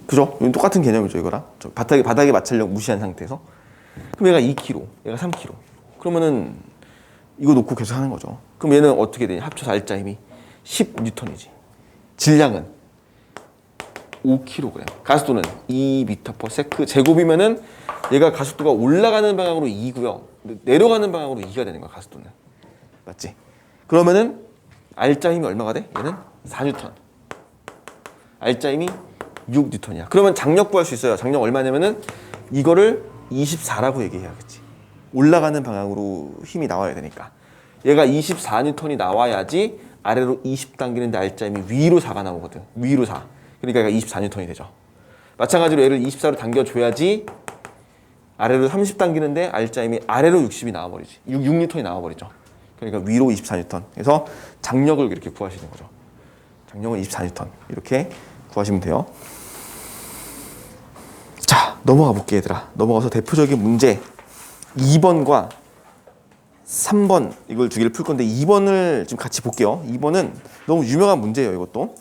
그죠? 이건 똑같은 개념이죠, 이거랑. 바닥에 마찰력 무시한 상태에서. 그럼 얘가 2kg, 얘가 3kg. 그러면은 이거 놓고 계속 하는 거죠. 그럼 얘는 어떻게 되냐? 합쳐서 알짜 힘이 10N이지. 질량은 5kg. 가속도는 2m/s 제곱이면은 얘가 가속도가 올라가는 방향으로 2고요. 내려가는 방향으로 2가 되는 거야, 가속도는. 맞지? 그러면은 알짜 힘이 얼마가 돼? 얘는 4N. 알짜 힘이 6N이야. 그러면 장력 구할 수 있어요. 장력 얼마냐면은 이거를 24라고 얘기해야겠지. 올라가는 방향으로 힘이 나와야 되니까. 얘가 24N이 나와야지 아래로 20 당기는데 알짜 힘이 위로 4가 나오거든. 위로 4. 그러니까 얘가 24N이 되죠. 마찬가지로 얘를 24로 당겨줘야지 아래로 30 당기는데 알짜 힘이 아래로 60이 나와버리지. 6N이 나와버리죠. 그러니까 위로 24N. 그래서 장력을 이렇게 구하시는 거죠. 장력은 24N. 이렇게 구하시면 돼요. 자, 넘어가 볼게, 얘들아. 넘어가서 대표적인 문제 2번과 3번 이걸 두 개를 풀 건데 2번을 좀 같이 볼게요. 2번은 너무 유명한 문제예요, 이것도.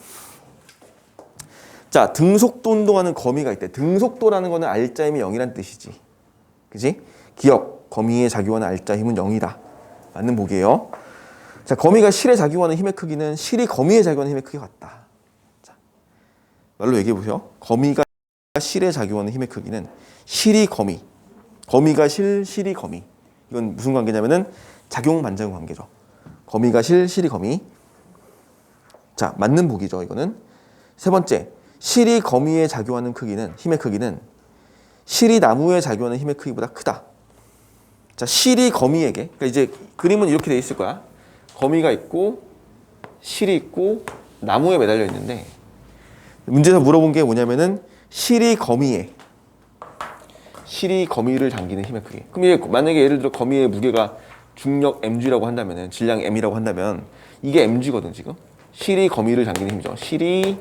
자, 등속도 운동하는 거미가 있대. 등속도라는 거는 알짜 힘이 0이란 뜻이지. 그지? 기억, 거미에 작용하는 알짜 힘은 0이다. 맞는 보기예요. 자, 거미가 실에 작용하는 힘의 크기는 실이 거미에 작용하는 힘의 크기가 같다. 자, 말로 얘기해 보세요. 거미가 실에 작용하는 힘의 크기는 실이 거미, 거미가 실, 실이 거미. 이건 무슨 관계냐면은 작용 반작용 관계죠. 거미가 실, 실이 거미. 자, 맞는 보기죠, 이거는. 세 번째, 실이 거미에 작용하는 크기는, 힘의 크기는 실이 나무에 작용하는 힘의 크기보다 크다. 자, 실이 거미에게, 그러니까 이제 그림은 이렇게 돼 있을 거야. 거미가 있고 실이 있고 나무에 매달려 있는데 문제에서 물어본 게 뭐냐면은 실이 거미를 당기는 힘의 크기. 그럼 이게 만약에 예를 들어 거미의 무게가 중력 mg라고 한다면은, 질량 m이라고 한다면 이게 mg거든, 지금. 실이 거미를 당기는 힘이죠. 실이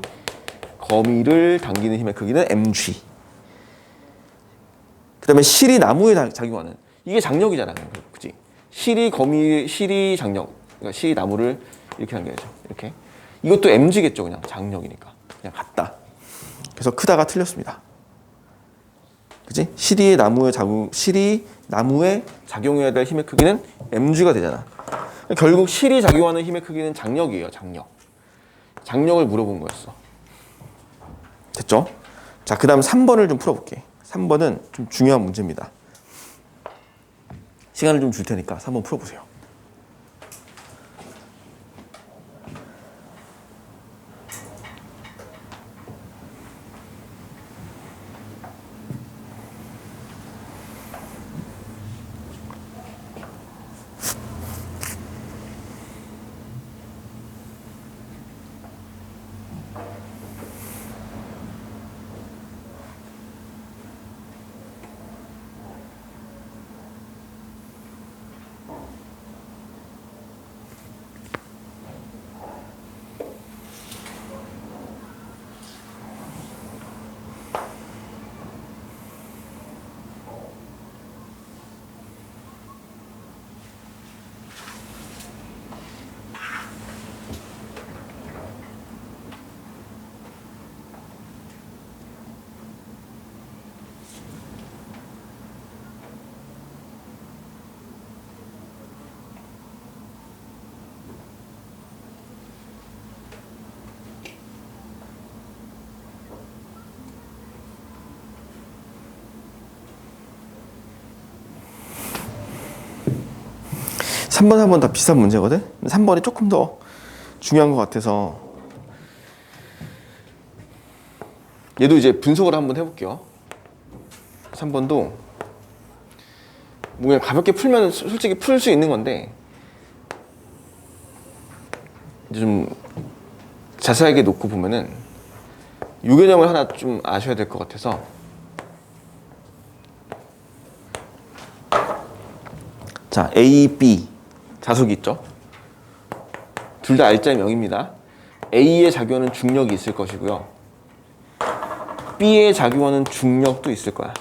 거미를 당기는 힘의 크기는 mg. 그 다음에 실이 나무에 작용하는, 이게 장력이잖아. 그치? 실이 장력. 그러니까 실이 나무를 이렇게 당겨야죠. 이렇게. 이것도 mg겠죠. 그냥 장력이니까. 그냥 같다. 그래서 크다가 틀렸습니다. 그치? 실이 나무에 작용해야 될 힘의 크기는 mg가 되잖아. 결국 실이 작용하는 힘의 크기는 장력이에요. 장력을 물어본 거였어. 됐죠? 자, 그 다음 3번을 좀 풀어볼게. 3번은 좀 중요한 문제입니다. 시간을 좀 줄 테니까 3번 풀어보세요. 삼 번, 4번 다 비슷한 문제거든? 3번이 조금 더 중요한 것 같아서 얘도 이제 분석을 한번 해볼게요. 3번도 뭐 그냥 가볍게 풀면 솔직히 풀 수 있는 건데 이제 좀 자세하게 놓고 보면은 이 개념을 하나 좀 아셔야 될 것 같아서 자, A, B 자석이 있죠. 둘 다 R자임 0입니다. A에 작용하는 중력이 있을 것이고요. B에 작용하는 중력도 있을 거야.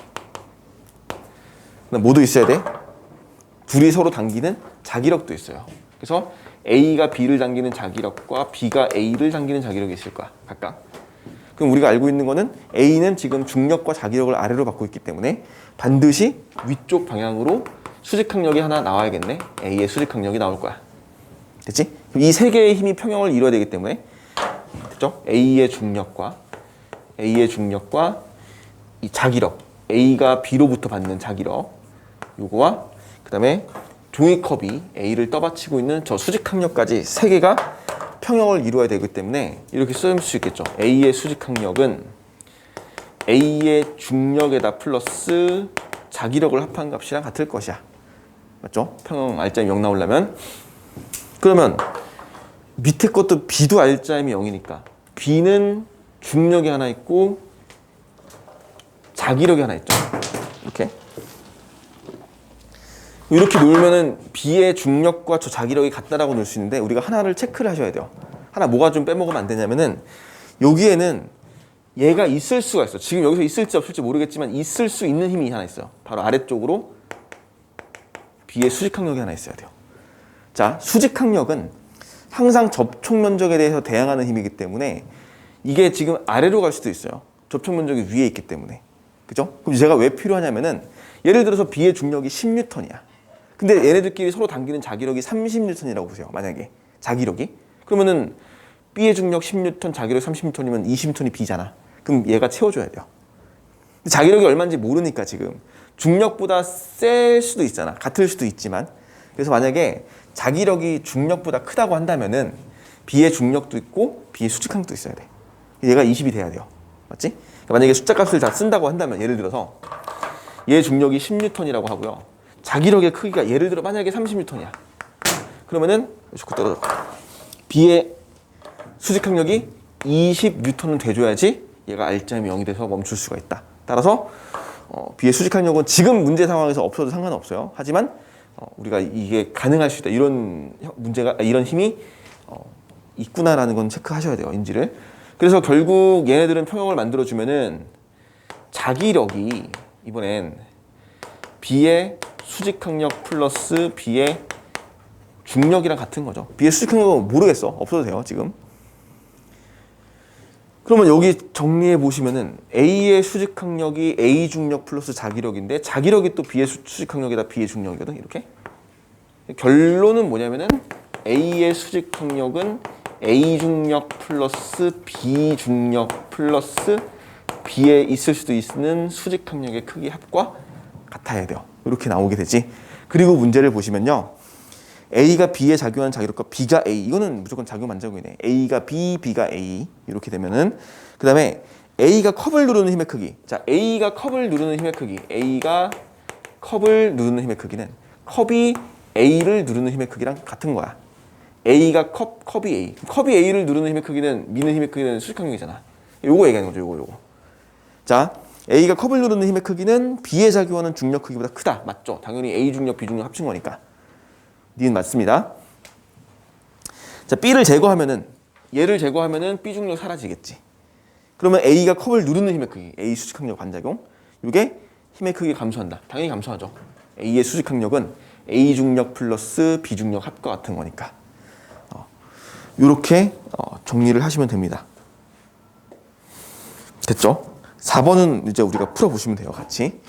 모두 있어야 돼. 둘이 서로 당기는 자기력도 있어요. 그래서 A가 B를 당기는 자기력과 B가 A를 당기는 자기력이 있을 거야. 각각. 그럼 우리가 알고 있는 거는 A는 지금 중력과 자기력을 아래로 받고 있기 때문에 반드시 위쪽 방향으로 수직항력이 하나 나와야겠네. A의 수직항력이 나올 거야. 됐지? 이 세 개의 힘이 평형을 이루어야 되기 때문에 됐죠? A의 중력과 이 자기력, A가 B로부터 받는 자기력, 요거와 그 다음에 종이컵이 A를 떠받치고 있는 저 수직항력까지 세 개가 평형을 이루어야 되기 때문에 이렇게 쓸 수 있겠죠. A의 수직항력은 A의 중력에다 플러스 자기력을 합한 값이랑 같을 것이야. 맞죠? 평형 R자임이 0 나오려면. 그러면 밑에 것도 B도 R자임이 0이니까 B는 중력이 하나 있고 자기력이 하나 있죠. 이렇게 놓으면은 B의 중력과 저 자기력이 같다라고 놓을 수 있는데 우리가 하나를 체크를 하셔야 돼요. 하나 뭐가 좀 빼먹으면 안 되냐면은 여기에는 얘가 있을 수가 있어. 지금 여기서 있을지 없을지 모르겠지만 있을 수 있는 힘이 하나 있어요. 바로 아래쪽으로 B의 수직항력이 하나 있어야 돼요. 자, 수직항력은 항상 접촉 면적에 대해서 대항하는 힘이기 때문에 이게 지금 아래로 갈 수도 있어요. 접촉 면적이 위에 있기 때문에. 그죠? 그럼 제가 왜 필요하냐면은 예를 들어서 B의 중력이 10N이야. 근데 얘네들끼리 서로 당기는 자기력이 30N이라고 보세요. 만약에 자기력이. 그러면은 B의 중력 10N, 자기력 30N이면 20N이 B잖아. 그럼 얘가 채워줘야 돼요. 근데 자기력이 얼마인지 모르니까 지금 중력보다 셀 수도 있잖아. 같을 수도 있지만. 그래서 만약에 자기력이 중력보다 크다고 한다면은 B의 중력도 있고 B의 수직항도 있어야 돼. 얘가 20이 돼야 돼요. 맞지? 그러니까 만약에 숫자 값을 다 쓴다고 한다면 예를 들어서 얘 중력이 10N이라고 하고요. 자기력의 크기가 예를 들어 만약에 30N이야. 그러면은 자꾸 떨어져. B의 수직항력이 20N은 돼줘야지 얘가 R자임이 0이 돼서 멈출 수가 있다. 따라서 B의 수직항력은 지금 문제 상황에서 없어도 상관없어요. 하지만 우리가 이게 가능할 수 있다. 이런 문제가 이런 힘이 있구나라는 건 체크하셔야 돼요. 인지를. 그래서 결국 얘네들은 평형을 만들어주면은 자기력이 이번엔 B의 수직항력 플러스 B의 중력이랑 같은 거죠. B의 수직항력은 모르겠어. 없어도 돼요, 지금. 그러면 여기 정리해 보시면은 A의 수직항력이 A 중력 플러스 자기력인데 자기력이 또 B의 수직항력이다 B의 중력이거든. 이렇게. 결론은 뭐냐면은 A의 수직항력은 A 중력 플러스 B 중력 플러스 B에 있을 수도 있는 수직항력의 크기 합과 같아야 돼요. 이렇게 나오게 되지. 그리고 문제를 보시면요. A가 B에 작용하는 자기력과 B가 A. 이거는 무조건 작용 반작용이네. A가 B, B가 A. 이렇게 되면은 그 다음에 A가 컵을 누르는 힘의 크기. 자, A가 컵을 누르는 힘의 크기. A가 컵을 누르는 힘의 크기는 컵이 A를 누르는 힘의 크기랑 같은 거야. A가 컵이 A. 컵이 A를 누르는 힘의 크기는 미는 힘의 크기는 수직항력이잖아. 요거 얘기하는 거죠. 요거. 자, A가 컵을 누르는 힘의 크기는 B에 작용하는 중력 크기보다 크다. 맞죠? 당연히 A 중력, B 중력 합친 거니까. 니은 맞습니다. 자, B를 제거하면은 얘를 제거하면은 B 중력 사라지겠지. 그러면 A가 컵을 누르는 힘의 크기, A 수직항력 반작용. 이게 힘의 크기 감소한다. 당연히 감소하죠. A의 수직항력은 A 중력 플러스 B 중력 합과 같은 거니까. 이렇게 정리를 하시면 됩니다. 됐죠? 4번은 이제 우리가 풀어보시면 돼요, 같이.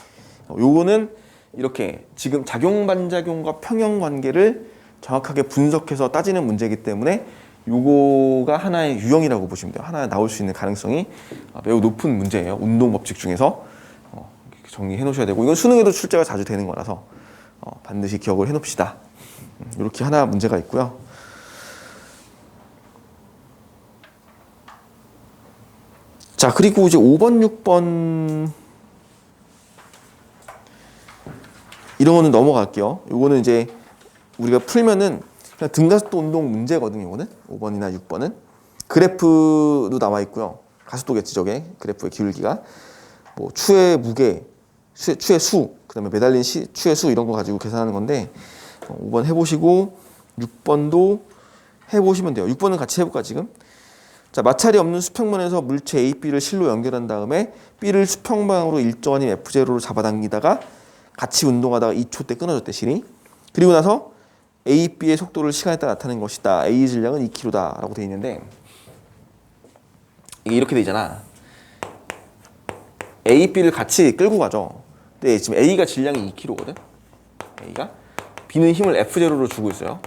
요거는 이렇게 지금 작용 반작용과 평형 관계를 정확하게 분석해서 따지는 문제이기 때문에 요거가 하나의 유형이라고 보시면 돼요. 하나 나올 수 있는 가능성이 매우 높은 문제예요. 운동 법칙 중에서 정리해 놓으셔야 되고, 이건 수능에도 출제가 자주 되는 거라서 반드시 기억을 해 놓읍시다. 이렇게 하나 문제가 있고요. 자, 그리고 이제 5번, 6번 이런 거는 넘어갈게요. 요거는 이제 우리가 풀면은 그냥 등가속도 운동 문제거든요. 요거는 5번이나 6번은 그래프도 나와 있고요. 가속도겠지 저게. 그래프의 기울기가 뭐 추의 무게, 추의 수, 그다음에 매달린 추의 수 이런 거 가지고 계산하는 건데 5번 해보시고 6번도 해보시면 돼요. 6번은 같이 해볼까 지금? 자, 마찰이 없는 수평면에서 물체 A, B를 실로 연결한 다음에 B를 수평방으로 일정한 힘 F0로 잡아당기다가 같이 운동하다가 2초 때 끊어졌대, 실이. 그리고 나서 A, B의 속도를 시간에 따라 나타낸 것이다. A 질량은 2km다 라고 되어 있는데 이게 이렇게 되잖아. A, B를 같이 끌고 가죠. 근데 지금 A가 질량이 2kg거든. A가 B는 힘을 F0로 주고 있어요.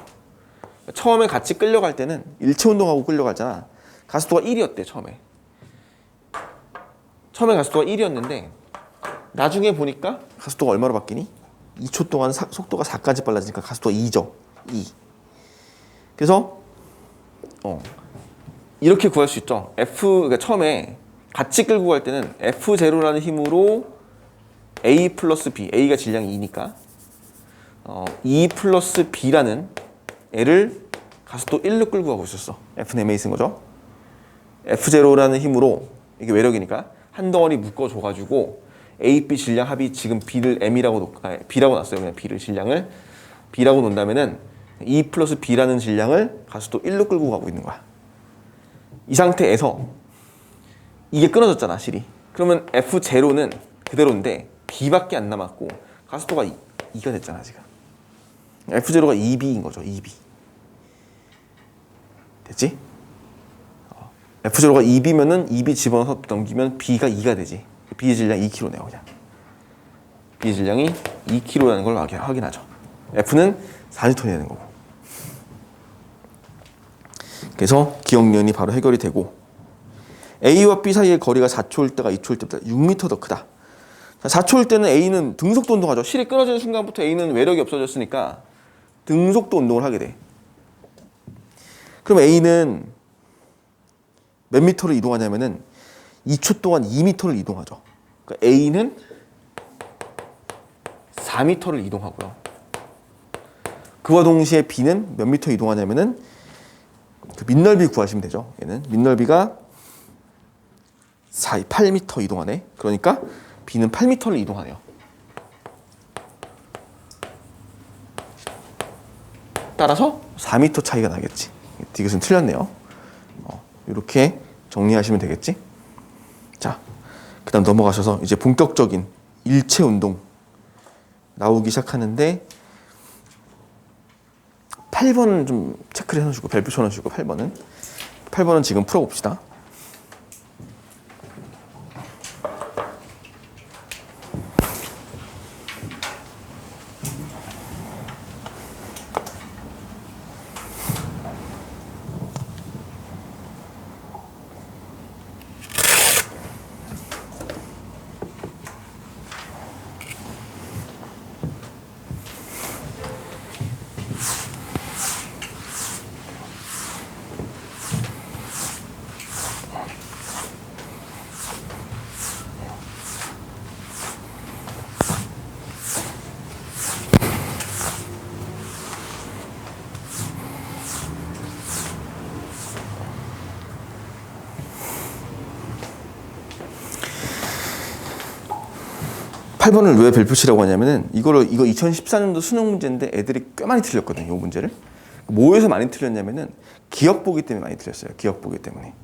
처음에 같이 끌려갈 때는 일체 운동하고 끌려가잖아. 가속도가 1이었대 처음에. 처음에 가속도가 1이었는데 나중에 보니까 가속도가 얼마로 바뀌니? 2초 동안 속도가 4까지 빨라지니까 가속도가 2죠. 2. 그래서 이렇게 구할 수 있죠. 그러니까 처음에 같이 끌고 갈 때는 F0라는 힘으로 A 플러스 B, A가 질량이 2니까 2 플러스 B라는 애를 가속도 1로 끌고 가고 있었어. F는 MA 쓴 거죠. F0라는 힘으로, 이게 외력이니까 한 덩어리 묶어줘가지고 A, B 질량 합이 지금 B를 M이라고 B라고 놨어요. 그냥 B를 질량을 B라고 놓는다면은 2 플러스 B라는 질량을 가속도 1로 끌고 가고 있는 거야. 이 상태에서 이게 끊어졌잖아, 실이. 그러면 F0는 그대로인데 B밖에 안 남았고 가속도가 2가 됐잖아, 지금. F0가 2B인 거죠, 2B. 됐지? F0가 2B면은 2B 집어넣어서 넘기면 B가 2가 되지. B 질량 2kg네요, 그냥. B 질량이 2kg라는 걸 확인하죠. F는 4N이 되는 거고. 그래서 기억면이 바로 해결이 되고, A와 B 사이의 거리가 4초일 때가 2초일 때보다 6m 더 크다. 4초일 때는 A는 등속도 운동하죠. 실이 끊어지는 순간부터 A는 외력이 없어졌으니까 등속도 운동을 하게 돼. 그럼 A는 몇 미터를 이동하냐면은 2초 동안 2m를 이동하죠. 그러니까 A는 4m를 이동하고요. 그와 동시에 B는 몇 미터 이동하냐면은 그 밑넓이 구하시면 되죠. 얘는 밑넓이가 8m 이동하네. 그러니까 B는 8m를 이동하네요. 따라서 4m 차이가 나겠지. 디귿은 틀렸네요. 이렇게 정리하시면 되겠지? 자, 그 다음 넘어가셔서 이제 본격적인 일체 운동 나오기 시작하는데 8번은 좀 체크를 해놓으시고 별표 쳐놓으시고 8번은 지금 풀어봅시다. 팔 8번을 왜 별표 치라고 하냐면은 이거 2014년도 수능 문제인데 애들이 꽤 많이 틀렸거든요. 이 문제를. 뭐에서 많이 틀렸냐면은 기억 보기 때문에 많이 틀렸어요. 기억 보기 때문에.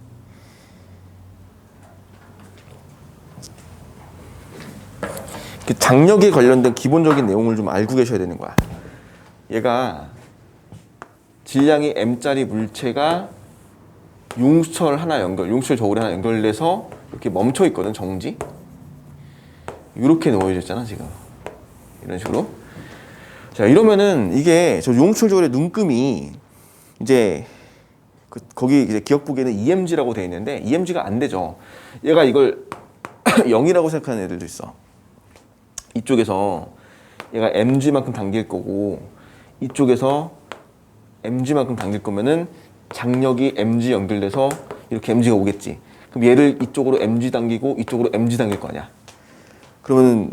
장력에 관련된 기본적인 내용을 좀 알고 계셔야 되는 거야. 얘가 질량이 m짜리 물체가 용수철 저울에 하나 연결돼서 이렇게 멈춰 있거든, 정지. 이렇게 놓여져 있잖아, 지금. 이런 식으로. 자, 이러면은 이게 저 용수철 저울의 눈금이 이제 거기 이제 기억 보기에는 EMG라고 돼 있는데 EMG가 안 되죠. 얘가 이걸 0이라고 생각하는 애들도 있어. 이쪽에서 얘가 mg만큼 당길 거고 이쪽에서 mg만큼 당길 거면은 장력이 mg 연결돼서 이렇게 mg가 오겠지. 그럼 얘를 이쪽으로 mg 당기고 이쪽으로 mg 당길 거 아니야. 그러면은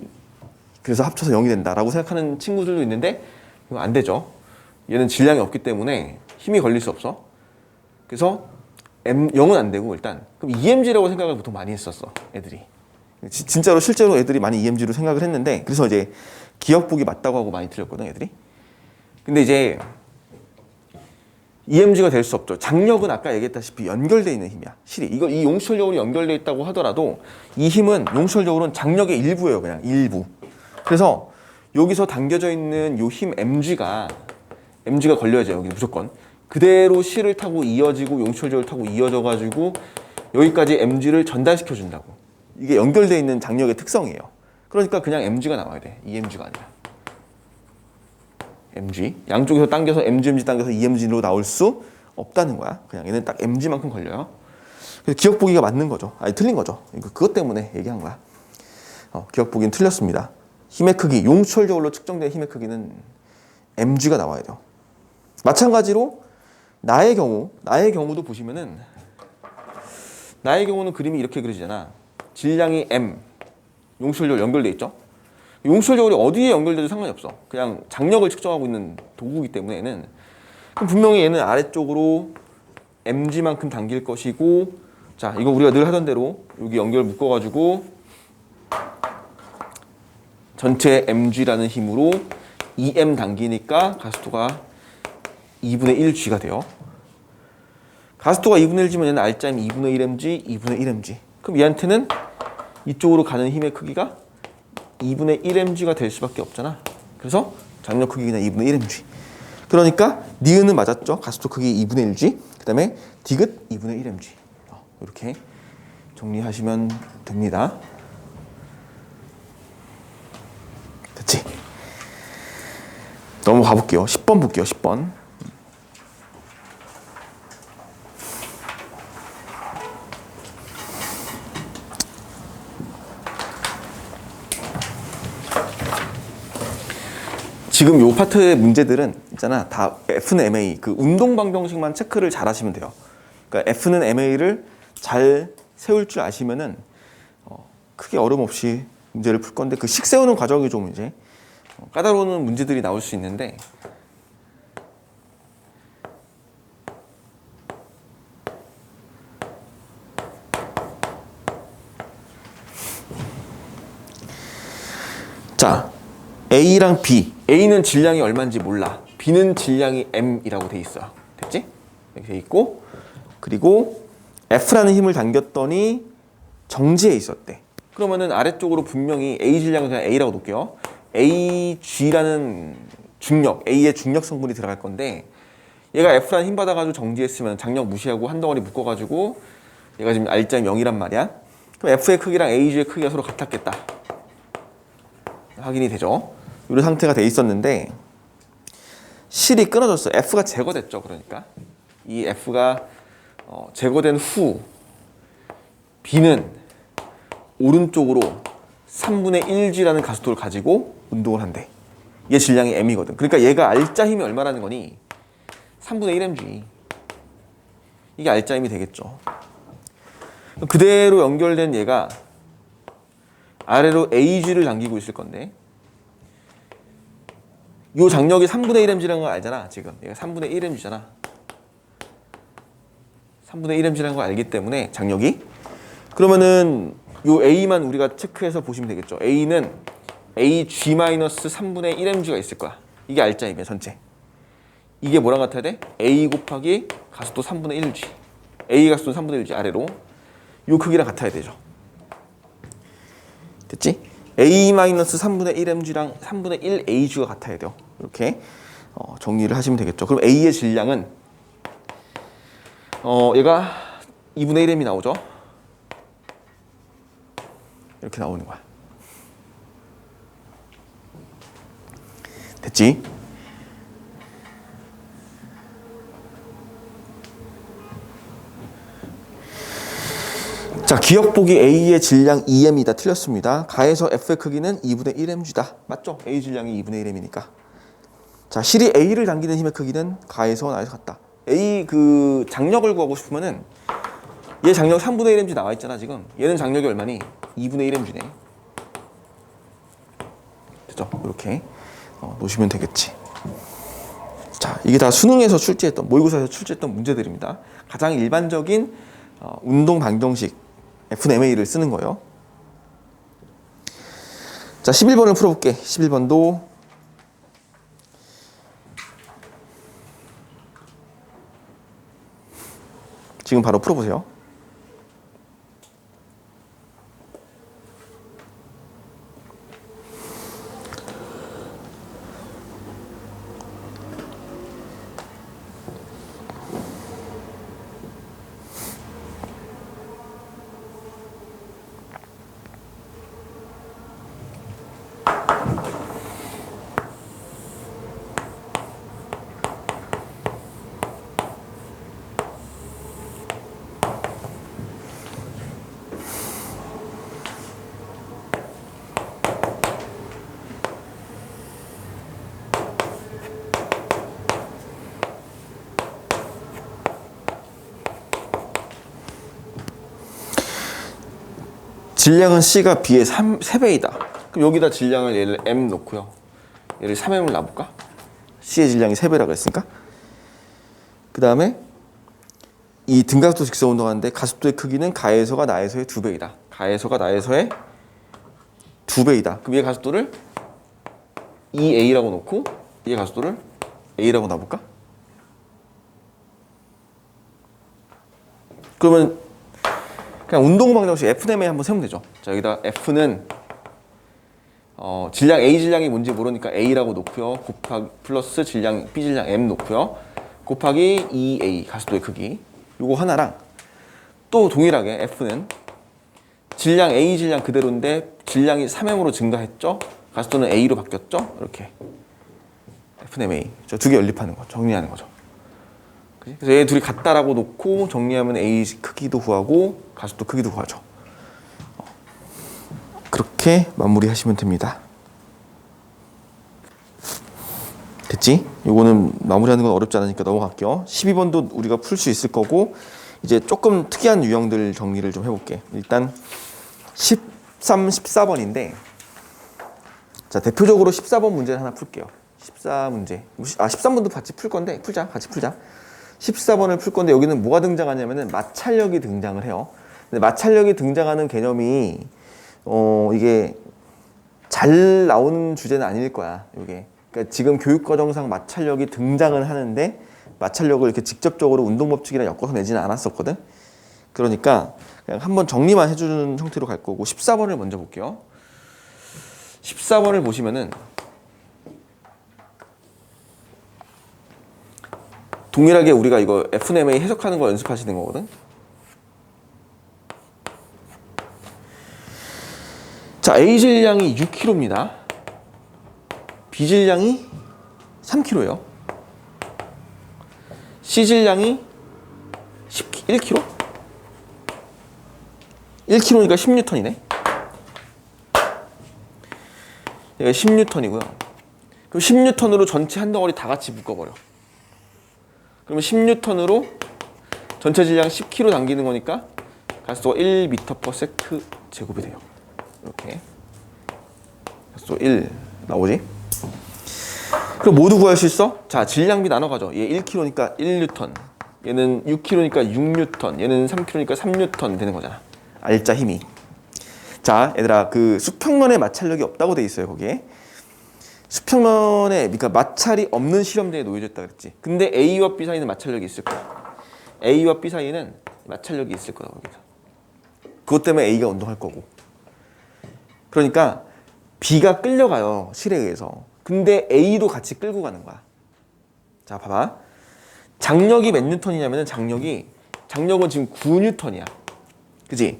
그래서 합쳐서 0이 된다라고 생각하는 친구들도 있는데 이거 안 되죠. 얘는 질량이 없기 때문에 힘이 걸릴 수 없어. 그래서 0은 안 되고 일단 그럼 EMG라고 생각을 보통 많이 했었어, 애들이. 진짜로 실제로 애들이 많이 EMG로 생각을 했는데 그래서 이제 기억 보기 맞다고 하고 많이 틀렸거든, 애들이. 근데 이제 EMG가 될 수 없죠. 장력은 아까 얘기했다시피 연결되어 있는 힘이야, 실이. 이 용수철 저울이 연결되어 있다고 하더라도 이 힘은 용수철 저울은 장력의 일부예요, 그냥 일부. 그래서 여기서 당겨져 있는 요 힘 MG가 걸려야죠, 여기 무조건. 그대로 실을 타고 이어지고 용수철 저울을 타고 이어져 가지고 여기까지 MG를 전달시켜 준다고. 이게 연결되어 있는 장력의 특성이에요. 그러니까 그냥 MG가 나와야 돼, EMG가 아니라. MG. 양쪽에서 당겨서 MG 당겨서 EMG로 나올 수 없다는 거야. 그냥 얘는 딱 MG만큼 걸려요. 그래서 기억 보기가 맞는 거죠. 아니, 틀린 거죠. 그것 때문에 얘기한 거야. 기억 보기는 틀렸습니다. 힘의 크기, 용수철 저울로 측정된 힘의 크기는 MG가 나와야 돼요. 마찬가지로 나의 경우도 보시면은 나의 경우는 그림이 이렇게 그려지잖아. 질량이 M, 용수철 저울 연결돼 있죠. 용수철 저울이 어디에 연결돼도 상관이 없어. 그냥 장력을 측정하고 있는 도구이기 때문에 얘는. 그럼 분명히 얘는 아래쪽으로 mg만큼 당길 것이고, 자, 이거 우리가 늘 하던 대로 여기 연결 묶어가지고 전체 mg라는 힘으로 2m 당기니까 가속도가 2분의 1g가 돼요. 가속도가 2분의 1g면 얘는 R자임 2분의 1mg, 2분의 1mg. 그럼 얘한테는 이쪽으로 가는 힘의 크기가 2분의 1mg가 될 수밖에 없잖아. 그래서 장력 크기가 2분의 1mg. 그러니까 니은은 맞았죠. 가속도 크기 2분의 1g. 그 다음에 디귿 2분의 1mg. 이렇게 정리하시면 됩니다. 됐지? 넘어가 볼게요. 10번 볼게요. 10번. 지금 요 파트의 문제들은 있잖아, 다 F는 MA, 그 운동 방정식만 체크를 잘 하시면 돼요. 그러니까 F는 MA를 잘 세울 줄 아시면은 크게 어려움 없이 문제를 풀 건데 그 식 세우는 과정이 좀 이제 까다로운 문제들이 나올 수 있는데 자, A랑 B. A는 질량이 얼마인지 몰라. B는 질량이 M이라고 돼 있어. 됐지? 이렇게 돼 있고, 그리고 F라는 힘을 당겼더니 정지해 있었대. 그러면은 아래쪽으로 분명히 A 질량을 그냥 A라고 놓을게요. AG라는 중력, A의 중력 성분이 들어갈 건데 얘가 F라는 힘 받아가지고 정지했으면 장력 무시하고 한 덩어리 묶어가지고 얘가 지금 R점이 0이란 말이야. 그럼 F의 크기랑 AG의 크기가 서로 같았겠다. 확인이 되죠. 이런 상태가 돼 있었는데 실이 끊어졌어. F가 제거됐죠. 그러니까 이 F가 제거된 후 B는 오른쪽으로 3분의 1G라는 가속도를 가지고 운동을 한대. 얘 질량이 M이거든. 그러니까 얘가 R자 힘이 얼마라는 거니? 3분의 1mg. 이게 R자 힘이 되겠죠. 그대로 연결된 얘가 아래로 AG를 당기고 있을 건데 이 장력이 3분의 1mg라는 걸 알잖아. 지금 얘가 3분의 1mg잖아. 3분의 1mg라는 걸 알기 때문에 장력이 그러면은 요 A만 우리가 체크해서 보시면 되겠죠. A는 AG-3분의 1mg가 있을 거야. 이게 R자임이야 전체. 이게 뭐랑 같아야 돼? A 곱하기 가속도 3분의 1g. A 가속도 3분의 1g 아래로 요 크기랑 같아야 되죠. 됐지? A-3분의 1mg랑 3분의 1 AG가 같아야 돼요. 이렇게 정리를 하시면 되겠죠. 그럼 A의 질량은 얘가 2분의 1m이 나오죠. 이렇게 나오는 거야. 됐지? 자, 기억보기 A의 질량 2m이다. 틀렸습니다. 가에서 F의 크기는 2분의 1mg다. 맞죠? A 질량이 2분의 1m이니까. 자, 실이 A를 당기는 힘의 크기는 가에서 나에서 같다. A 그 장력을 구하고 싶으면은 얘 장력 3분의 1mg 나와 있잖아 지금. 얘는 장력이 얼마니? 2분의 1mg네. 됐죠? 이렇게 놓으시면 되겠지. 자, 이게 다 수능에서 출제했던 모의고사에서 출제했던 문제들입니다. 가장 일반적인 운동 방정식 FMA를 쓰는 거예요. 자, 11번을 풀어볼게. 11번도 지금 바로 풀어보세요. 질량은 C가 B의 3배이다. 그럼 여기다 질량을 얘를 M 놓고요. 얘를 3M을 놔볼까? C의 질량이 3배라고 했으니까. 그 다음에 이 등가속도 직선 운동하는데 가속도의 크기는 가에서가 나에서의 2배이다. 가에서가 나에서의 2배이다. 그럼 얘 가속도를 EA라고 놓고 얘 가속도를 A라고 놔볼까? 그러면 그냥 운동 방정식 Fm 한번 세우면 되죠. 자, 여기다 F는 질량 A 질량이 뭔지 모르니까 A라고 놓고요. 곱하기 플러스 질량 B 질량 M 놓고요. 곱하기 EA 가속도의 크기. 요거 하나랑 또 동일하게 F는 질량 A 질량 그대로인데 질량이 3M으로 증가했죠. 가속도는 A로 바뀌었죠. 이렇게 FMA 저 두 개 연립하는 거 정리하는 거죠. 그래서 얘 둘이 같다라고 놓고 정리하면 A 크기도 구하고 가속도 크기도 구하죠. 그렇게 마무리하시면 됩니다. 됐지? 요거는 마무리하는 건 어렵지 않으니까 넘어갈게요. 12번도 우리가 풀 수 있을 거고 이제 조금 특이한 유형들 정리를 좀 해볼게. 일단 13, 14번인데 자, 대표적으로 14번 문제를 하나 풀게요. 14문제. 13번도 같이 풀 건데 같이 풀자. 14번을 풀 건데 여기는 뭐가 등장하냐면은 마찰력이 등장을 해요. 근데 마찰력이 등장하는 개념이 이게 잘 나오는 주제는 아닐 거야. 이게 그러니까 지금 교육과정상 마찰력이 등장은 하는데 마찰력을 이렇게 직접적으로 운동법칙이랑 엮어서 내지는 않았었거든. 그러니까 그냥 한번 정리만 해주는 형태로 갈 거고 14번을 먼저 볼게요. 14번을 보시면은 동일하게 우리가 이거 FNMA 해석하는 거 연습하시는 거거든. 자, A 질량이 6kg입니다. B 질량이 3kg예요. C 질량이 1kg? 1kg니까 10N이네. 얘가 10N이고요. 그럼 10N으로 전체 한 덩어리 다 같이 묶어버려. 그러면 10N으로 전체 질량 10kg 당기는 거니까 가속도가 1m/s 제곱이 돼요. 이렇게 가속도 1 나오지? 그럼 모두 구할 수 있어? 자, 질량비 나눠가죠. 얘 1kg니까 1N, 얘는 6kg니까 6N, 얘는 3kg니까 3N 되는 거잖아. 알짜 힘이. 자, 얘들아, 그 수평면에 마찰력이 없다고 돼 있어요, 거기에. 수평면에, 그러니까 마찰이 없는 실험대에 놓여져 있다 그랬지. 근데 A와 B 사이는 마찰력이 있을 거야. A와 B 사이는 마찰력이 있을 거다, 거기서. 그것 때문에 A가 운동할 거고. 그러니까 B가 끌려가요, 실에 의해서. 근데 A도 같이 끌고 가는 거야. 자, 봐봐. 장력이 몇 뉴턴이냐면은 장력은 지금 9뉴턴이야. 그지?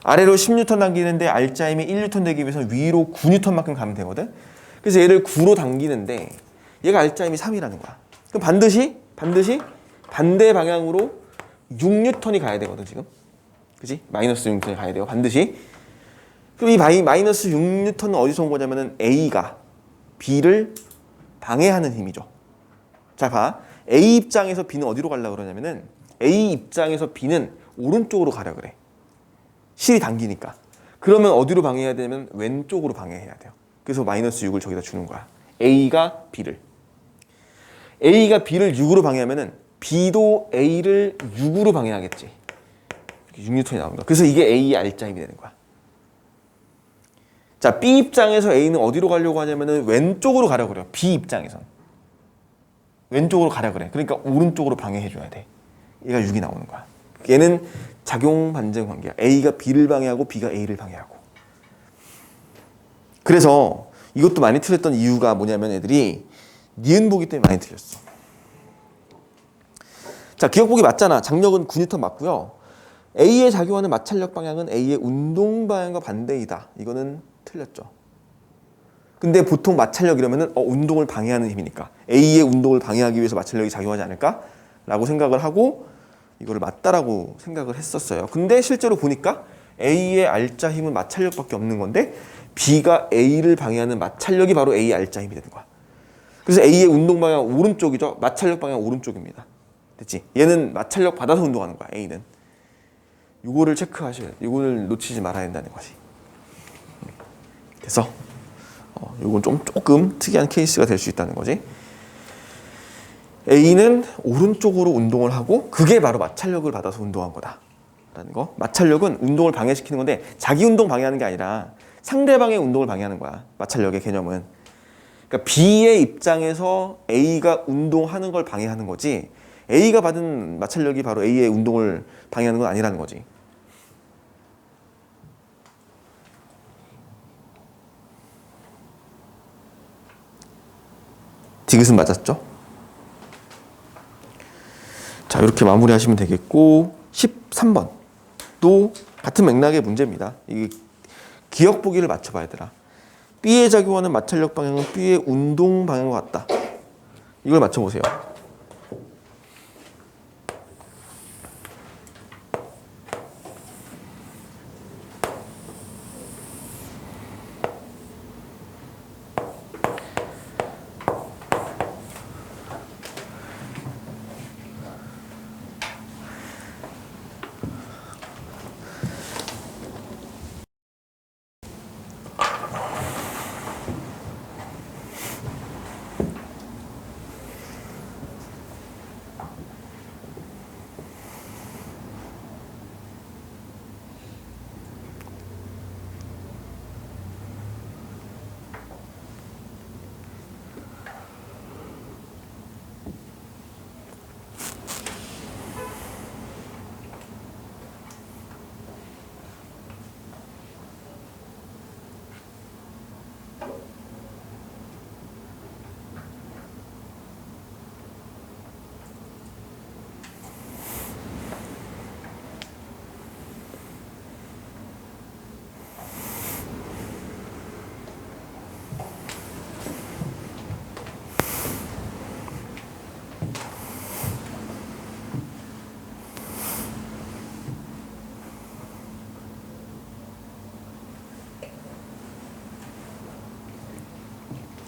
아래로 10뉴턴 당기는데 알짜 힘이 1뉴턴 되기 위해서 위로 9뉴턴만큼 가면 되거든. 그래서 얘를 9로 당기는데 얘가 알짜 힘이 3이라는 거야. 그럼 반드시 반대 방향으로 6뉴턴이 가야 되거든, 지금. 그지? 마이너스 6뉴턴이 가야 돼요, 반드시. 그럼 이 마이너스 6뉴턴은 어디서 온 거냐면은 A가 B를 방해하는 힘이죠. 자, 봐. A 입장에서 B는 어디로 가려고 그러냐면은 A 입장에서 B는 오른쪽으로 가려 그래. 실이 당기니까. 그러면 어디로 방해해야 되냐면 왼쪽으로 방해해야 돼요. 그래서 마이너스 6을 저기다 주는 거야. A가 B를 6으로 방해하면은 B도 A를 6으로 방해하겠지. 이렇게 6뉴턴이 나오는 거야. 그래서 이게 A의 알짜 힘이 되는 거야. 자, B 입장에서 A는 어디로 가려고 하냐면은 왼쪽으로 가려고 그래요. B 입장에선. 왼쪽으로 가려 그래. 그러니까 오른쪽으로 방해해줘야 돼. 얘가 6이 나오는 거야. 얘는 작용 반증 관계야. A가 B를 방해하고 B가 A를 방해하고. 그래서 이것도 많이 틀렸던 이유가 뭐냐면 애들이 니은 보기 때문에 많이 틀렸어. 자, 기억 보기 맞잖아. 장력은 9N 맞고요. A에 작용하는 마찰력 방향은 A의 운동 방향과 반대이다. 이거는 틀렸죠. 근데 보통 마찰력 이러면은 운동을 방해하는 힘이니까 A의 운동을 방해하기 위해서 마찰력이 작용하지 않을까? 라고 생각을 하고 이거를 맞다라고 생각을 했었어요. 근데 실제로 보니까 A의 알짜 힘은 마찰력밖에 없는 건데 B가 A를 방해하는 마찰력이 바로 A의 알짜 힘이 되는 거야. 그래서 A의 운동 방향 오른쪽이죠. 마찰력 방향 오른쪽입니다. 됐지? 얘는 마찰력 받아서 운동하는 거야, A는. 이거를 체크하셔야 돼. 이거를 놓치지 말아야 된다는 거지. 됐어? 이건 조금 특이한 케이스가 될 수 있다는 거지. A는 오른쪽으로 운동을 하고 그게 바로 마찰력을 받아서 운동한 거다라는 거. 마찰력은 운동을 방해시키는 건데 자기 운동 방해하는 게 아니라 상대방의 운동을 방해하는 거야. 마찰력의 개념은. 그러니까 B의 입장에서 A가 운동하는 걸 방해하는 거지 A가 받은 마찰력이 바로 A의 운동을 방해하는 건 아니라는 거지. 디귿은 맞았죠? 자, 이렇게 마무리하시면 되겠고 13번도 같은 맥락의 문제입니다. 이 기억 보기를 맞춰봐야 되라. B에 작용하는 마찰력 방향은 B의 운동 방향과 같다. 이걸 맞춰보세요.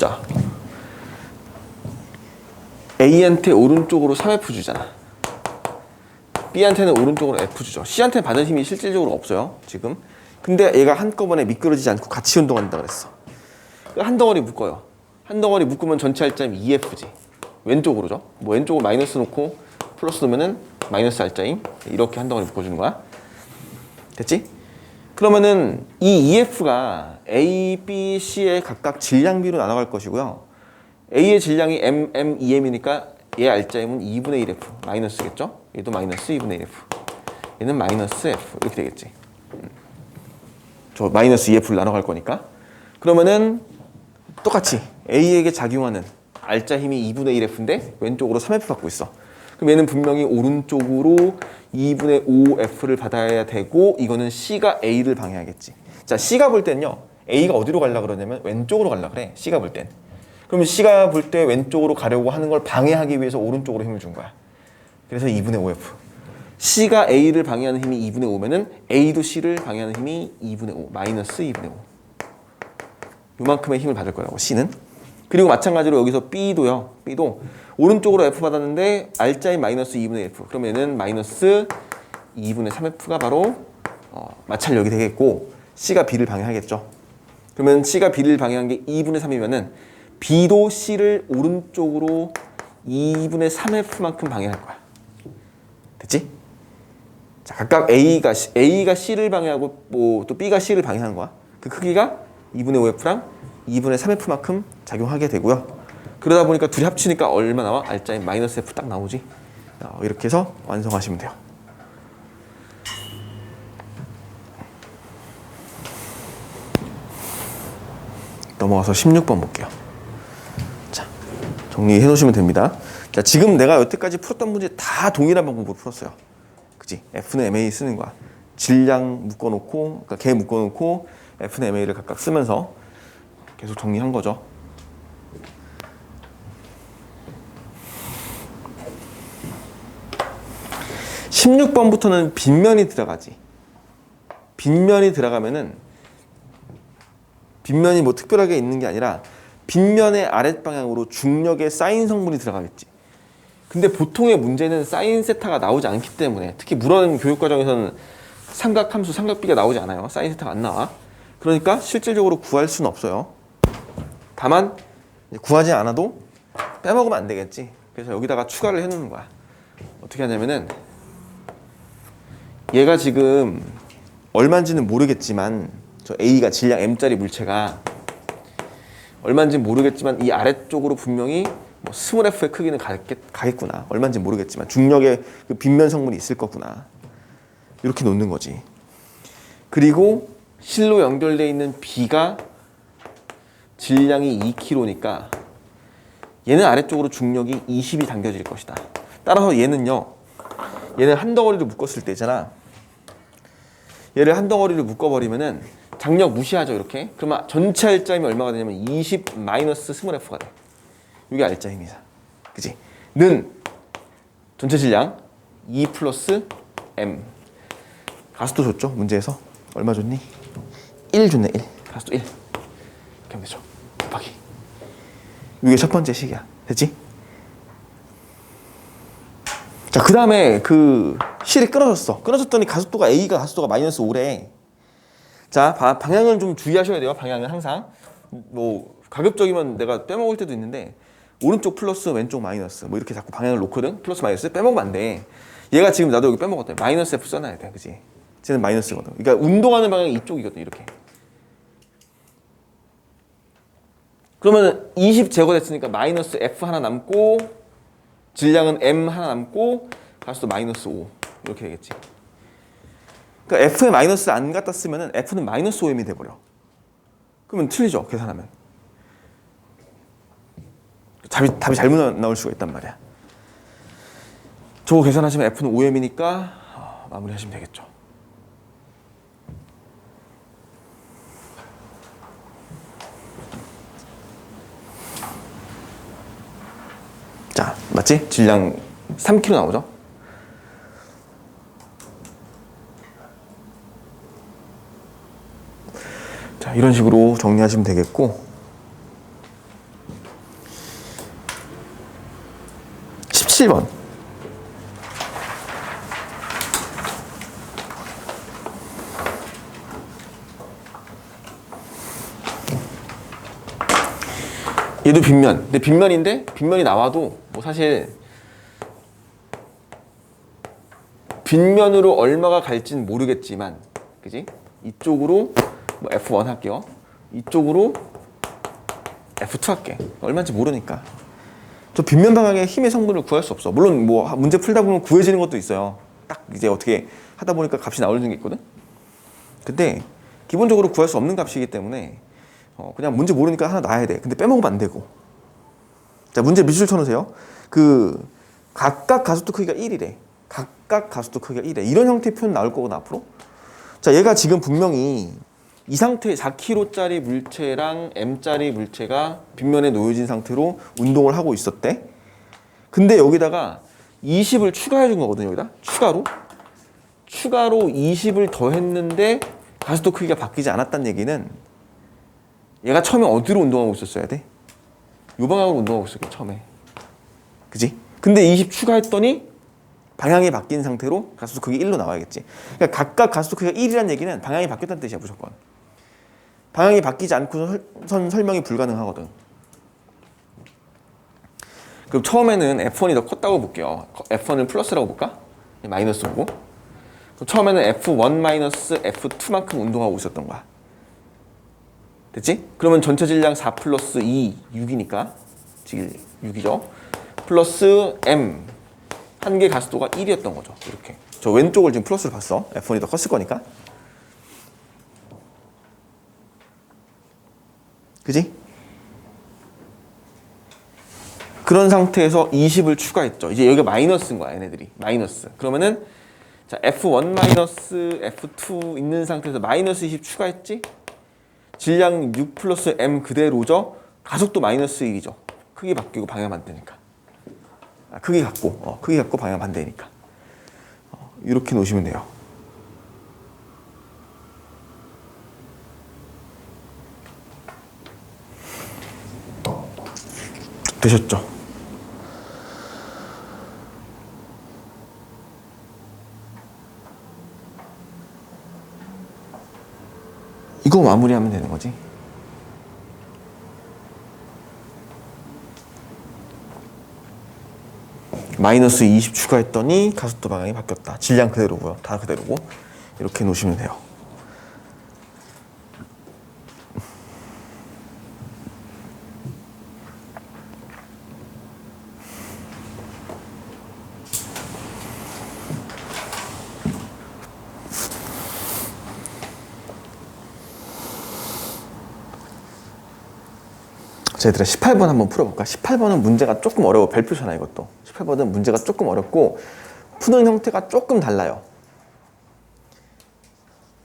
자, A한테 오른쪽으로 3F 주잖아. B한테는 오른쪽으로 F 주죠. C한테는 받은 힘이 실질적으로 없어요, 지금. 근데 얘가 한꺼번에 미끄러지지 않고 같이 운동한다 그랬어. 한 덩어리 묶어요. 한 덩어리 묶으면 전체 알짜임 2F지. 왼쪽으로죠. 뭐 왼쪽으로 마이너스 놓고 플러스 놓으면은 마이너스 알짜임. 이렇게 한 덩어리 묶어주는 거야. 됐지? 그러면은 이 EF가 A, B, C의 각각 질량비로 나눠갈 것이고요. A의 질량이 M, M, 2M이니까 얘 알짜임은 2분의 1F 마이너스겠죠? 얘도 마이너스 2분의 1F. 얘는 마이너스 F 이렇게 되겠지. 저 마이너스 2F를 나눠갈 거니까. 그러면은 똑같이 A에게 작용하는 알짜 힘이 2분의 1F인데 왼쪽으로 3F 받고 있어. 그럼 얘는 분명히 오른쪽으로 2분의 5F를 받아야 되고 이거는 C가 A를 방해하겠지. 자, C가 볼 때는요. A가 어디로 가려고 그러냐면 왼쪽으로 가려고 그래. C가 볼 땐. 그러면 C가 볼 때 왼쪽으로 가려고 하는 걸 방해하기 위해서 오른쪽으로 힘을 준 거야. 그래서 2분의 5F. C가 A를 방해하는 힘이 2분의 5면은 A도 C를 방해하는 힘이 2분의 5, 마이너스 2분의 5. 요만큼의 힘을 받을 거라고, C는. 그리고 마찬가지로 여기서 B도요. B도 오른쪽으로 F 받았는데 알짜인 마이너스 2분의 F. 그러면 얘는 마이너스 2분의 3F가 바로 마찰력이 되겠고 C가 B를 방해하겠죠. 그러면 C가 B를 방해한 게 2분의 3이면은 B도 C를 오른쪽으로 2분의 3F만큼 방해할 거야. 됐지? 자, 각각 A가 C를 방해하고 뭐 또 B가 C를 방해하는 거야. 그 크기가 2분의 5F랑 2분의 3F만큼 작용하게 되고요. 그러다 보니까 둘이 합치니까 얼마 나와? 알짜인 마이너스 F 딱 나오지. 이렇게 해서 완성하시면 돼요. 넘어가서 16번 볼게요. 자, 정리해 놓으시면 됩니다. 자, 지금 내가 여태까지 풀었던 문제 다 동일한 방법으로 풀었어요. 그치? F는 MA 쓰는 거야. 질량 묶어놓고, 그러니까 개 묶어놓고 F는 MA를 각각 쓰면서 계속 정리한 거죠. (16번부터는) 빗면이 들어가지. 빗면이 들어가면은 빗면이 뭐 특별하게 있는 게 아니라 빗면의 아랫방향으로 중력의 사인 성분이 들어가겠지. 근데 보통의 문제는 사인 세타가 나오지 않기 때문에, 특히 물원 교육 과정에서는 삼각함수, 삼각비가 나오지 않아요. 사인 세타가 안 나와. 그러니까 실질적으로 구할 수는 없어요. 다만 구하지 않아도 빼먹으면 안 되겠지. 그래서 여기다가 추가를 해놓는 거야. 어떻게 하냐면은 얘가 지금 얼마인지는 모르겠지만 저 A가 질량 M짜리 물체가 얼마인지는 모르겠지만 이 아래쪽으로 분명히 뭐 스몰 F의 크기는 가겠구나. 얼마인지는 모르겠지만 중력의 그 빗면 성분이 있을 거구나. 이렇게 놓는 거지. 그리고 실로 연결되어 있는 B가 질량이 2kg니까 얘는 아래쪽으로 중력이 20이 당겨질 것이다. 따라서 얘는 한 덩어리를 묶었을 때잖아. 얘를 한 덩어리를 묶어버리면은 장력 무시하죠, 이렇게. 그러면 전체 알짜힘이 얼마가 되냐면 20 마이너스 스몰 F가 돼. 이게 알짜힘이다. 그치? 는 전체 질량 2 플러스 M. 가수도 줬죠, 문제에서. 얼마 줬니? 1 줬네, 1. 가수도 1. 이렇게 하면 되죠. 곱하기. 이게 첫 번째 식이야. 됐지? 자, 그 다음에 그 실이 끊어졌어. 끊어졌더니 A가 가속도가 마이너스 5래. 자, 방향은 좀 주의하셔야 돼요. 방향은 항상. 뭐, 가급적이면 내가 빼먹을 때도 있는데, 오른쪽 플러스, 왼쪽 마이너스. 뭐 이렇게 자꾸 방향을 놓거든? 플러스, 마이너스. 빼먹으면 안 돼. 얘가 지금 나도 여기 빼먹었대. 마이너스 F 써놔야 돼. 그지? 쟤는 마이너스거든. 그러니까 운동하는 방향이 이쪽이거든. 이렇게. 그러면 20 제거됐으니까 마이너스 F 하나 남고, 질량은 M 하나 남고, 가속도 마이너스 5. 이렇게 되겠지. 그러니까 F에 마이너스 안 갖다 쓰면은 F는 마이너스 5M이 돼버려. 그러면 틀리죠, 계산하면. 답이 잘못 나올 수가 있단 말이야. 저거 계산하시면 F는 5M이니까 마무리하시면 되겠죠. 자, 맞지? 질량 3kg 나오죠? 자, 이런 식으로 정리하시면 되겠고, 17번. 얘도 빗면. 근데 빗면인데 빗면이 나와도 뭐 사실 빗면으로 얼마가 갈지는 모르겠지만, 그지? 이쪽으로 뭐 F1 할게요. 이쪽으로 F2 할게. 얼마인지 모르니까. 저 빗면 방향의 힘의 성분을 구할 수 없어. 물론 뭐 문제 풀다 보면 구해지는 것도 있어요. 딱 이제 어떻게 하다 보니까 값이 나오는 게 있거든. 근데 기본적으로 구할 수 없는 값이기 때문에 그냥 문제 모르니까 하나 놔야 돼. 근데 빼먹으면 안 되고. 자, 문제 밑줄 쳐놓으세요. 그 각각 가속도 크기가 1이래. 각각 가속도 크기가 1에. 이런 형태의 표현 나올 거거든 앞으로. 자, 얘가 지금 분명히 이 상태 4kg짜리 물체랑 M짜리 물체가 빗면에 놓여진 상태로 운동을 하고 있었대. 근데 여기다가 20을 추가해 준 거거든. 여기다 추가로 20을 더했는데 가속도 크기가 바뀌지 않았다는 얘기는 얘가 처음에 어디로 운동하고 있었어야 돼? 요 방향으로 운동하고 있었겠 처음에. 그지? 근데 20 추가했더니 방향이 바뀐 상태로 가속도 크기 1로 나와야겠지. 그러니까 각각 가속도 크기가 1이라는 얘기는 방향이 바뀌었다는 뜻이야, 무조건. 방향이 바뀌지 않고선 설명이 불가능하거든. 그럼 처음에는 F1이 더 컸다고 볼게요. F1을 플러스라고 볼까? 마이너스 보고. 그럼 처음에는 F1 마이너스 F2만큼 운동하고 있었던 거야. 됐지? 그러면 전체 질량 4 플러스 2, 6이니까 6이죠. 플러스 M 한 개 가속도가 1이었던 거죠. 이렇게. 저 왼쪽을 지금 플러스로 봤어. F1이 더 컸을 거니까. 그지? 그런 상태에서 20을 추가했죠. 이제 여기가 마이너스인 거야, 얘네들이. 마이너스. 그러면은 자, F1 마이너스 F2 있는 상태에서 마이너스 20 추가했지? 질량 6 플러스 M 그대로죠? 가속도 마이너스 1이죠. 크기 바뀌고 방향 반대니까. 크기 갖고 방향 반대니까. 이렇게 놓으시면 돼요. 되셨죠? 이거 마무리하면 되는 거지. 마이너스 20 추가했더니 가속도 방향이 바뀌었다. 질량 그대로고요. 다 그대로고. 이렇게 놓으시면 돼요. 자, 얘들아 18번 한번 풀어볼까? 18번은 문제가 조금 어려워. 별표잖아 이것도. 18번은 문제가 조금 어렵고 푸는 형태가 조금 달라요.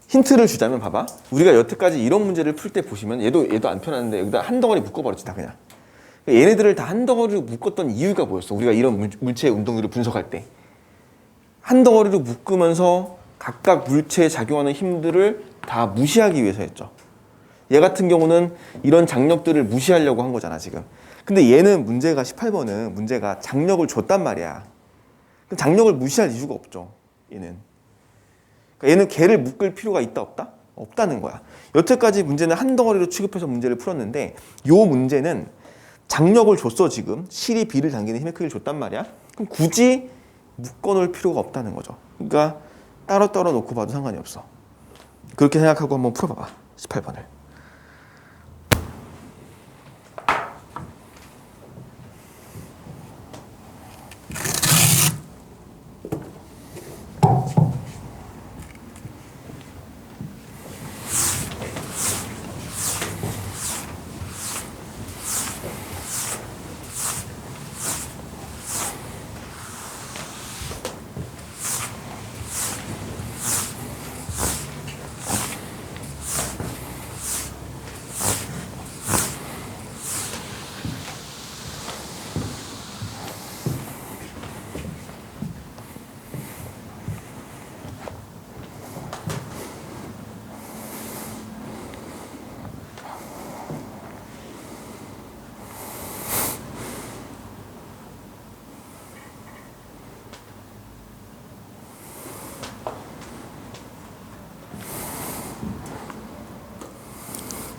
힌트를 주자면 봐봐. 우리가 여태까지 이런 문제를 풀 때 보시면 얘도 안 펴놨는데 여기다 한 덩어리 묶어버렸지 다 그냥. 얘네들을 다 한 덩어리로 묶었던 이유가 뭐였어? 우리가 이런 물체의 운동률을 분석할 때. 한 덩어리로 묶으면서 각각 물체에 작용하는 힘들을 다 무시하기 위해서였죠. 얘 같은 경우는 이런 장력들을 무시하려고 한 거잖아 지금. 근데 얘는 문제가 18번은 문제가 장력을 줬단 말이야. 그럼 장력을 무시할 이유가 없죠. 얘는. 그러니까 얘는 걔를 묶을 필요가 있다 없다? 없다는 거야. 여태까지 문제는 한 덩어리로 취급해서 문제를 풀었는데 요 문제는 장력을 줬어 지금. 실이 B를 당기는 힘의 크기를 줬단 말이야. 그럼 굳이 묶어놓을 필요가 없다는 거죠. 그러니까 따로 놓고 봐도 상관이 없어. 그렇게 생각하고 한번 풀어봐봐. 18번을.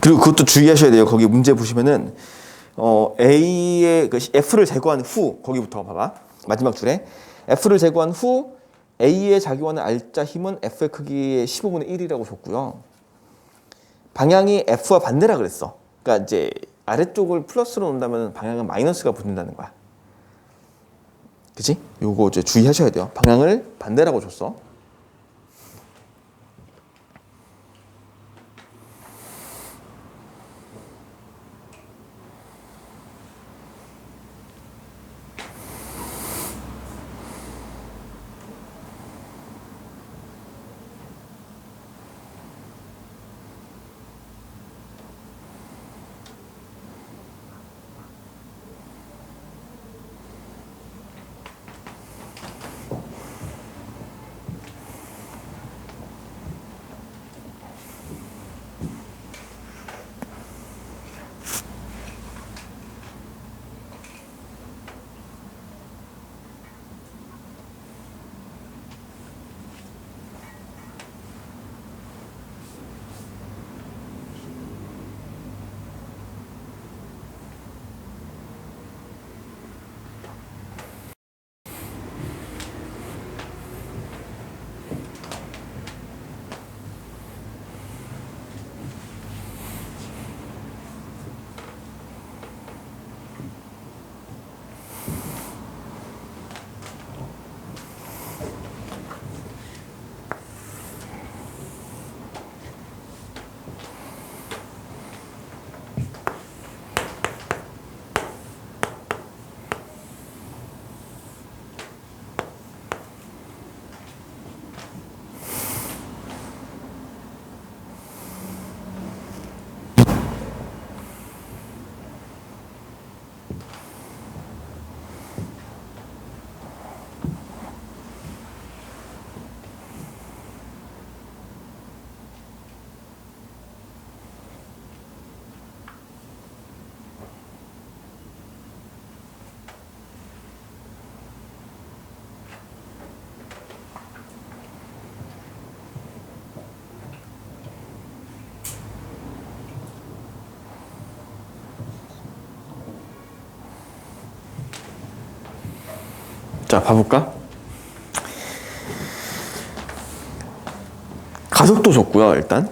그리고 그것도 주의하셔야 돼요. 거기 문제 보시면은 A의 그 F를 제거한 후 거기부터 봐봐. 마지막 줄에 F를 제거한 후 A에 작용하는 알자 힘은 F의 크기의 15분의 1이라고 줬고요. 방향이 F와 반대라 그랬어. 그러니까 이제 아래쪽을 플러스로 놓는다면 방향은 마이너스가 붙는다는 거야. 그치? 요거 이제 주의하셔야 돼요. 방향을 반대라고 줬어. 자, 봐볼까? 가속도 줬고요, 일단.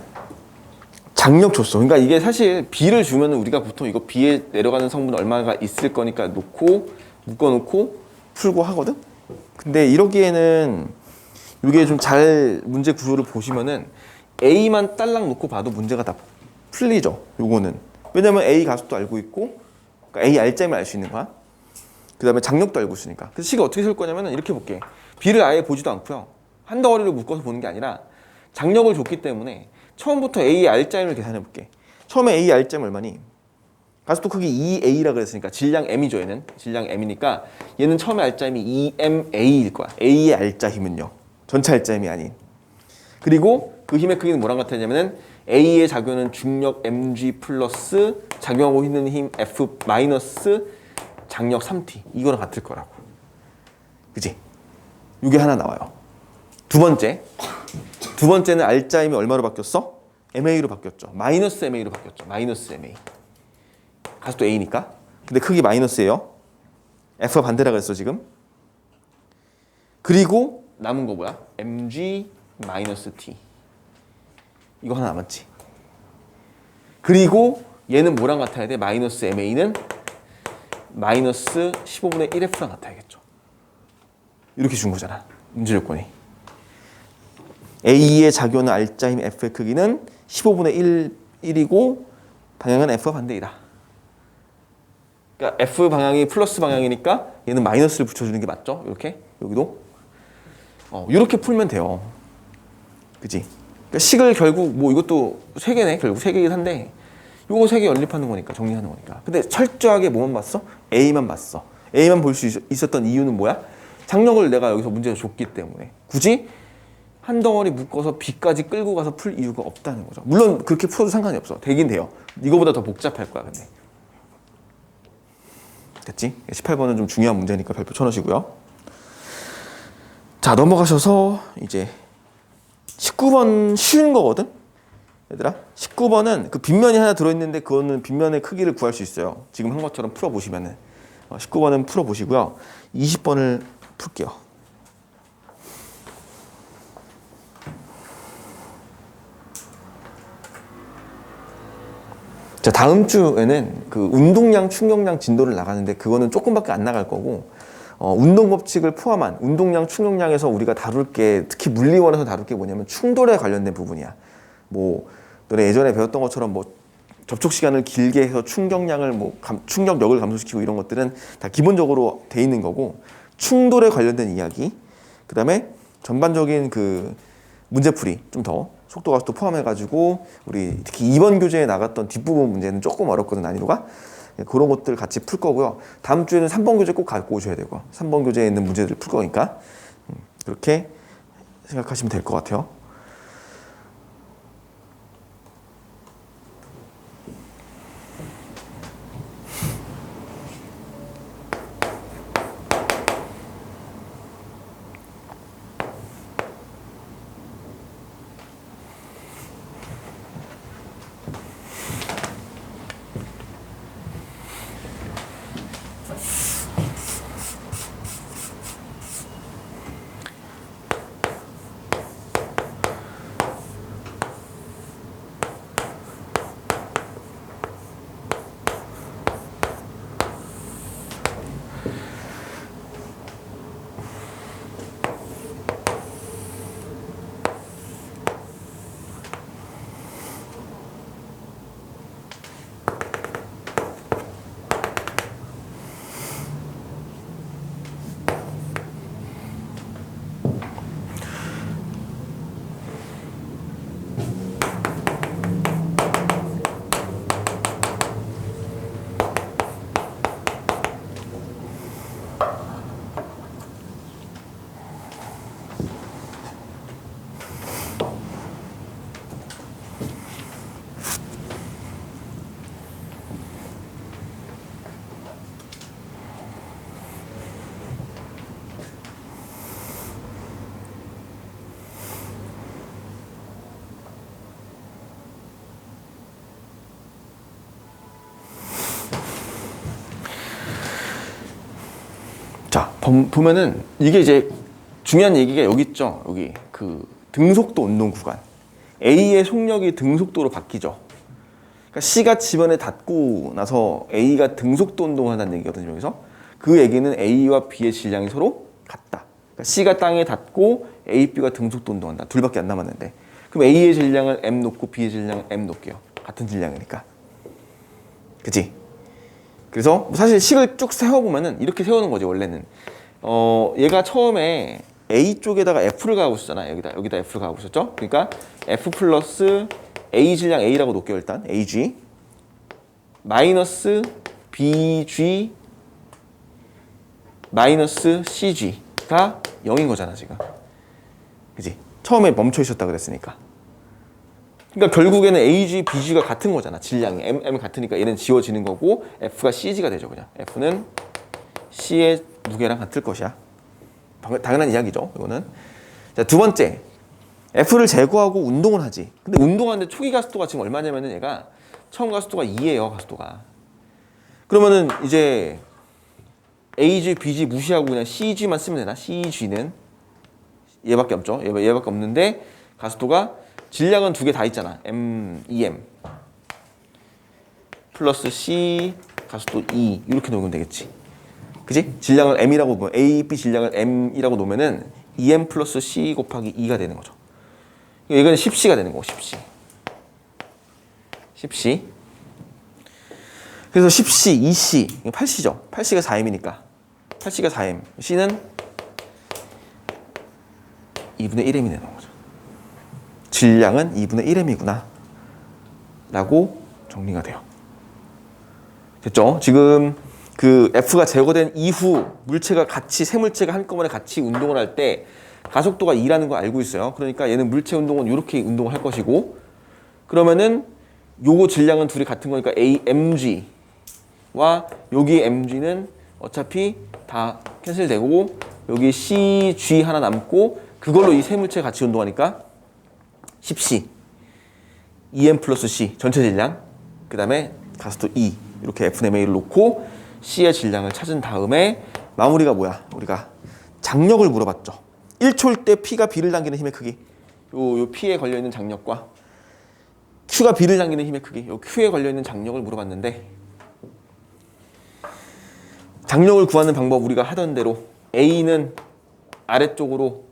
장력 줬어. 그러니까 이게 사실 B를 주면 우리가 보통 이거 B에 내려가는 성분 얼마가 있을 거니까 놓고, 묶어놓고, 풀고 하거든? 근데 이러기에는 이게 좀 잘 문제 구조를 보시면은 A만 딸랑 놓고 봐도 문제가 다 풀리죠, 요거는. 왜냐면 A 가속도 알고 있고, 그러니까 A 알점을 알 수 있는 거야. 그 다음에 장력도 알고 있으니까. 그래서 식을 어떻게 쓸 거냐면 이렇게 볼게. B를 아예 보지도 않고요. 한 덩어리로 묶어서 보는 게 아니라 장력을 줬기 때문에 처음부터 A의 R자임을 계산해 볼게. 처음에 A R자임 얼마니? 가속도 크기 2A라 그랬으니까 질량 M이죠, 얘는. 질량 M이니까 얘는 처음에 R자임이 2MA일 거야. A의 R자 힘은요. 전체 R자임이 아닌. 그리고 그 힘의 크기는 뭐랑 같았냐면은 A의 작용은 중력 mg 플러스 작용하고 있는 힘 F 마이너스 장력 3t 이거랑 같을 거라고. 그치? 이게 하나 나와요. 두 번째는 R자임이 얼마로 바뀌었어? MA로 바뀌었죠. 마이너스 MA로 바뀌었죠. 마이너스 MA. 가속도 A니까. 근데 크기 마이너스예요. F가 반대라 그랬어 지금. 그리고 남은 거 뭐야? mg 마이너스 t. 이거 하나 남았지. 그리고 얘는 뭐랑 같아야 돼? 마이너스 MA는 마이너스 15분의 1F랑 같아야겠죠. 이렇게 준 거잖아. 문제 조건이. A의 작용은 R자임 F의 크기는 15분의 1이고 방향은 F와 반대이다. 그러니까 F 방향이 플러스 방향이니까 얘는 마이너스를 붙여주는 게 맞죠? 이렇게 여기도 이렇게 풀면 돼요. 그지? 그러니까 식을 결국 뭐 이것도 세 개네. 결국 세 개긴 한데 요거 세 개 연립하는 거니까 정리하는 거니까. 근데 철저하게 뭐만 봤어? A만 봤어. A만 볼 수 있었던 이유는 뭐야? 장력을 내가 여기서 문제에서 줬기 때문에 굳이 한 덩어리 묶어서 B까지 끌고 가서 풀 이유가 없다는 거죠. 물론 그렇게 풀어도 상관이 없어. 되긴 돼요. 이거보다 더 복잡할 거야 근데. 됐지? 18번은 좀 중요한 문제니까 별표 쳐놓으시고요. 자, 넘어가셔서 이제 19번 쉬운 거거든? 얘들아 19번은 그 빗면이 하나 들어있는데 그거는 빗면의 크기를 구할 수 있어요. 지금 한 것처럼 풀어보시면은 19번은 풀어보시고요. 20번을 풀게요. 자, 다음 주에는 그 운동량, 충격량 진도를 나가는데 그거는 조금밖에 안 나갈 거고 운동 법칙을 포함한 운동량, 충격량에서 우리가 다룰 게 특히 물리원에서 다룰 게 뭐냐면 충돌에 관련된 부분이야. 뭐 너네 예전에 배웠던 것처럼 뭐 접촉 시간을 길게 해서 충격량을 충격력을 감소시키고 이런 것들은 다 기본적으로 돼 있는 거고 충돌에 관련된 이야기, 그다음에 전반적인 그 문제풀이 좀 더 속도 가속도 포함해가지고 우리 특히 2번 교재에 나갔던 뒷부분 문제는 조금 어렵거든 난이도가. 그런 것들 같이 풀 거고요. 다음 주에는 3번 교재 꼭 갖고 오셔야 되고 3번 교재에 있는 문제들 풀 거니까 그렇게 생각하시면 될 것 같아요. 자, 보면은 이게 이제 중요한 얘기가 여기 있죠. 여기 그 등속도 운동 구간. A의 속력이 등속도로 바뀌죠. 그러니까 C가 지면에 닿고 나서 A가 등속도 운동을 한다는 얘기거든요. 여기서 그 얘기는 A와 B의 질량이 서로 같다. 그러니까 C가 땅에 닿고 A, B가 등속도 운동한다. 둘밖에 안 남았는데. 그럼 A의 질량을 M 놓고 B의 질량을 M 놓을게요. 같은 질량이니까. 그치? 그래서 사실 식을 쭉 세워보면은 이렇게 세우는 거지 원래는. 얘가 처음에 A 쪽에다가 F를 가하고 있었잖아. 여기다 F를 가하고 있었죠. 그러니까 F 플러스 A 질량 A라고 놓을게요. 일단 AG 마이너스 BG 마이너스 CG가 0인 거잖아 지금. 그치? 처음에 멈춰 있었다 그랬으니까. 그러니까 결국에는 AG, BG가 같은 거잖아. 질량이 M 같으니까 얘는 지워지는 거고 F가 CG가 되죠. 그냥 F는 C의 무게랑 같을 것이야. 당연한 이야기죠. 이거는. 자, 두 번째, F를 제거하고 운동을 하지. 근데 운동하는데 초기 가속도가 지금 얼마냐면은 얘가 처음 가속도가 2예요. 가속도가. 그러면은 이제 AG, BG 무시하고 그냥 CG만 쓰면 되나? CG는 얘밖에 없죠. 얘밖에 없는데 가속도가 질량은 두 개 다 있잖아. M, EM 플러스 C 가속도 E 이렇게 놓으면 되겠지. 그치? 질량을 M이라고 보면 A, B 질량을 M이라고 놓으면은 EM 플러스 C 곱하기 E가 되는 거죠. 이건 10C가 되는 거고 10C. 10C. 그래서 10C, 2C, 8C죠. 8C가 4M이니까. 8C가 4M. C는 2분의 1M이 되는 거죠. 질량은 2분의 1M이구나 라고 정리가 돼요. 됐죠? 지금 그 F가 제거된 이후 물체가 같이 세 물체가 한꺼번에 같이 운동을 할 때 가속도가 2라는 거 알고 있어요. 그러니까 얘는 물체 운동은 이렇게 운동을 할 것이고 그러면은 요거 질량은 둘이 같은 거니까 AMG와 여기 MG는 어차피 다 캔슬되고 여기 CG 하나 남고 그걸로 이 세 물체가 같이 운동하니까 10C EM 플러스 C 전체 질량, 그 다음에 가속도 E 이렇게 FNMA를 놓고 C의 질량을 찾은 다음에 마무리가 뭐야? 우리가 장력을 물어봤죠. 1초일 때 P가 B를 당기는 힘의 크기, 요 P에 걸려있는 장력과 Q가 B를 당기는 힘의 크기, 요 Q에 걸려있는 장력을 물어봤는데, 장력을 구하는 방법 우리가 하던 대로 A는 아래쪽으로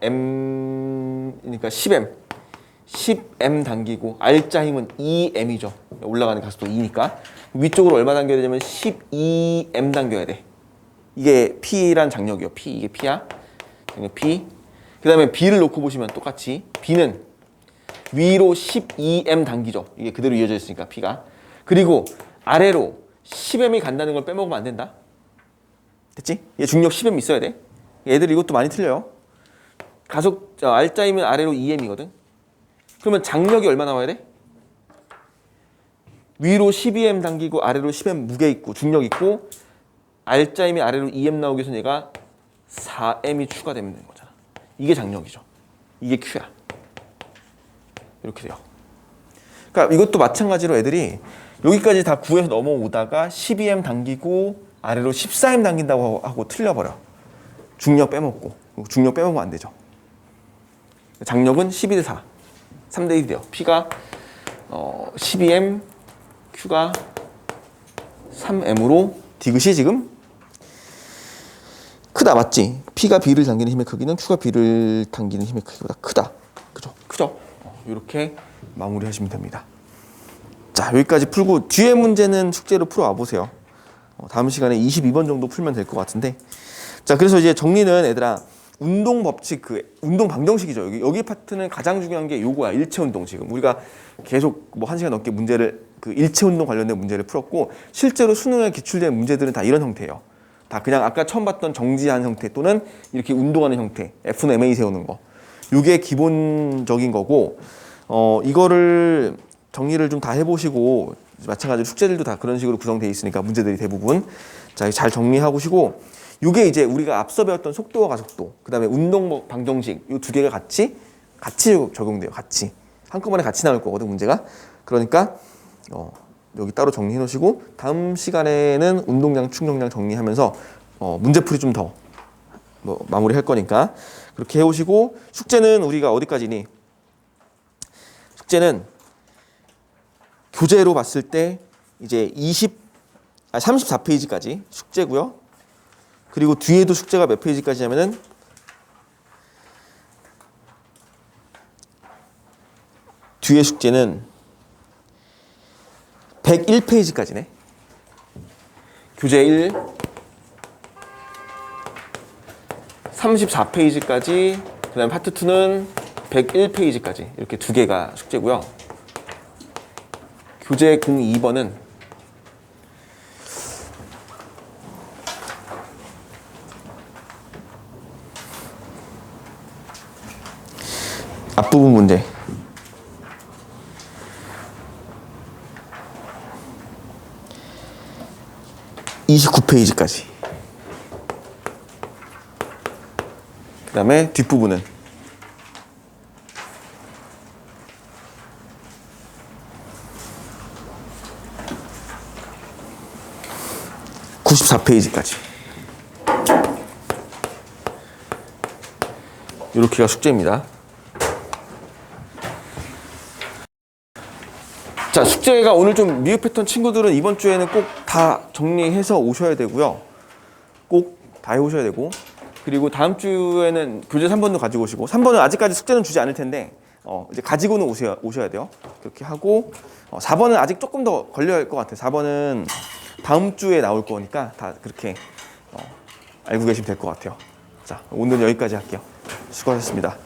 M, 그러니까 10M 당기고 R자 힘은 2M이죠. 올라가는 가속도 2니까 위쪽으로 얼마 당겨야 되냐면 12M 당겨야 돼. 이게 P란 장력이요. P, 이게 P야. 장력 P. 그 다음에 B를 놓고 보시면 똑같이 B는 위로 12M 당기죠. 이게 그대로 이어져 있으니까 P가. 그리고 아래로 10M이 간다는 걸 빼먹으면 안 된다. 됐지? 얘 중력 10M 있어야 돼. 애들 이것도 많이 틀려요. 가속 R자이면 아래로 2M이거든. 그러면 장력이 얼마 나와야 돼? 위로 12M 당기고 아래로 10M 무게 있고 중력 있고, R자이면 아래로 2M 나오기 위해서 얘가 4M이 추가되면 되는 거잖아. 이게 장력이죠. 이게 Q야. 이렇게 돼요. 그러니까 이것도 마찬가지로 애들이 여기까지 다 구해서 넘어오다가 12M 당기고 아래로 14M 당긴다고 하고 틀려버려. 중력 빼먹고. 중력 빼먹으면 안 되죠. 장력은 12대 4. 3대 1이 돼요. P가 12M, Q가 3M으로 디귿이 지금 크다, 맞지? P가 B를 당기는 힘의 크기는 Q가 B를 당기는 힘의 크기보다 크다. 그죠? 크죠? 이렇게 마무리하시면 됩니다. 자, 여기까지 풀고 뒤에 문제는 숙제로 풀어와 보세요. 다음 시간에 22번 정도 풀면 될 것 같은데, 자, 그래서 이제 정리는 얘들아, 운동 법칙, 운동 방정식이죠. 여기 파트는 가장 중요한 게 요거야. 일체 운동. 지금 우리가 계속 뭐 1시간 넘게 문제를 일체 운동 관련된 문제를 풀었고, 실제로 수능에 기출된 문제들은 다 이런 형태예요. 다 그냥 아까 처음 봤던 정지한 형태 또는 이렇게 운동하는 형태, FNMA 세우는 거. 요게 기본적인 거고, 이거를 정리를 좀 다 해보시고, 마찬가지로 숙제들도 다 그런 식으로 구성되어 있으니까 문제들이 대부분 자, 잘 정리하시고, 이게 이제 우리가 앞서 배웠던 속도와 가속도, 그 다음에 운동 방정식, 이 두 개가 같이 적용돼요. 같이 한꺼번에 같이 나올 거거든, 문제가. 그러니까 여기 따로 정리해 놓으시고, 다음 시간에는 운동량, 충격량 정리하면서 문제풀이 좀 더 마무리할 거니까 그렇게 해오시고, 숙제는 우리가 어디까지니? 숙제는 교재로 봤을 때 이제 34페이지까지 숙제고요. 그리고 뒤에도 숙제가 몇 페이지까지냐면은 뒤에 숙제는 101페이지까지네. 교재 1 34페이지까지, 그 다음 파트 2는 101페이지까지 이렇게 두 개가 숙제고요. 교재 02번은 앞부분 문제 29페이지까지. 그 다음에 뒷부분은 94페이지까지. 이렇게가 숙제입니다. 자, 숙제가 오늘 좀 미흡했던 친구들은 이번 주에는 꼭 다 정리해서 오셔야 되고요. 꼭 다 해오셔야 되고, 그리고 다음 주에는 교재 3번도 가지고 오시고, 3번은 아직까지 숙제는 주지 않을 텐데 이제 가지고는 오셔야 돼요. 그렇게 하고 4번은 아직 조금 더 걸려야 할 것 같아요. 4번은 다음 주에 나올 거니까 다 그렇게 알고 계시면 될 것 같아요. 자, 오늘은 여기까지 할게요. 수고하셨습니다.